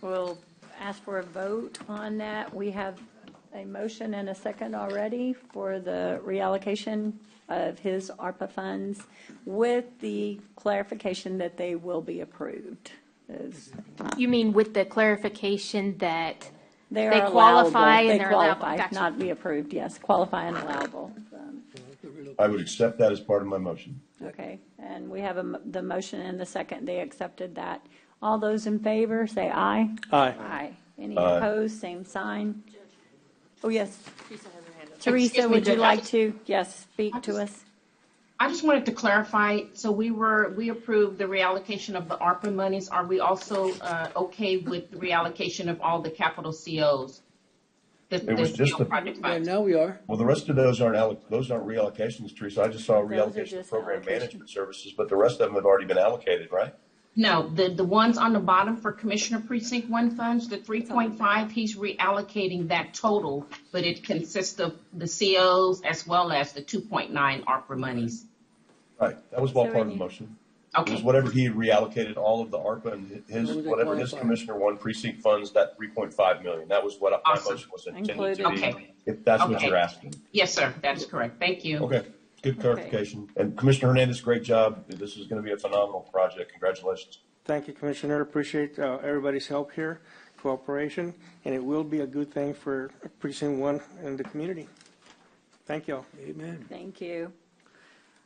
We'll ask for a vote on that. We have a motion and a second already for the reallocation of his ARPA funds with the clarification that they will be approved. You mean with the clarification that They they are qualify allowable. and They they're allowable? qualify, Gotcha. not be approved, yes, qualify and allowable. I would accept that as part of my motion. Okay, and we have the motion and the second, they accepted that. All those in favor, say aye. Aye. Aye. Any Aye. opposed, same sign. Oh, yes. Excuse Teresa, me, would you Judge, like to, yes, speak to us? I just wanted to clarify, so we approved the reallocation of the ARPA monies. Are we also okay with the reallocation of all the capital COs? It was just CO the- project Yeah, funds? now we are. Well, the rest of those aren't reallocations, Teresa. I just saw Those are reallocation just of program allocation. management services, but the rest of them have already been allocated, right? No, the ones on the bottom for Commissioner Precinct 1 funds, the 3.5, he's reallocating that total, but it consists of the COs as well as the 2.9 ARPA monies. Right, that was all So part of any- the motion. It was Okay, whatever he had reallocated all of the ARPA and his, What was it whatever his qualified? Commissioner 1 precinct funds, that 3.5 million. That was what my Awesome. motion was intended to Included. be, Okay. if that's what Okay. you're asking. yes, sir, that's correct. Thank you. Okay, good clarification. And Commissioner Hernandez, great job. This is going to be a phenomenal project. Congratulations. Thank you, Commissioner. Appreciate everybody's help here, cooperation, and it will be a good thing for Precinct 1 and the community. Thank you all. Amen. Thank you.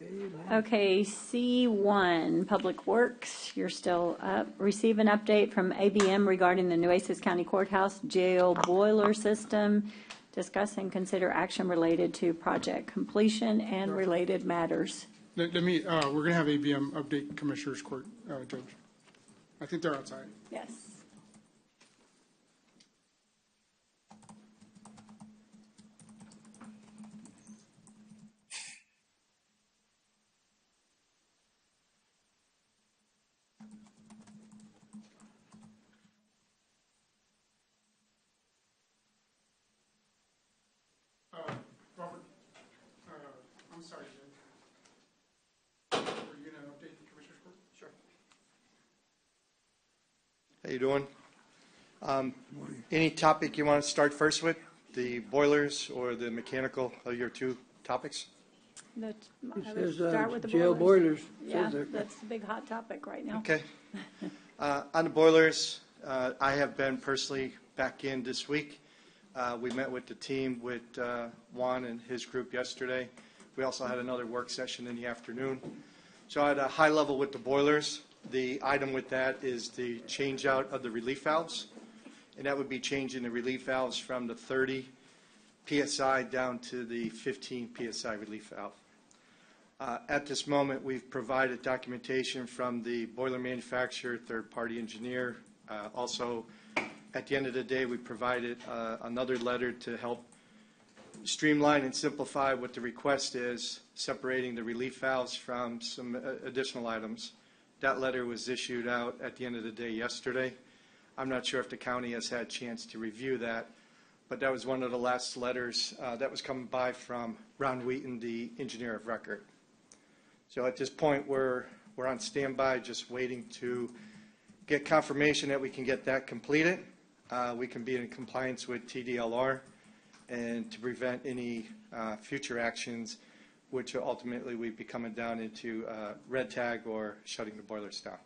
Amen. Okay, C1, Public Works, you're still up. Receive an update from ABM regarding the Nueces County Courthouse jail boiler system. Discuss and consider action related to project completion and related matters. Let me, we're going to have ABM update Commissioners Court, Judge. I think they're outside. Yes. Robert, I'm sorry, Judge. Are you going to update the Commissioners Court? Sure. How you doing? Any topic you want to start first with? The boilers or the mechanical are your two topics? I It would says, start with the jail boilers. boilers. Yeah, Says there. that's the big hot topic right now. Okay. On the boilers, I have been personally back in this week. We met with the team with Juan and his group yesterday. We also had another work session in the afternoon. So at a high level with the boilers, the item with that is the change out of the relief valves. And that would be changing the relief valves from the 30 PSI down to the 15 PSI relief valve. At this moment, we've provided documentation from the boiler manufacturer, third-party engineer. Also, at the end of the day, we provided another letter to help streamline and simplify what the request is, separating the relief valves from some additional items. That letter was issued out at the end of the day yesterday. I'm not sure if the county has had a chance to review that, but that was one of the last letters that was coming by from Ron Wheaton, the engineer of record. So at this point, we're on standby, just waiting to get confirmation that we can get that completed. We can be in compliance with TDLR and to prevent any future actions, which ultimately we'd be coming down into red tag or shutting the boilers down.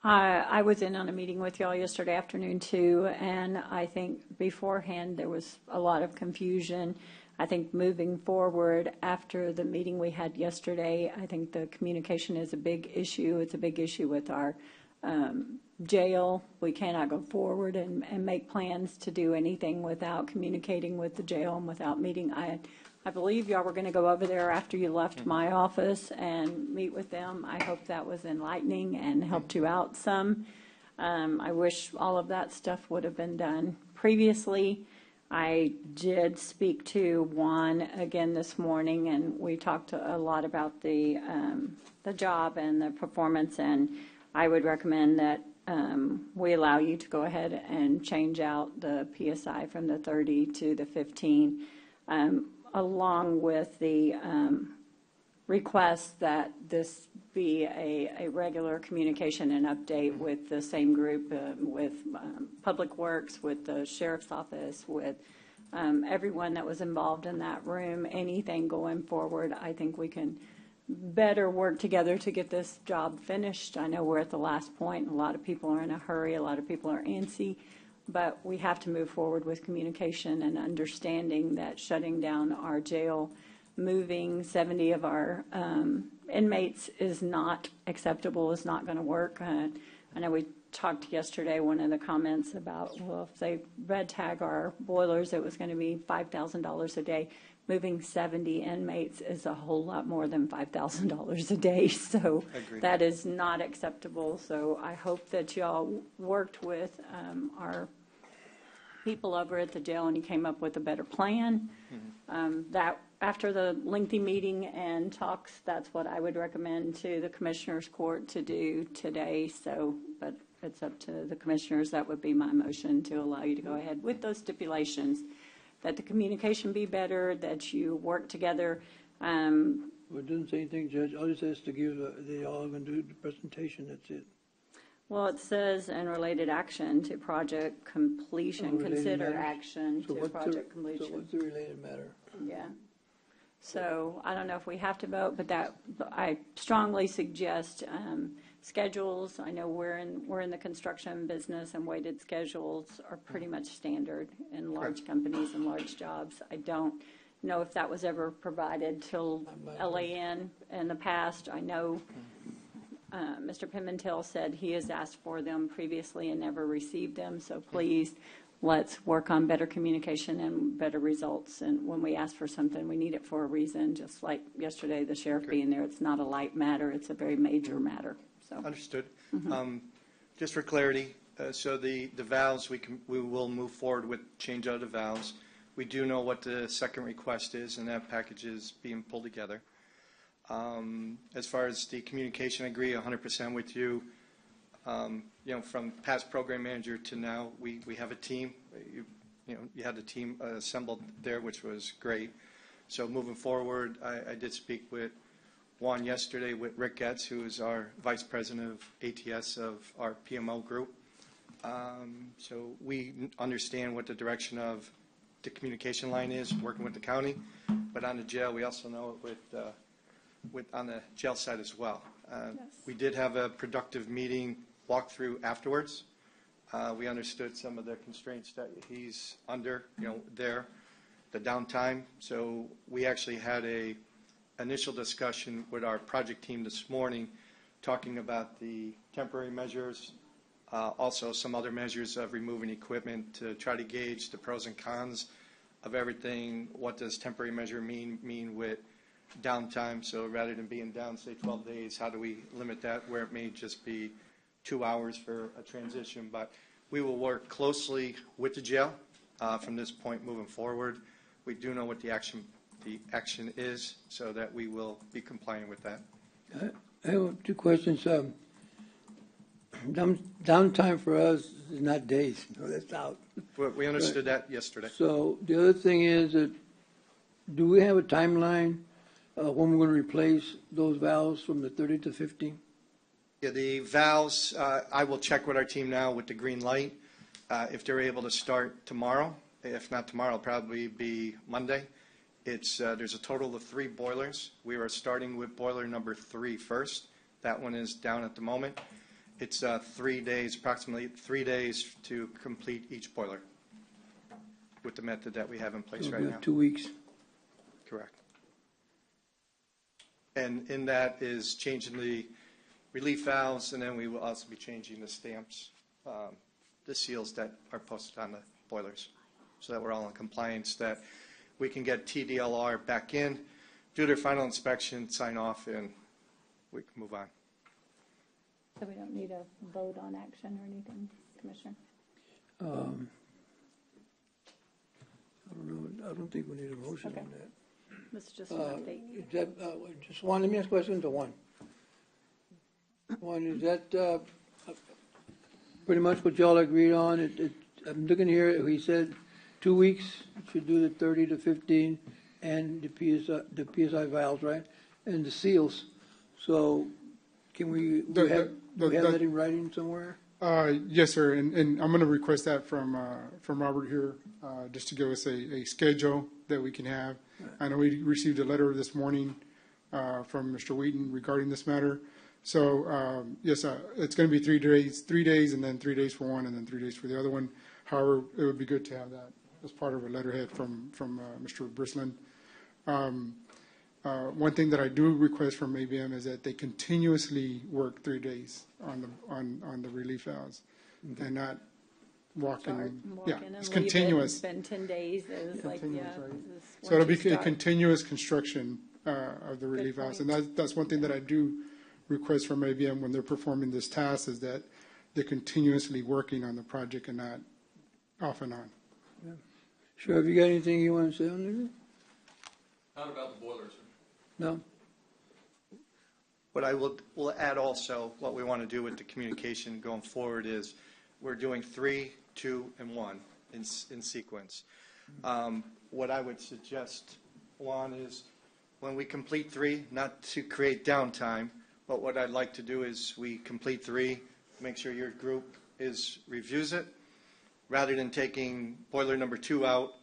I was in on a meeting with y'all yesterday afternoon too, and I think beforehand there was a lot of confusion. I think moving forward after the meeting we had yesterday, I think the communication is a big issue. It's a big issue with our jail. We cannot go forward and make plans to do anything without communicating with the jail and without meeting. I believe y'all were going to go over there after you left my office and meet with them. I hope that was enlightening and helped you out some. I wish all of that stuff would have been done previously. I did speak to Juan again this morning, and we talked a lot about the job and the performance, and I would recommend that we allow you to go ahead and change out the PSI from the 30 to the 15, along with the request that this be a regular communication and update with the same group, with Public Works, with the Sheriff's Office, with everyone that was involved in that room. Anything going forward, I think we can better work together to get this job finished. I know we're at the last point, and a lot of people are in a hurry, a lot of people are antsy, but we have to move forward with communication and understanding that shutting down our jail, moving 70 of our inmates is not acceptable, is not going to work. I know we talked yesterday, one of the comments about, well, if they red tag our boilers, it was going to be $5,000 a day. Moving 70 inmates is a whole lot more than $5,000 a day, so that is not acceptable. So I hope that y'all worked with our people over at the jail and you came up with a better plan. That after the lengthy meeting and talks, that's what I would recommend to the Commissioners Court to do today. So, but it's up to the commissioners. That would be my motion, to allow you to go ahead with those stipulations, that the communication be better, that you work together. Well, it doesn't say anything, Judge. All it says to give, they all going to do the presentation, that's it. Well, it says, and related action to project completion, consider matters. action to project completion. So what's the related matter? Yeah. So I don't know if we have to vote, but that, I strongly suggest schedules. I know we're in the construction business, and weighted schedules are pretty much standard in large companies and large jobs. I don't know if that was ever provided till LAN in the past. I know Mr. Pimentel said he has asked for them previously and never received them. So please, let's work on better communication and better results. And when we ask for something, we need it for a reason. Just like yesterday, the sheriff being there, it's not a light matter. It's a very major matter. So understood. Just for clarity, so the valves, we will move forward with change out of the valves. We do know what the second request is, and that package is being pulled together. As far as the communication, I agree 100% with you. You know, from past program manager to now, we have a team. You had the team assembled there, which was great. So moving forward, I did speak with Juan yesterday with Rick Getz, who is our Vice President of ATS of our PMO group. So we understand what the direction of the communication line is, working with the county. But on the jail, we also know it on the jail side as well. We did have a productive meeting walkthrough afterwards. We understood some of the constraints that he's under, there, the downtime. So we actually had a initial discussion with our project team this morning, talking about the temporary measures, also some other measures of removing equipment to try to gauge the pros and cons of everything. What does temporary measure mean with downtime? So rather than being down, say, 12 days, how do we limit that where it may just be 2 hours for a transition? But we will work closely with the jail from this point moving forward. We do know what the action is, so that we will be complying with that. I have 2 questions. Downtime for us is not days. That's out. We understood that yesterday. So the other thing is that, do we have a timeline when we're going to replace those valves from the 30 to 15? Yeah, the valves, I will check with our team now with the green light. If they're able to start tomorrow, if not tomorrow, it'll probably be Monday. There's a total of 3 boilers. We are starting with boiler number 3 first. That one is down at the moment. It's 3 days, approximately 3 days to complete each boiler with the method that we have in place right now. 2 weeks. Correct. And in that is changing the relief valves, and then we will also be changing the stamps, the seals that are posted on the boilers, so that we're all in compliance, that we can get TDLR back in, do their final inspection, sign off, and we can move on. So we don't need a vote on action or anything, Commissioner? I don't know. I don't think we need a motion on that. This is just an update. Just one, let me ask questions to one. One, is that pretty much what y'all agreed on? I'm looking here, he said 2 weeks should do the 30 to 15 and the PSI valves, right? And the seals. So can we have that in writing somewhere? Yes, sir, and I'm going to request that from Robert here, just to give us a schedule that we can have. I know we received a letter this morning from Mr. Wheaton regarding this matter. So yes, it's going to be 3 days, and then 3 days for one, and then 3 days for the other one. However, it would be good to have that as part of a letterhead from Mr. Brisland. One thing that I do request from ABM is that they continuously work 3 days on the relief valves, and not walking. Yeah, it's continuous. Spend 10 days. Right. So it'll be a continuous construction of the relief valves, and that's one thing that I do request from ABM when they're performing this task, is that they're continuously working on the project and not off and on. Yeah. Sure. Have you got anything you want to say on there? Not about the boilers. No. What I will add also, what we want to do with the communication going forward is we're doing 3, 2, and 1 in sequence. What I would suggest, Juan, is when we complete 3, not to create downtime, but what I'd like to do is we complete 3, make sure your group reviews it, rather than taking boiler number 2 out,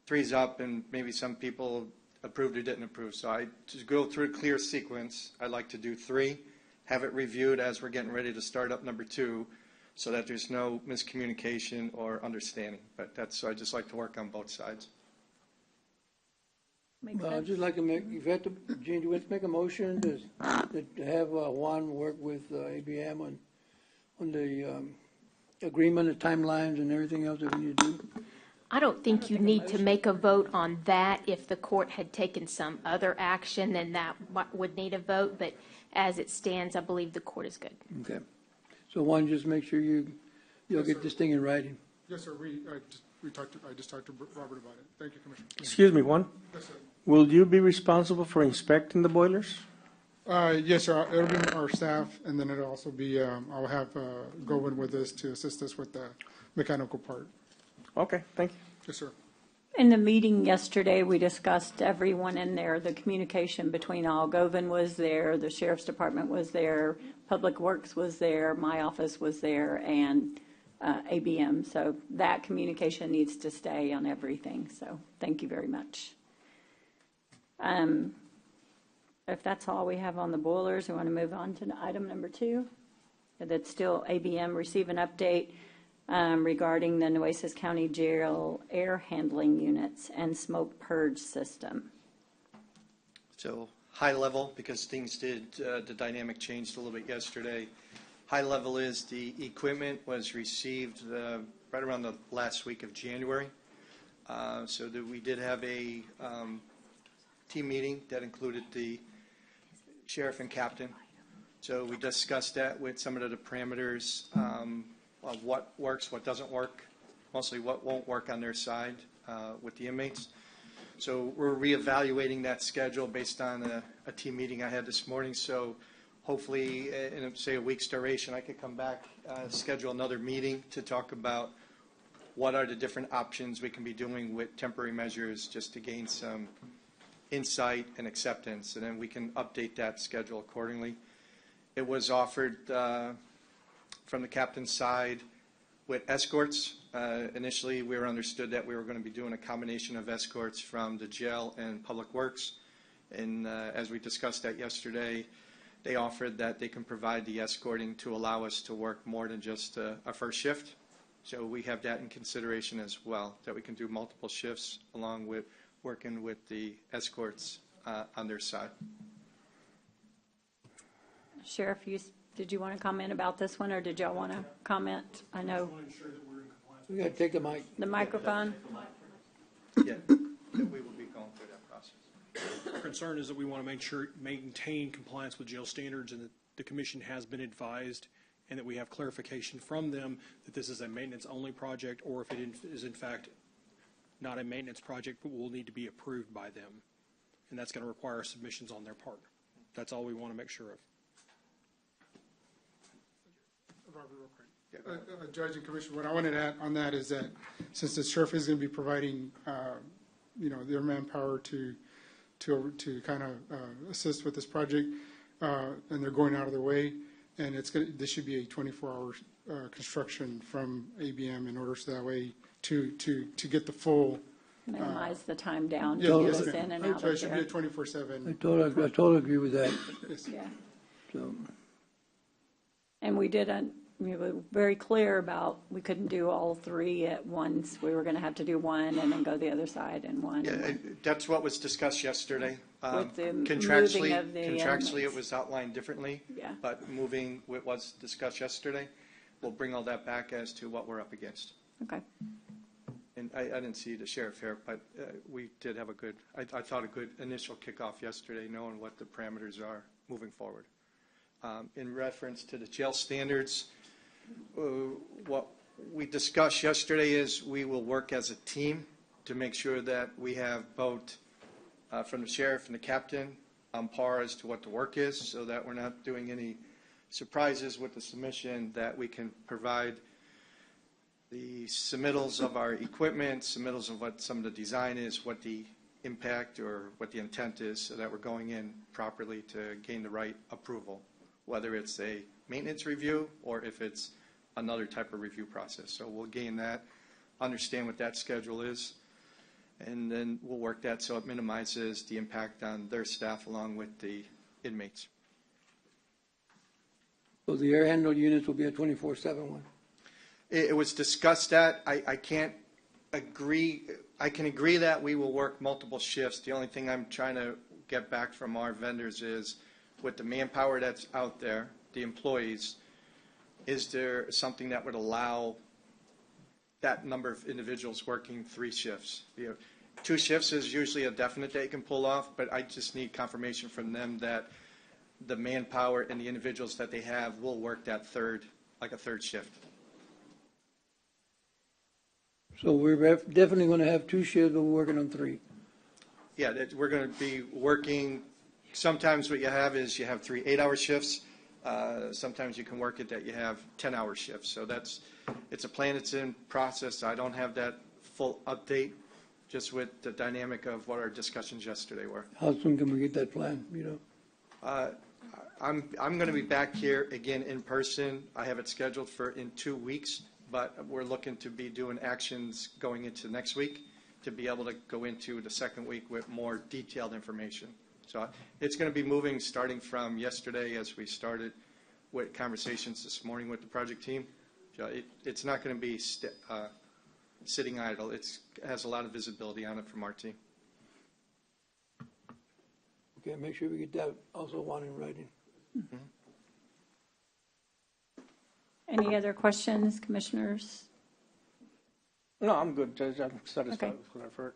3's up, and maybe some people approved or didn't approve. So I just go through a clear sequence. I'd like to do 3, have it reviewed as we're getting ready to start up number 2, so that there's no miscommunication or understanding. But so I just like to work on both sides. I'd just like to Gene, do we have to make a motion to have Juan work with ABM on the agreement, the timelines, and everything else that we need to do? I don't think you need to make a vote on that. If the court had taken some other action, then that would need a vote. But as it stands, I believe the court is good. Okay. So Juan, just make sure you'll get this thing in writing. Yes, sir. I just talked to Robert about it. Thank you, Commissioner. Excuse me, Juan. Yes, sir. Will you be responsible for inspecting the boilers? Yes, sir. It'll be our staff, and then it'll also be, I'll have Govan with us to assist us with the mechanical part. Okay, thank you. Yes, sir. In the meeting yesterday, we discussed everyone in there. The communication between all. Govan was there, the Sheriff's Department was there, Public Works was there, my office was there, and ABM. So that communication needs to stay on everything. So thank you very much. If that's all we have on the boilers, we want to move on to item number 2. That's still ABM, receive an update regarding the Nueces County Jail air handling units and smoke purge system. So high level, because things did, the dynamic changed a little bit yesterday. High level is the equipment was received right around the last week of January. So that we did have a team meeting that included the sheriff and captain. So we discussed that with some of the parameters of what works, what doesn't work, mostly what won't work on their side with the inmates. So we're reevaluating that schedule based on a team meeting I had this morning. So hopefully in, say, a week's duration, I could come back, schedule another meeting to talk about what are the different options we can be doing with temporary measures just to gain some insight and acceptance, and then we can update that schedule accordingly. It was offered from the captain's side with escorts. Initially, we were understood that we were going to be doing a combination of escorts from the jail and Public Works. And as we discussed that yesterday, they offered that they can provide the escorting to allow us to work more than just a first shift. So we have that in consideration as well, that we can do multiple shifts along with working with the escorts on their side. Sheriff, did you want to comment about this one, or did y'all want to comment? I know. We got to take the mic. The microphone. Yeah, that we will be going through that process. Our concern is that we want to maintain compliance with jail standards, and that the commission has been advised, and that we have clarification from them that this is a maintenance-only project, or if it is in fact not a maintenance project, but will need to be approved by them. And that's going to require submissions on their part. That's all we want to make sure of. Robert, real quick. Judge and Commissioner, what I wanted to add on that is that since the sheriff is going to be providing, their manpower to kind of assist with this project, and they're going out of their way, and this should be a 24-hour construction from ABM in order so that way to get the full. Minimize the time down. Yes, in and out so of it should there. be a 24/7. I totally agree with that. Yes. Yeah. So, And we were very clear about we couldn't do all 3 at once. We were going to have to do one and then go the other side and one. Yeah, that's what was discussed yesterday. With the Contractually, moving of the it inmates. was outlined differently. Yeah. But moving what was discussed yesterday, we'll bring all that back as to what we're up against. Okay. And I didn't see the sheriff here, but we did have I thought a good initial kickoff yesterday, knowing what the parameters are moving forward. In reference to the jail standards, what we discussed yesterday is we will work as a team to make sure that we have both from the sheriff and the captain on par as to what the work is, so that we're not doing any surprises with the submission, that we can provide the submittals of our equipment, submittals of what some of the design is, what the impact or what the intent is, so that we're going in properly to gain the right approval, whether it's a maintenance review or if it's another type of review process. So we'll gain that, understand what that schedule is, and then we'll work that so it minimizes the impact on their staff along with the inmates. So the air handle units will be a 24/7 one? It was discussed that I can't agree. I can agree that we will work multiple shifts. The only thing I'm trying to get back from our vendors is, with the manpower that's out there, the employees, is there something that would allow that number of individuals working 3 shifts? 2 shifts is usually a definite that you can pull off, but I just need confirmation from them that the manpower and the individuals that they have will work that a third shift. So we're definitely going to have 2 shifts, but we're working on 3. Yeah, we're going to be working. Sometimes what you have is you have 3 8-hour shifts. Sometimes you can work it that you have 10-hour shifts. So it's a plan that's in process. I don't have that full update just with the dynamic of what our discussions yesterday were. How soon can we get that plan, I'm going to be back here again in person. I have it scheduled for in 2 weeks, but we're looking to be doing actions going into next week to be able to go into the second week with more detailed information. So it's going to be moving starting from yesterday as we started with conversations this morning with the project team. It's not going to be sitting idle. It has a lot of visibility on it from our team. Okay, make sure we get that also one in writing. Mm-hmm. Any other questions, commissioners? No, I'm good, Judge. I'm satisfied Okay. with what I've heard.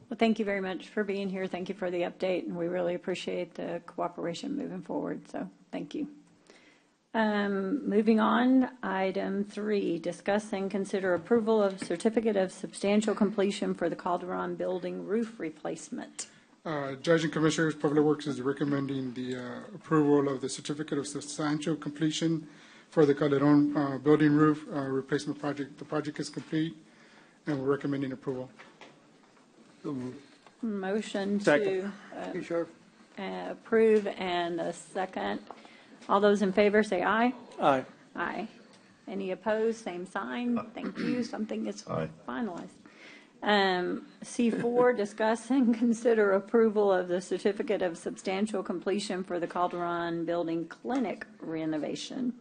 Well, thank you very much for being here. Thank you for the update, and we really appreciate the cooperation moving forward, so thank you. Moving on, item 3, discuss and consider approval of certificate of substantial completion for the Calderon building roof replacement. Judge and Commissioners, Public Works is recommending the approval of the certificate of substantial completion for the Calderon building roof replacement project. The project is complete, and we're recommending approval. Motion Second. to approve and a second. All those in favor say aye. Aye. Aye. Any opposed, same sign. Thank you. Something is finalized. C4, discuss and consider approval of the certificate of substantial completion for the Calderon building clinic renovation.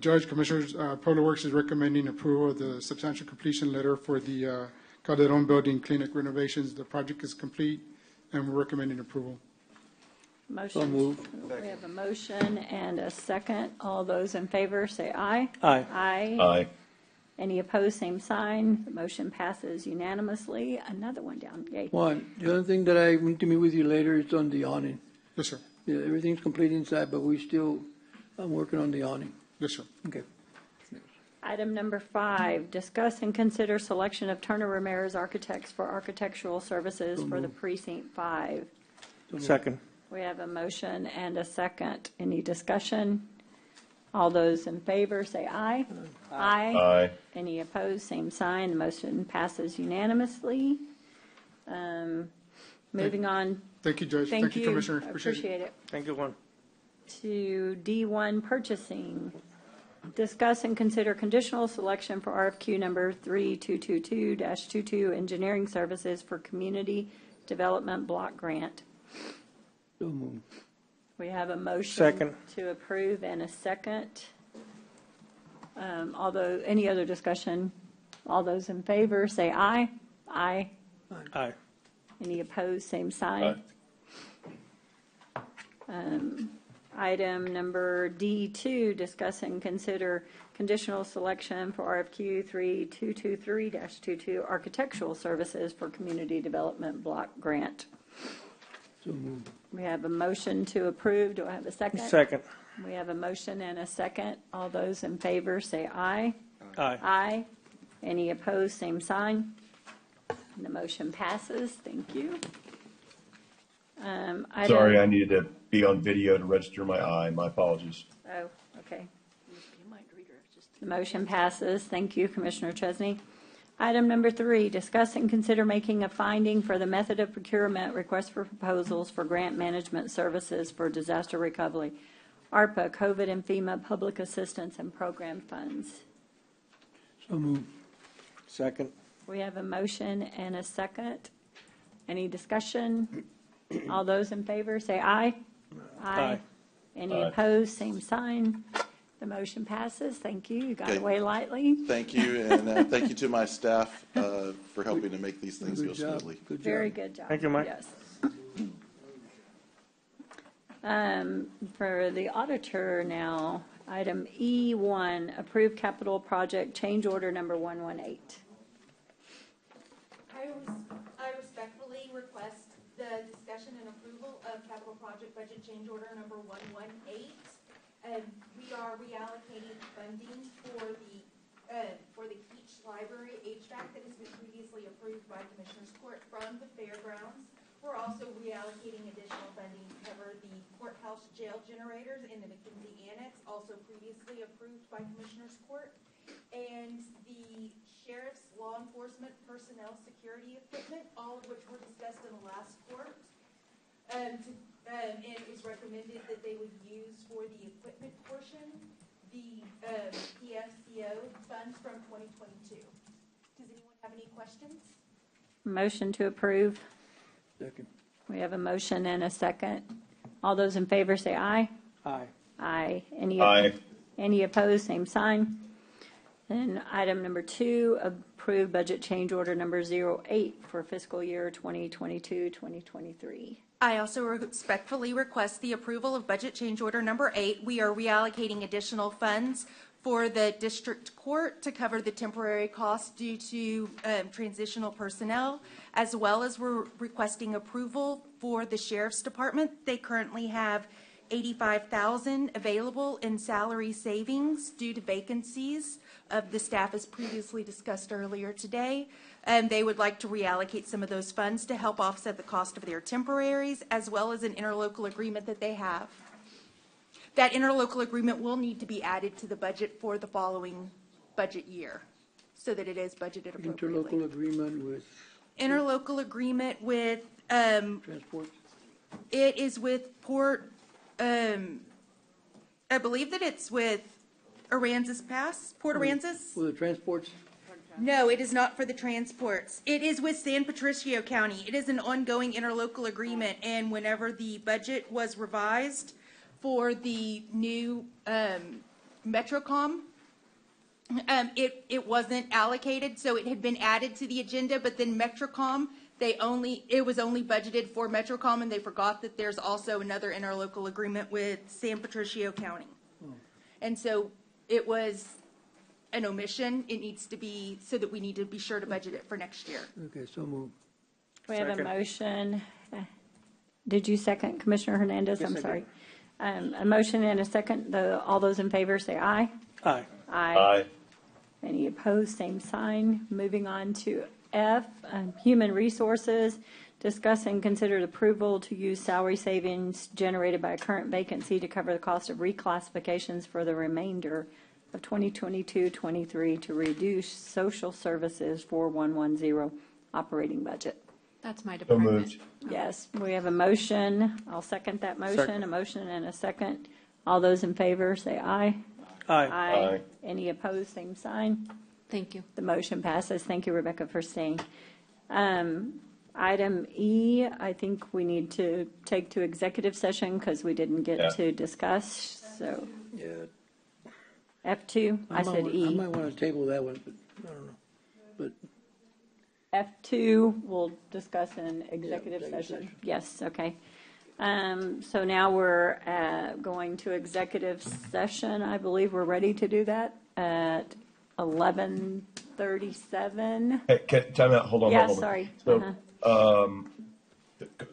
Judge, Commissioners, Public Works is recommending approval of the substantial completion letter for the Calderon building clinic renovations. The project is complete, and we're recommending approval. Motion. So moved. We have a motion and a second. All those in favor say aye. Aye. Aye. Aye. Any opposed, same sign. The motion passes unanimously. Another one down. Yay. One, the other thing that I want to meet with you later is on the awning. Yes, sir. Yeah, everything's complete inside, but I'm working on the awning. Yes, sir. Okay. Item number 5, discuss and consider selection of Turner Ramirez Architects for architectural services for the Precinct 5. Second. We have a motion and a second. Any discussion? All those in favor say aye. Aye. Aye. Any opposed, same sign. The motion passes unanimously. Moving on. Thank you, Judge. Thank you, you. Commissioner. I appreciate it. Thank you, Juan. To D1 purchasing. Discuss and consider conditional selection for RFQ number 3222-22 engineering services for community development block grant. So moved. We have a motion Second. to approve and a second. Although, any other discussion? All those in favor say aye. Aye. Aye. Any opposed, same sign. Item number D2, discuss and consider conditional selection for RFQ 3223-22 architectural services for community development block grant. So moved. We have a motion to approve. Do I have a second? Second. We have a motion and a second. All those in favor say aye. Aye. Aye. Any opposed, same sign. And the motion passes. Thank you. Sorry, I needed to be on video to register my eye. My apologies. Oh, okay. The motion passes. Thank you, Commissioner Chesney. Item number 3, discuss and consider making a finding for the method of procurement request for proposals for grant management services for disaster recovery, ARPA, COVID and FEMA public assistance and program funds. So moved. Second. We have a motion and a second. Any discussion? All those in favor say aye. Aye. Any Aye. opposed, same sign. The motion passes. Thank you. You got Okay. away lightly. Thank you, and thank you to my staff for helping to make these things go Good job. smoothly. Good job. Very good job. Thank you, Mike. Yes. For the auditor now, item E1, approve capital project change order number 118. I respectfully request the discussion and approval of capital project budget change order number 118. We are reallocating funding for the Keach Library HVAC that has been previously approved by Commissioners Court from the fairgrounds. We're also reallocating additional funding to cover the courthouse jail generators in the McKinsey Annex, also previously approved by Commissioners Court. And the sheriff's law enforcement personnel security equipment, all of which were discussed in the last court. And it was recommended that they would use for the equipment portion the PFCO funds from 2022. Does anyone have any questions? Motion to approve. Second. We have a motion and a second. All those in favor say aye. Aye. Aye. Aye. Any opposed, same sign. And item number 2, approve budget change order number 08 for fiscal year 2022-2023. I also respectfully request the approval of budget change order number 8. We are reallocating additional funds for the district court to cover the temporary costs due to transitional personnel, as well as we're requesting approval for the sheriff's department. They currently have $85,000 available in salary savings due to vacancies of the staff as previously discussed earlier today. And they would like to reallocate some of those funds to help offset the cost of their temporaries, as well as an interlocal agreement that they have. That interlocal agreement will need to be added to the budget for the following budget year so that it is budgeted appropriately. Interlocal agreement with Interlocal agreement with, transport. it is with Port, I believe that it's with Aransas Pass, Port Aransas? For the transports. No, it is not for the transports. It is with San Patricio County. It is an ongoing interlocal agreement, and whenever the budget was revised for the new Metrocom, it wasn't allocated, so it had been added to the agenda, but then Metrocom, it was only budgeted for Metrocom, and they forgot that there's also another interlocal agreement with San Patricio County. And so it was an omission. It needs to be, so that we need to be sure to budget it for next year. Okay, so moved. We have a motion. Did you second, Commissioner Hernandez? Yes, I'm I sorry. A motion and a second. All those in favor say aye. Aye. Aye. Any opposed, same sign. Moving on to F, Human Resources. Discuss and consider approval to use salary savings generated by a current vacancy to cover the cost of reclassifications for the remainder of 2022-23 to reduce social services 4110 operating budget. That's my So department. moved. Yes, we have a motion. I'll second that motion. Second. A motion and a second. All those in favor say aye. Aye. Aye. Any opposed, same sign. Thank you. The motion passes. Thank you, Rebecca, for staying. Item E, I think we need to take to executive session because we didn't get to discuss. So Yeah. F2, I said I E. might want to table that one, but I don't know. But F2, we'll discuss in executive session. Yes, okay. So now we're going to executive session. I believe we're ready to do that at 11:37. Hey, time out, hold on. Yeah, hold on. sorry. So,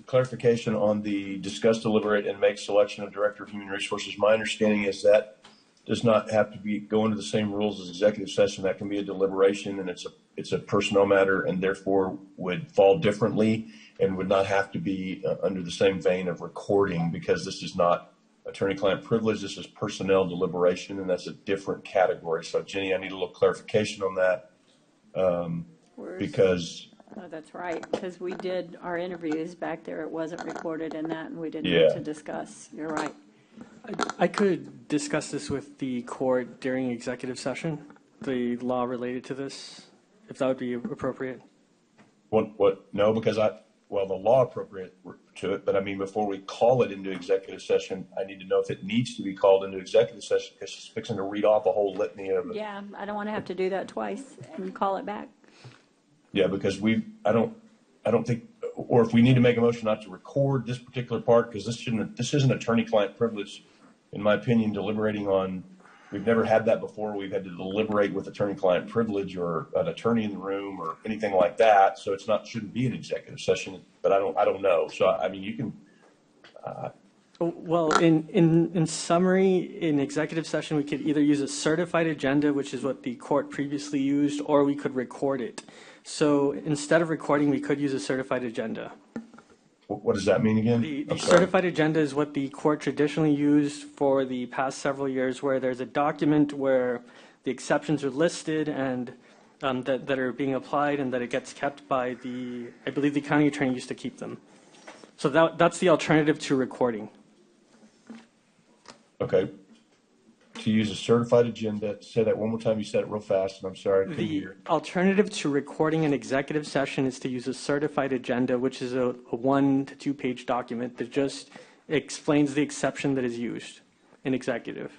clarification on the discuss, deliberate, and make selection of Director of Human Resources. My understanding is that does not have to go into the same rules as executive session. That can be a deliberation, and it's a personnel matter, and therefore would fall differently and would not have to be under the same vein of recording, because this is not attorney-client privilege. This is personnel deliberation, and that's a different category. So, Jenny, I need a little clarification on that, because. Oh, that's right, because we did our interviews back there. It wasn't recorded in that, and we didn't Yeah. get to discuss. You're right. I could discuss this with the court during executive session, the law related to this, if that would be appropriate. What? No, because the law appropriate to it, but I mean, before we call it into executive session, I need to know if it needs to be called into executive session, because she's fixing to read off a whole litany of. Yeah, I don't want to have to do that twice and call it back. Yeah, because I don't think, or if we need to make a motion not to record this particular part, because this isn't attorney-client privilege, in my opinion, deliberating on. We've never had that before. We've had to deliberate with attorney-client privilege or an attorney in the room or anything like that. So shouldn't be an executive session. But I don't know. So I mean, you can. Well, in summary, in executive session, we could either use a certified agenda, which is what the court previously used, or we could record it. So instead of recording, we could use a certified agenda. What does that mean again? The certified agenda is what the court traditionally used for the past several years, where there's a document where the exceptions are listed and that are being applied and that it gets kept by I believe the county attorney used to keep them. So that's the alternative to recording. Okay. To use a certified agenda, say that one more time. You said it real fast, and I'm sorry. I couldn't The hear. alternative to recording an executive session is to use a certified agenda, which is a 1 to 2 page document that just explains the exception that is used in executive.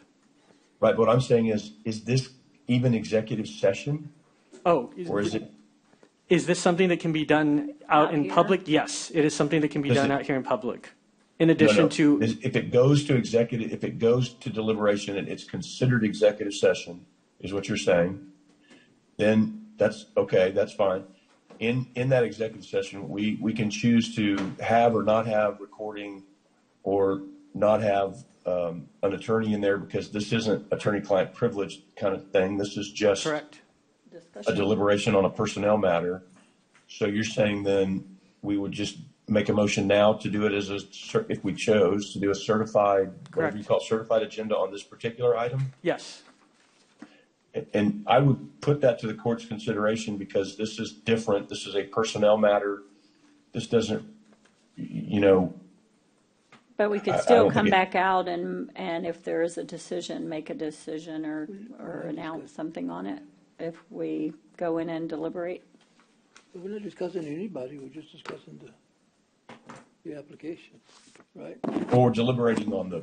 Right. What I'm saying is this even executive session? Oh, or is it? Is this something that can be done out in here? public? Yes, it is something that can be Does done it- out here in public. In addition to, if it goes to executive, if it goes to deliberation and it's considered executive session, is what you're saying, then that's okay. That's fine. In that executive session, we can choose to have or not have recording, or not have an attorney in there, because this isn't attorney-client privilege kind of thing. This is just correct. a deliberation on a personnel matter. So you're saying then we would just make a motion now to do it as if we chose to do a certified, whatever you call it, certified agenda on this particular item? Yes. And I would put that to the court's consideration, because this is different. This is a personnel matter. This doesn't, But we could I still don't come think it- back out and if there is a decision, make a decision or announce something on it if we go in and deliberate. We're not discussing anybody, we're just discussing the application, right? or deliberating on the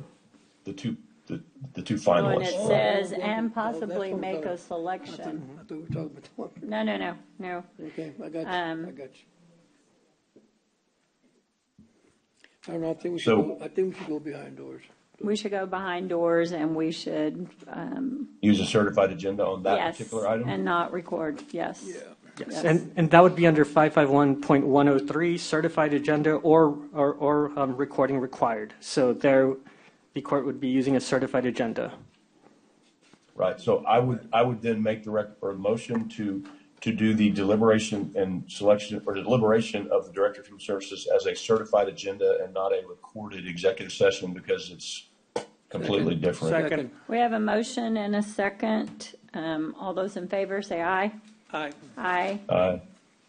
two When it finalists. says, Oh, and that's possibly what I'm make talking- a selection. I thought we were talking about the one. No. Okay, I got you, Um, I got you. I don't know, I think So- we should go behind doors. We should go behind doors and we should, Use a certified agenda on that yes, particular item? and not record, yes. Yes, and that would be under 551.103, certified agenda or recording required. So there, the court would be using a certified agenda. Right, so I would then make the motion to do the deliberation and selection, or the deliberation of the Director of Human Services as a certified agenda and not a recorded executive session, because it's completely different. Second. We have a motion and a second. All those in favor, say aye. Aye. Aye. Aye.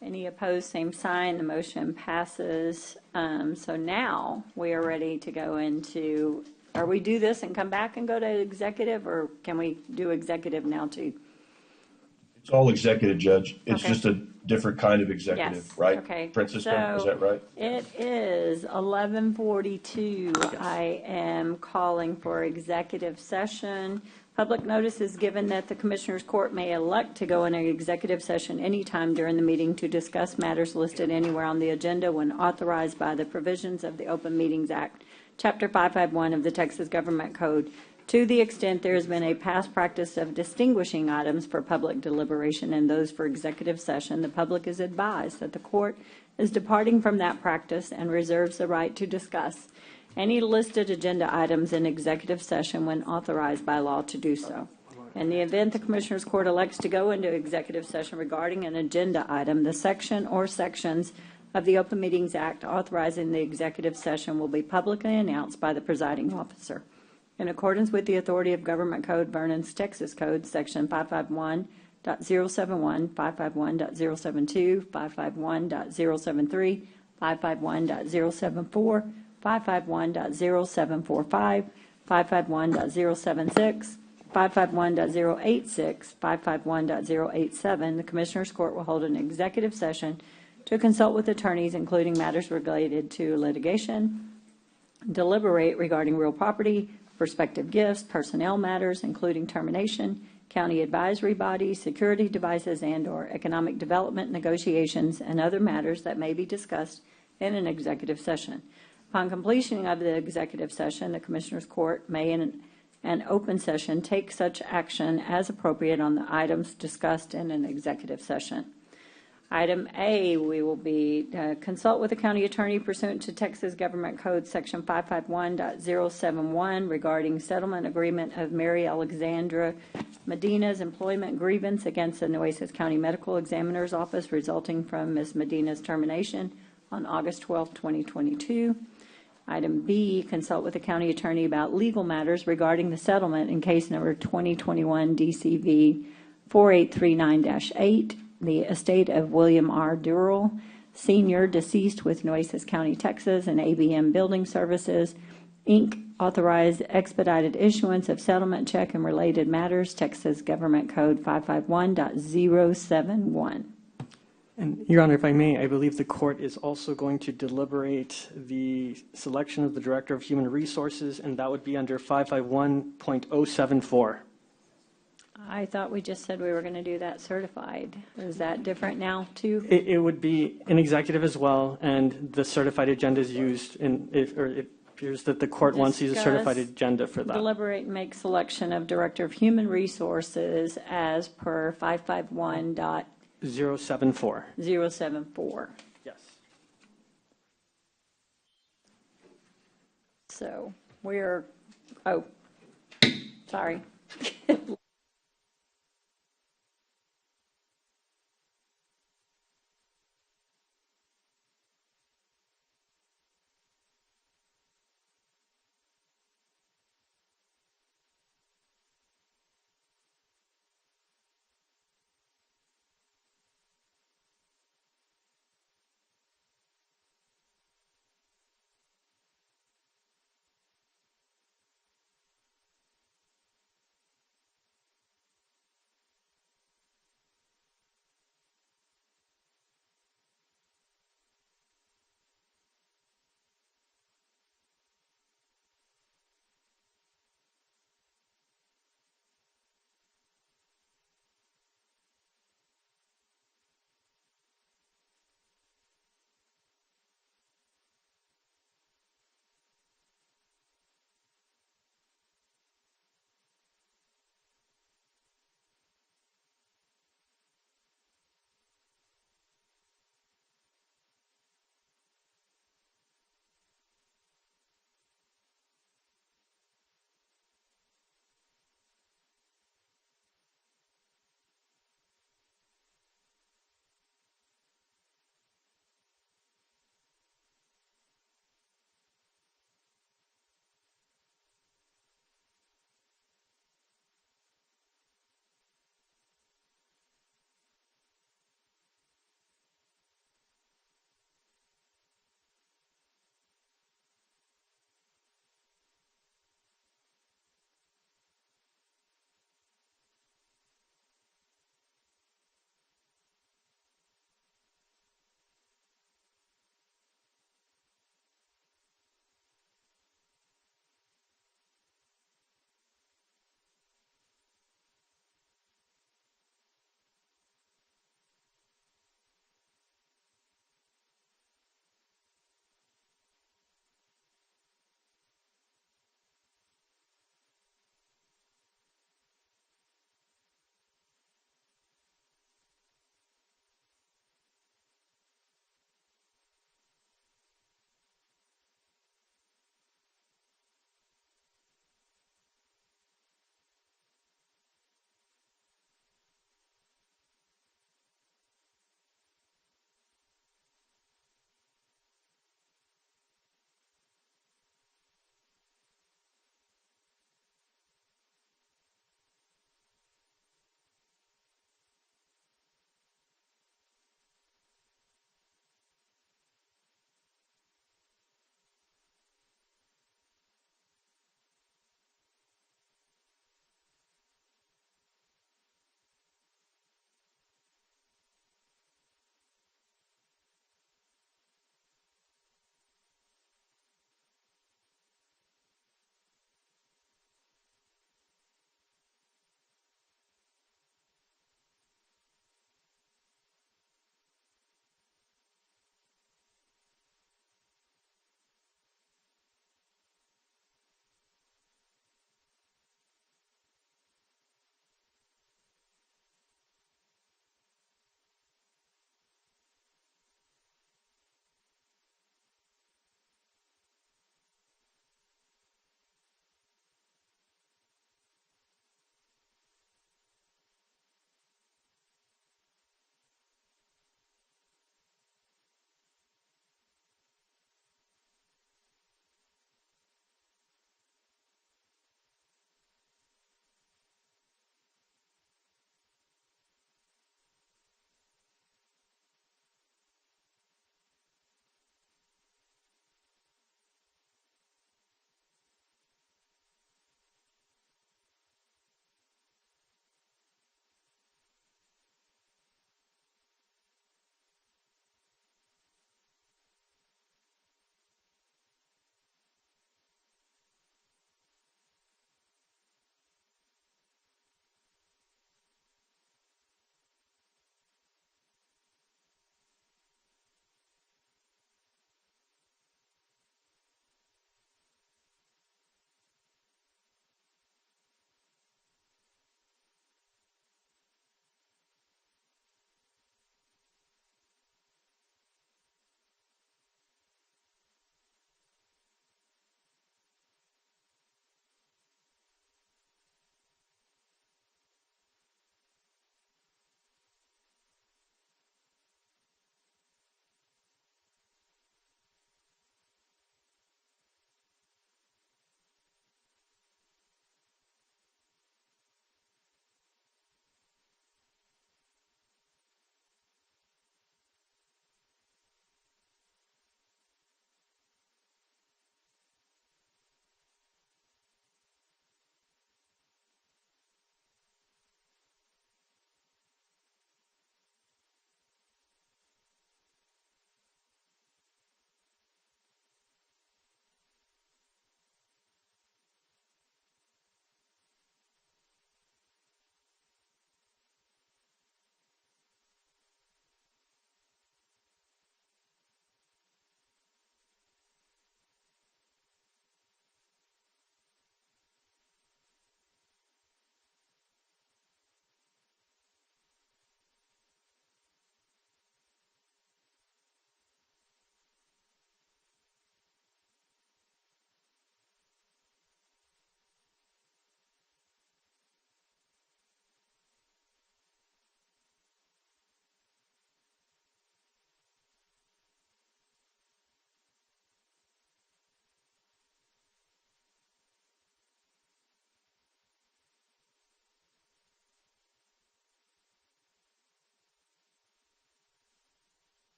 Any opposed, same sign. The motion passes. So now we are ready to go into, or we do this and come back and go to executive, or can we do executive now too? It's all executive, Judge. It's Okay. just a different kind of executive, Yes, right? okay. Francisco, is So that right? It is 11:42. I am calling for executive session. Public notice is given that the Commissioners Court may elect to go into executive session anytime during the meeting to discuss matters listed anywhere on the agenda when authorized by the provisions of the Open Meetings Act, Chapter 551 of the Texas Government Code, to the extent there has been a past practice of distinguishing items for public deliberation and those for executive session. The public is advised that the court is departing from that practice and reserves the right to discuss any listed agenda items in executive session when authorized by law to do so. In the event the Commissioners Court elects to go into executive session regarding an agenda item, the section or sections of the Open Meetings Act authorizing the executive session will be publicly announced by the presiding officer. In accordance with the authority of Government Code, Vernon's Texas Code, Section 551.071, 551.072, 551.073, 551.074, 551.0745, 551.076, 551.086, 551.087, the Commissioners Court will hold an executive session to consult with attorneys, including matters related to litigation, deliberate regarding real property, prospective gifts, personnel matters, including termination, county advisory bodies, security devices, and/or economic development negotiations, and other matters that may be discussed in an executive session. Upon completion of the executive session, the Commissioners Court may, in an open session, take such action as appropriate on the items discussed in an executive session. Item A, we will be consult with the county attorney pursuant to Texas Government Code Section 551.071 regarding settlement agreement of Mary Alexandra Medina's employment grievance against the Nueces County Medical Examiner's Office resulting from Ms. Medina's termination on August 12, 2022. Item B, consult with the county attorney about legal matters regarding the settlement in case number 2021 DCV 4839-8, the estate of William R. Durrell, Senior, deceased, with Nueces County, Texas, and ABM Building Services, Inc., authorized expedited issuance of settlement check and related matters, Texas Government Code 551.071. And Your Honor, if I may, I believe the court is also going to deliberate the selection of the Director of Human Resources, and that would be under 551.074. I thought we just said we were going to do that certified. Is that different now, too? It would be an executive as well, and the certified agenda is used, it appears that the court wants to use a certified Discuss, agenda for that. Deliberate and make selection of Director of Human Resources as per 551.074. 074. Yes. So sorry.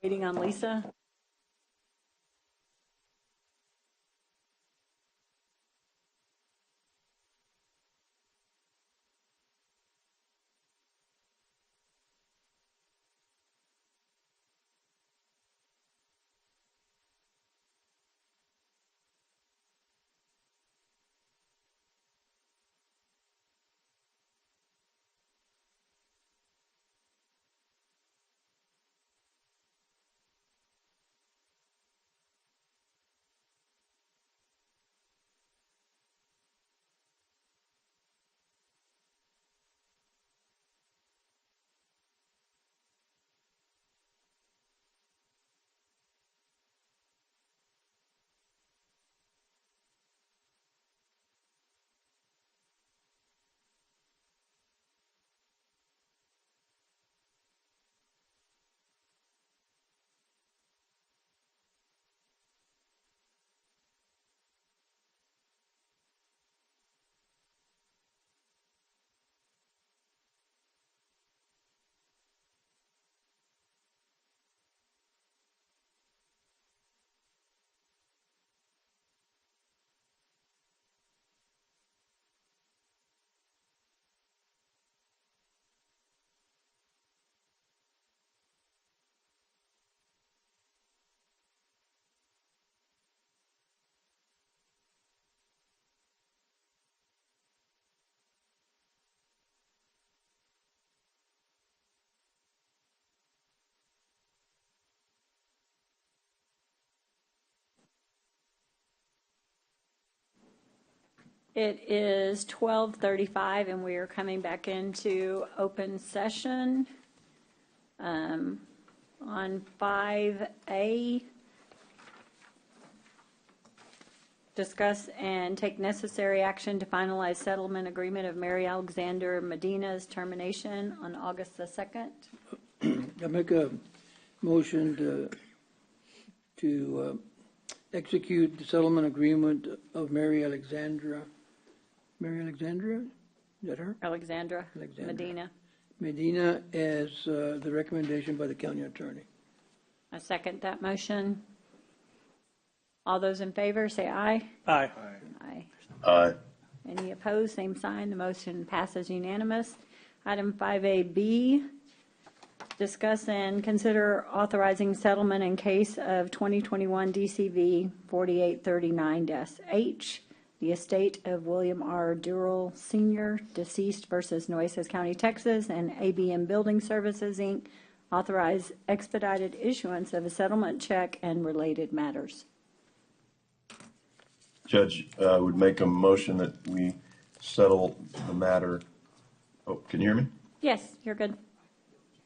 Waiting on Lisa. It is 12:35, and we are coming back into open session. On 5A, discuss and take necessary action to finalize settlement agreement of Mary Alexander Medina's termination on August the 2nd. I make a motion to execute the settlement agreement of Mary Alexandra, is that her? Alexandra Medina. Medina as the recommendation by the county attorney. I second that motion. All those in favor, say aye. Aye. Aye. Aye. Any opposed, same sign. The motion passes unanimous. Item 5AB, discuss and consider authorizing settlement in case of 2021 DCV 4839-H, the estate of William R. Durrell Sr., deceased versus Nueces County, Texas, and ABM Building Services, Inc., authorize expedited issuance of a settlement check and related matters. Judge, would make a motion that we settle the matter. Oh, can you hear me? Yes, you're good.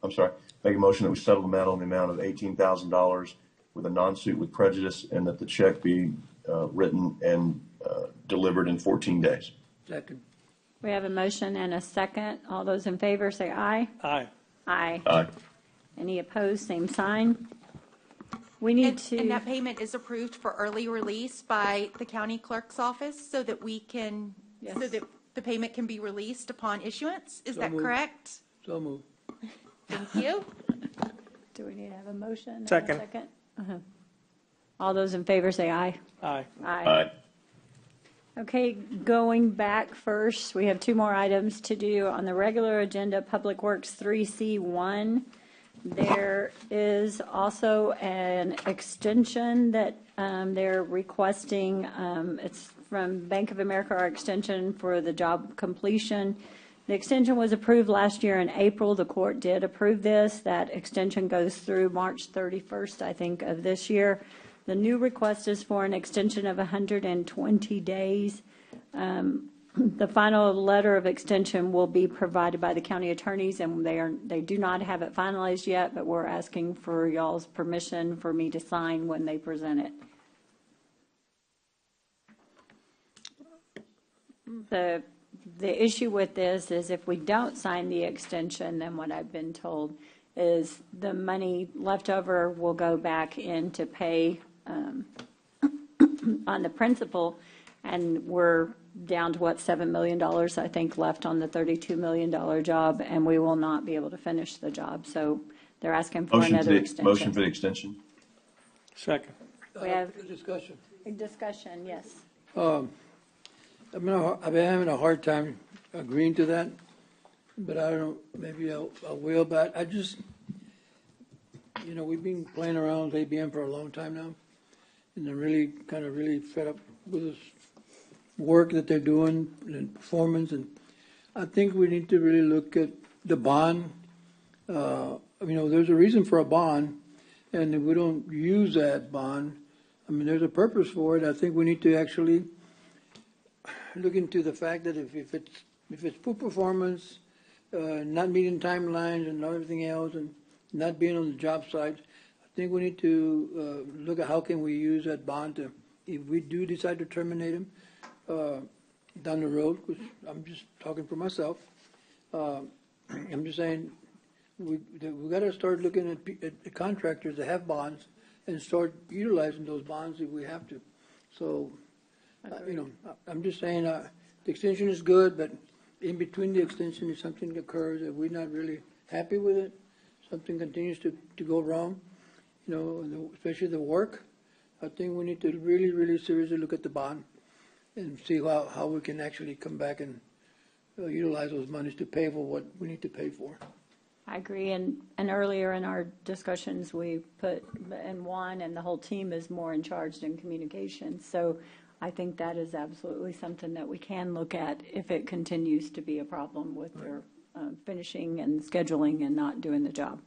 I'm sorry. Make a motion that we settle the matter on the amount of $18,000 with a non-suit with prejudice, and that the check be written and delivered in 14 days. Second. We have a motion and a second. All those in favor say aye. Aye. Aye. Aye. Any opposed, same sign. We need And that payment is approved for early release by the county clerk's office so that we can, so that the payment can be released upon issuance. Is that correct? So moved. Thank you. Do we need to have a motion? and a Second. All those in favor say aye. Aye. Aye. Okay, going back first, we have two more items to do on the regular agenda, Public Works 3C1. There is also an extension that they're requesting. It's from Bank of America, our extension for the job completion. The extension was approved last year in April. The court did approve this. That extension goes through March 31st, I think, of this year. The new request is for an extension of 120 days. The final letter of extension will be provided by the county attorneys, and they do not have it finalized yet, but we're asking for y'all's permission for me to sign when they present it. The issue with this is if we don't sign the extension, then what I've been told is the money left over will go back in to pay on the principal, and down to what, $7 million, I think, left on the $32 million job, and we will not be able to finish the job. So they're asking for another extension. Motion for the extension. Second. We have Discussion. a discussion, yes. I've been having a hard time agreeing to that, but I don't, maybe I will, but I just, we've been playing around with ABM for a long time now, and they're really fed up with this work that they're doing and performance, and I think we need to really look at the bond. There's a reason for a bond, and if we don't use that bond, there's a purpose for it. I think we need to actually look into the fact that if it's poor performance, not meeting timelines and everything else, and not being on the job site, I think we need to look at how can we use that bond to, if we do decide to terminate them down the road, because I'm just talking for myself. I'm just saying we got to start looking at the contractors that have bonds and start utilizing those bonds if we have to. So, I'm just saying the extension is good, but in between the extension, if something occurs that we're not really happy with it, something continues to go wrong, especially the work, I think we need to really, really seriously look at the bond and see how we can actually come back and utilize those monies to pay for what we need to pay for. I agree, and earlier in our discussions, we put, and Juan and the whole team is more in charge in communications, so I think that is absolutely something that we can look at if it continues to be a problem with their finishing and scheduling and not doing the job.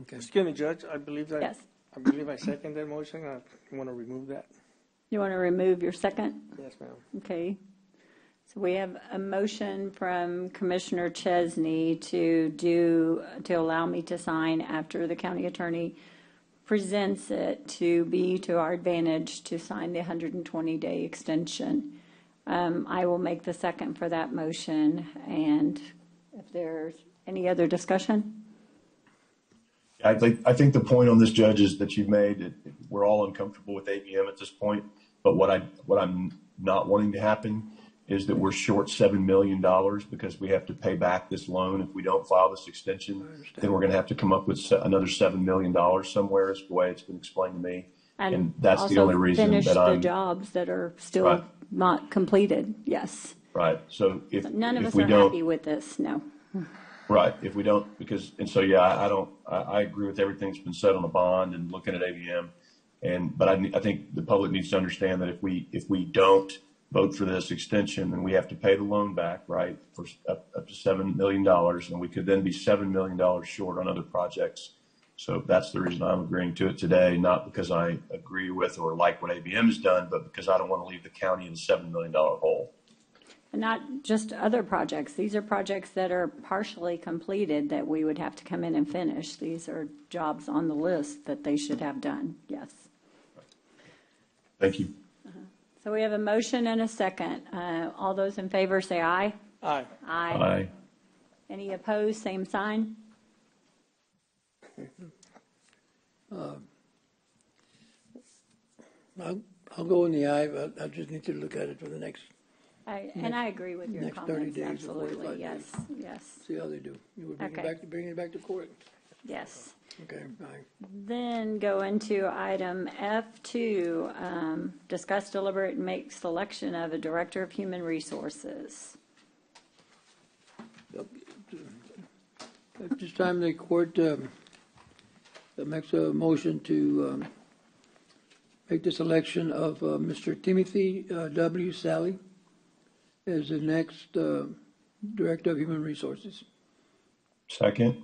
Okay. Excuse me, Judge, I believe Yes. I second that motion. I want to remove that. You want to remove your second? Yes, ma'am. Okay. So we have a motion from Commissioner Chesney to allow me to sign after the county attorney presents it to be to our advantage to sign the 120-day extension. I will make the second for that motion, and if there's any other discussion? I think the point on this, Judge, is that you've made, we're all uncomfortable with ABM at this point, but what I'm not wanting to happen is that we're short $7 million because we have to pay back this loan. If we don't file this extension, then we're going to have to come up with another $7 million somewhere, is the way it's been explained to me. And that's the only reason that finish I'm. the jobs that are still Right. not completed, yes. Right. So None of if us we are don't, happy with this, no. right, if we don't, I agree with everything that's been said on the bond and looking at ABM. But I think the public needs to understand that if we don't vote for this extension, then we have to pay the loan back, right, for up to $7 million, and we could then be $7 million short on other projects. So that's the reason I'm agreeing to it today, not because I agree with or like what ABM has done, but because I don't want to leave the county in a $7 million hole. And not just other projects. These are projects that are partially completed that we would have to come in and finish. These are jobs on the list that they should have done, yes. Thank you. So we have a motion and a second. All those in favor say aye. Aye. Aye. Aye. Any opposed, same sign? I'll go in the eye, but I just need to look at it for the next And I agree with your next 30 comments, days or absolutely, 45 yes, days. yes, See how they do. You would bring it back to court. yes. Okay, aye. Then go into item F2, discuss, deliberate, and make selection of a Director of Human Resources. At this time, the court makes a motion to make the selection of Mr. Timothy W. Sally as the next Director of Human Resources. Second.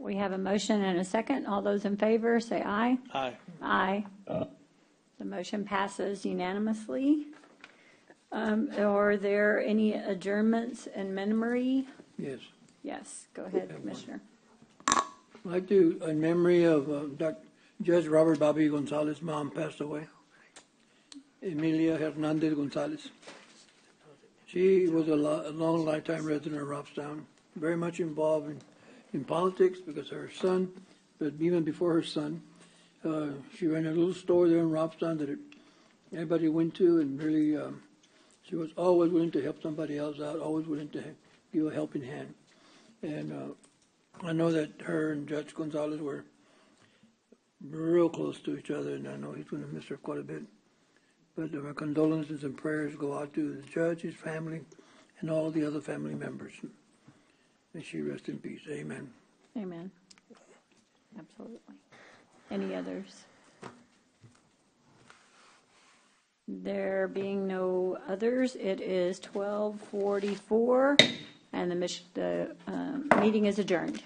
We have a motion and a second. All those in favor, say aye. Aye. Aye. The motion passes unanimously. Are there any adjournments in memory? Yes. Yes, go ahead, Commissioner. I'd like to, in memory of Judge Robert Bobby Gonzalez, mom passed away. Emilia Hernandez Gonzalez. She was a long lifetime resident of Robstown, very much involved in politics because her son, but even before her son, she ran a little store there in Robstown that everybody went to and really She was always willing to help somebody else out, always willing to give a helping hand. And I know that her and Judge Gonzalez were real close to each other, and I know he's going to miss her quite a bit. But my condolences and prayers go out to the judge, his family, and all the other family members. May she rest in peace. Amen. Amen. Absolutely. Any others? There being no others, it is 12:44, and the meeting is adjourned.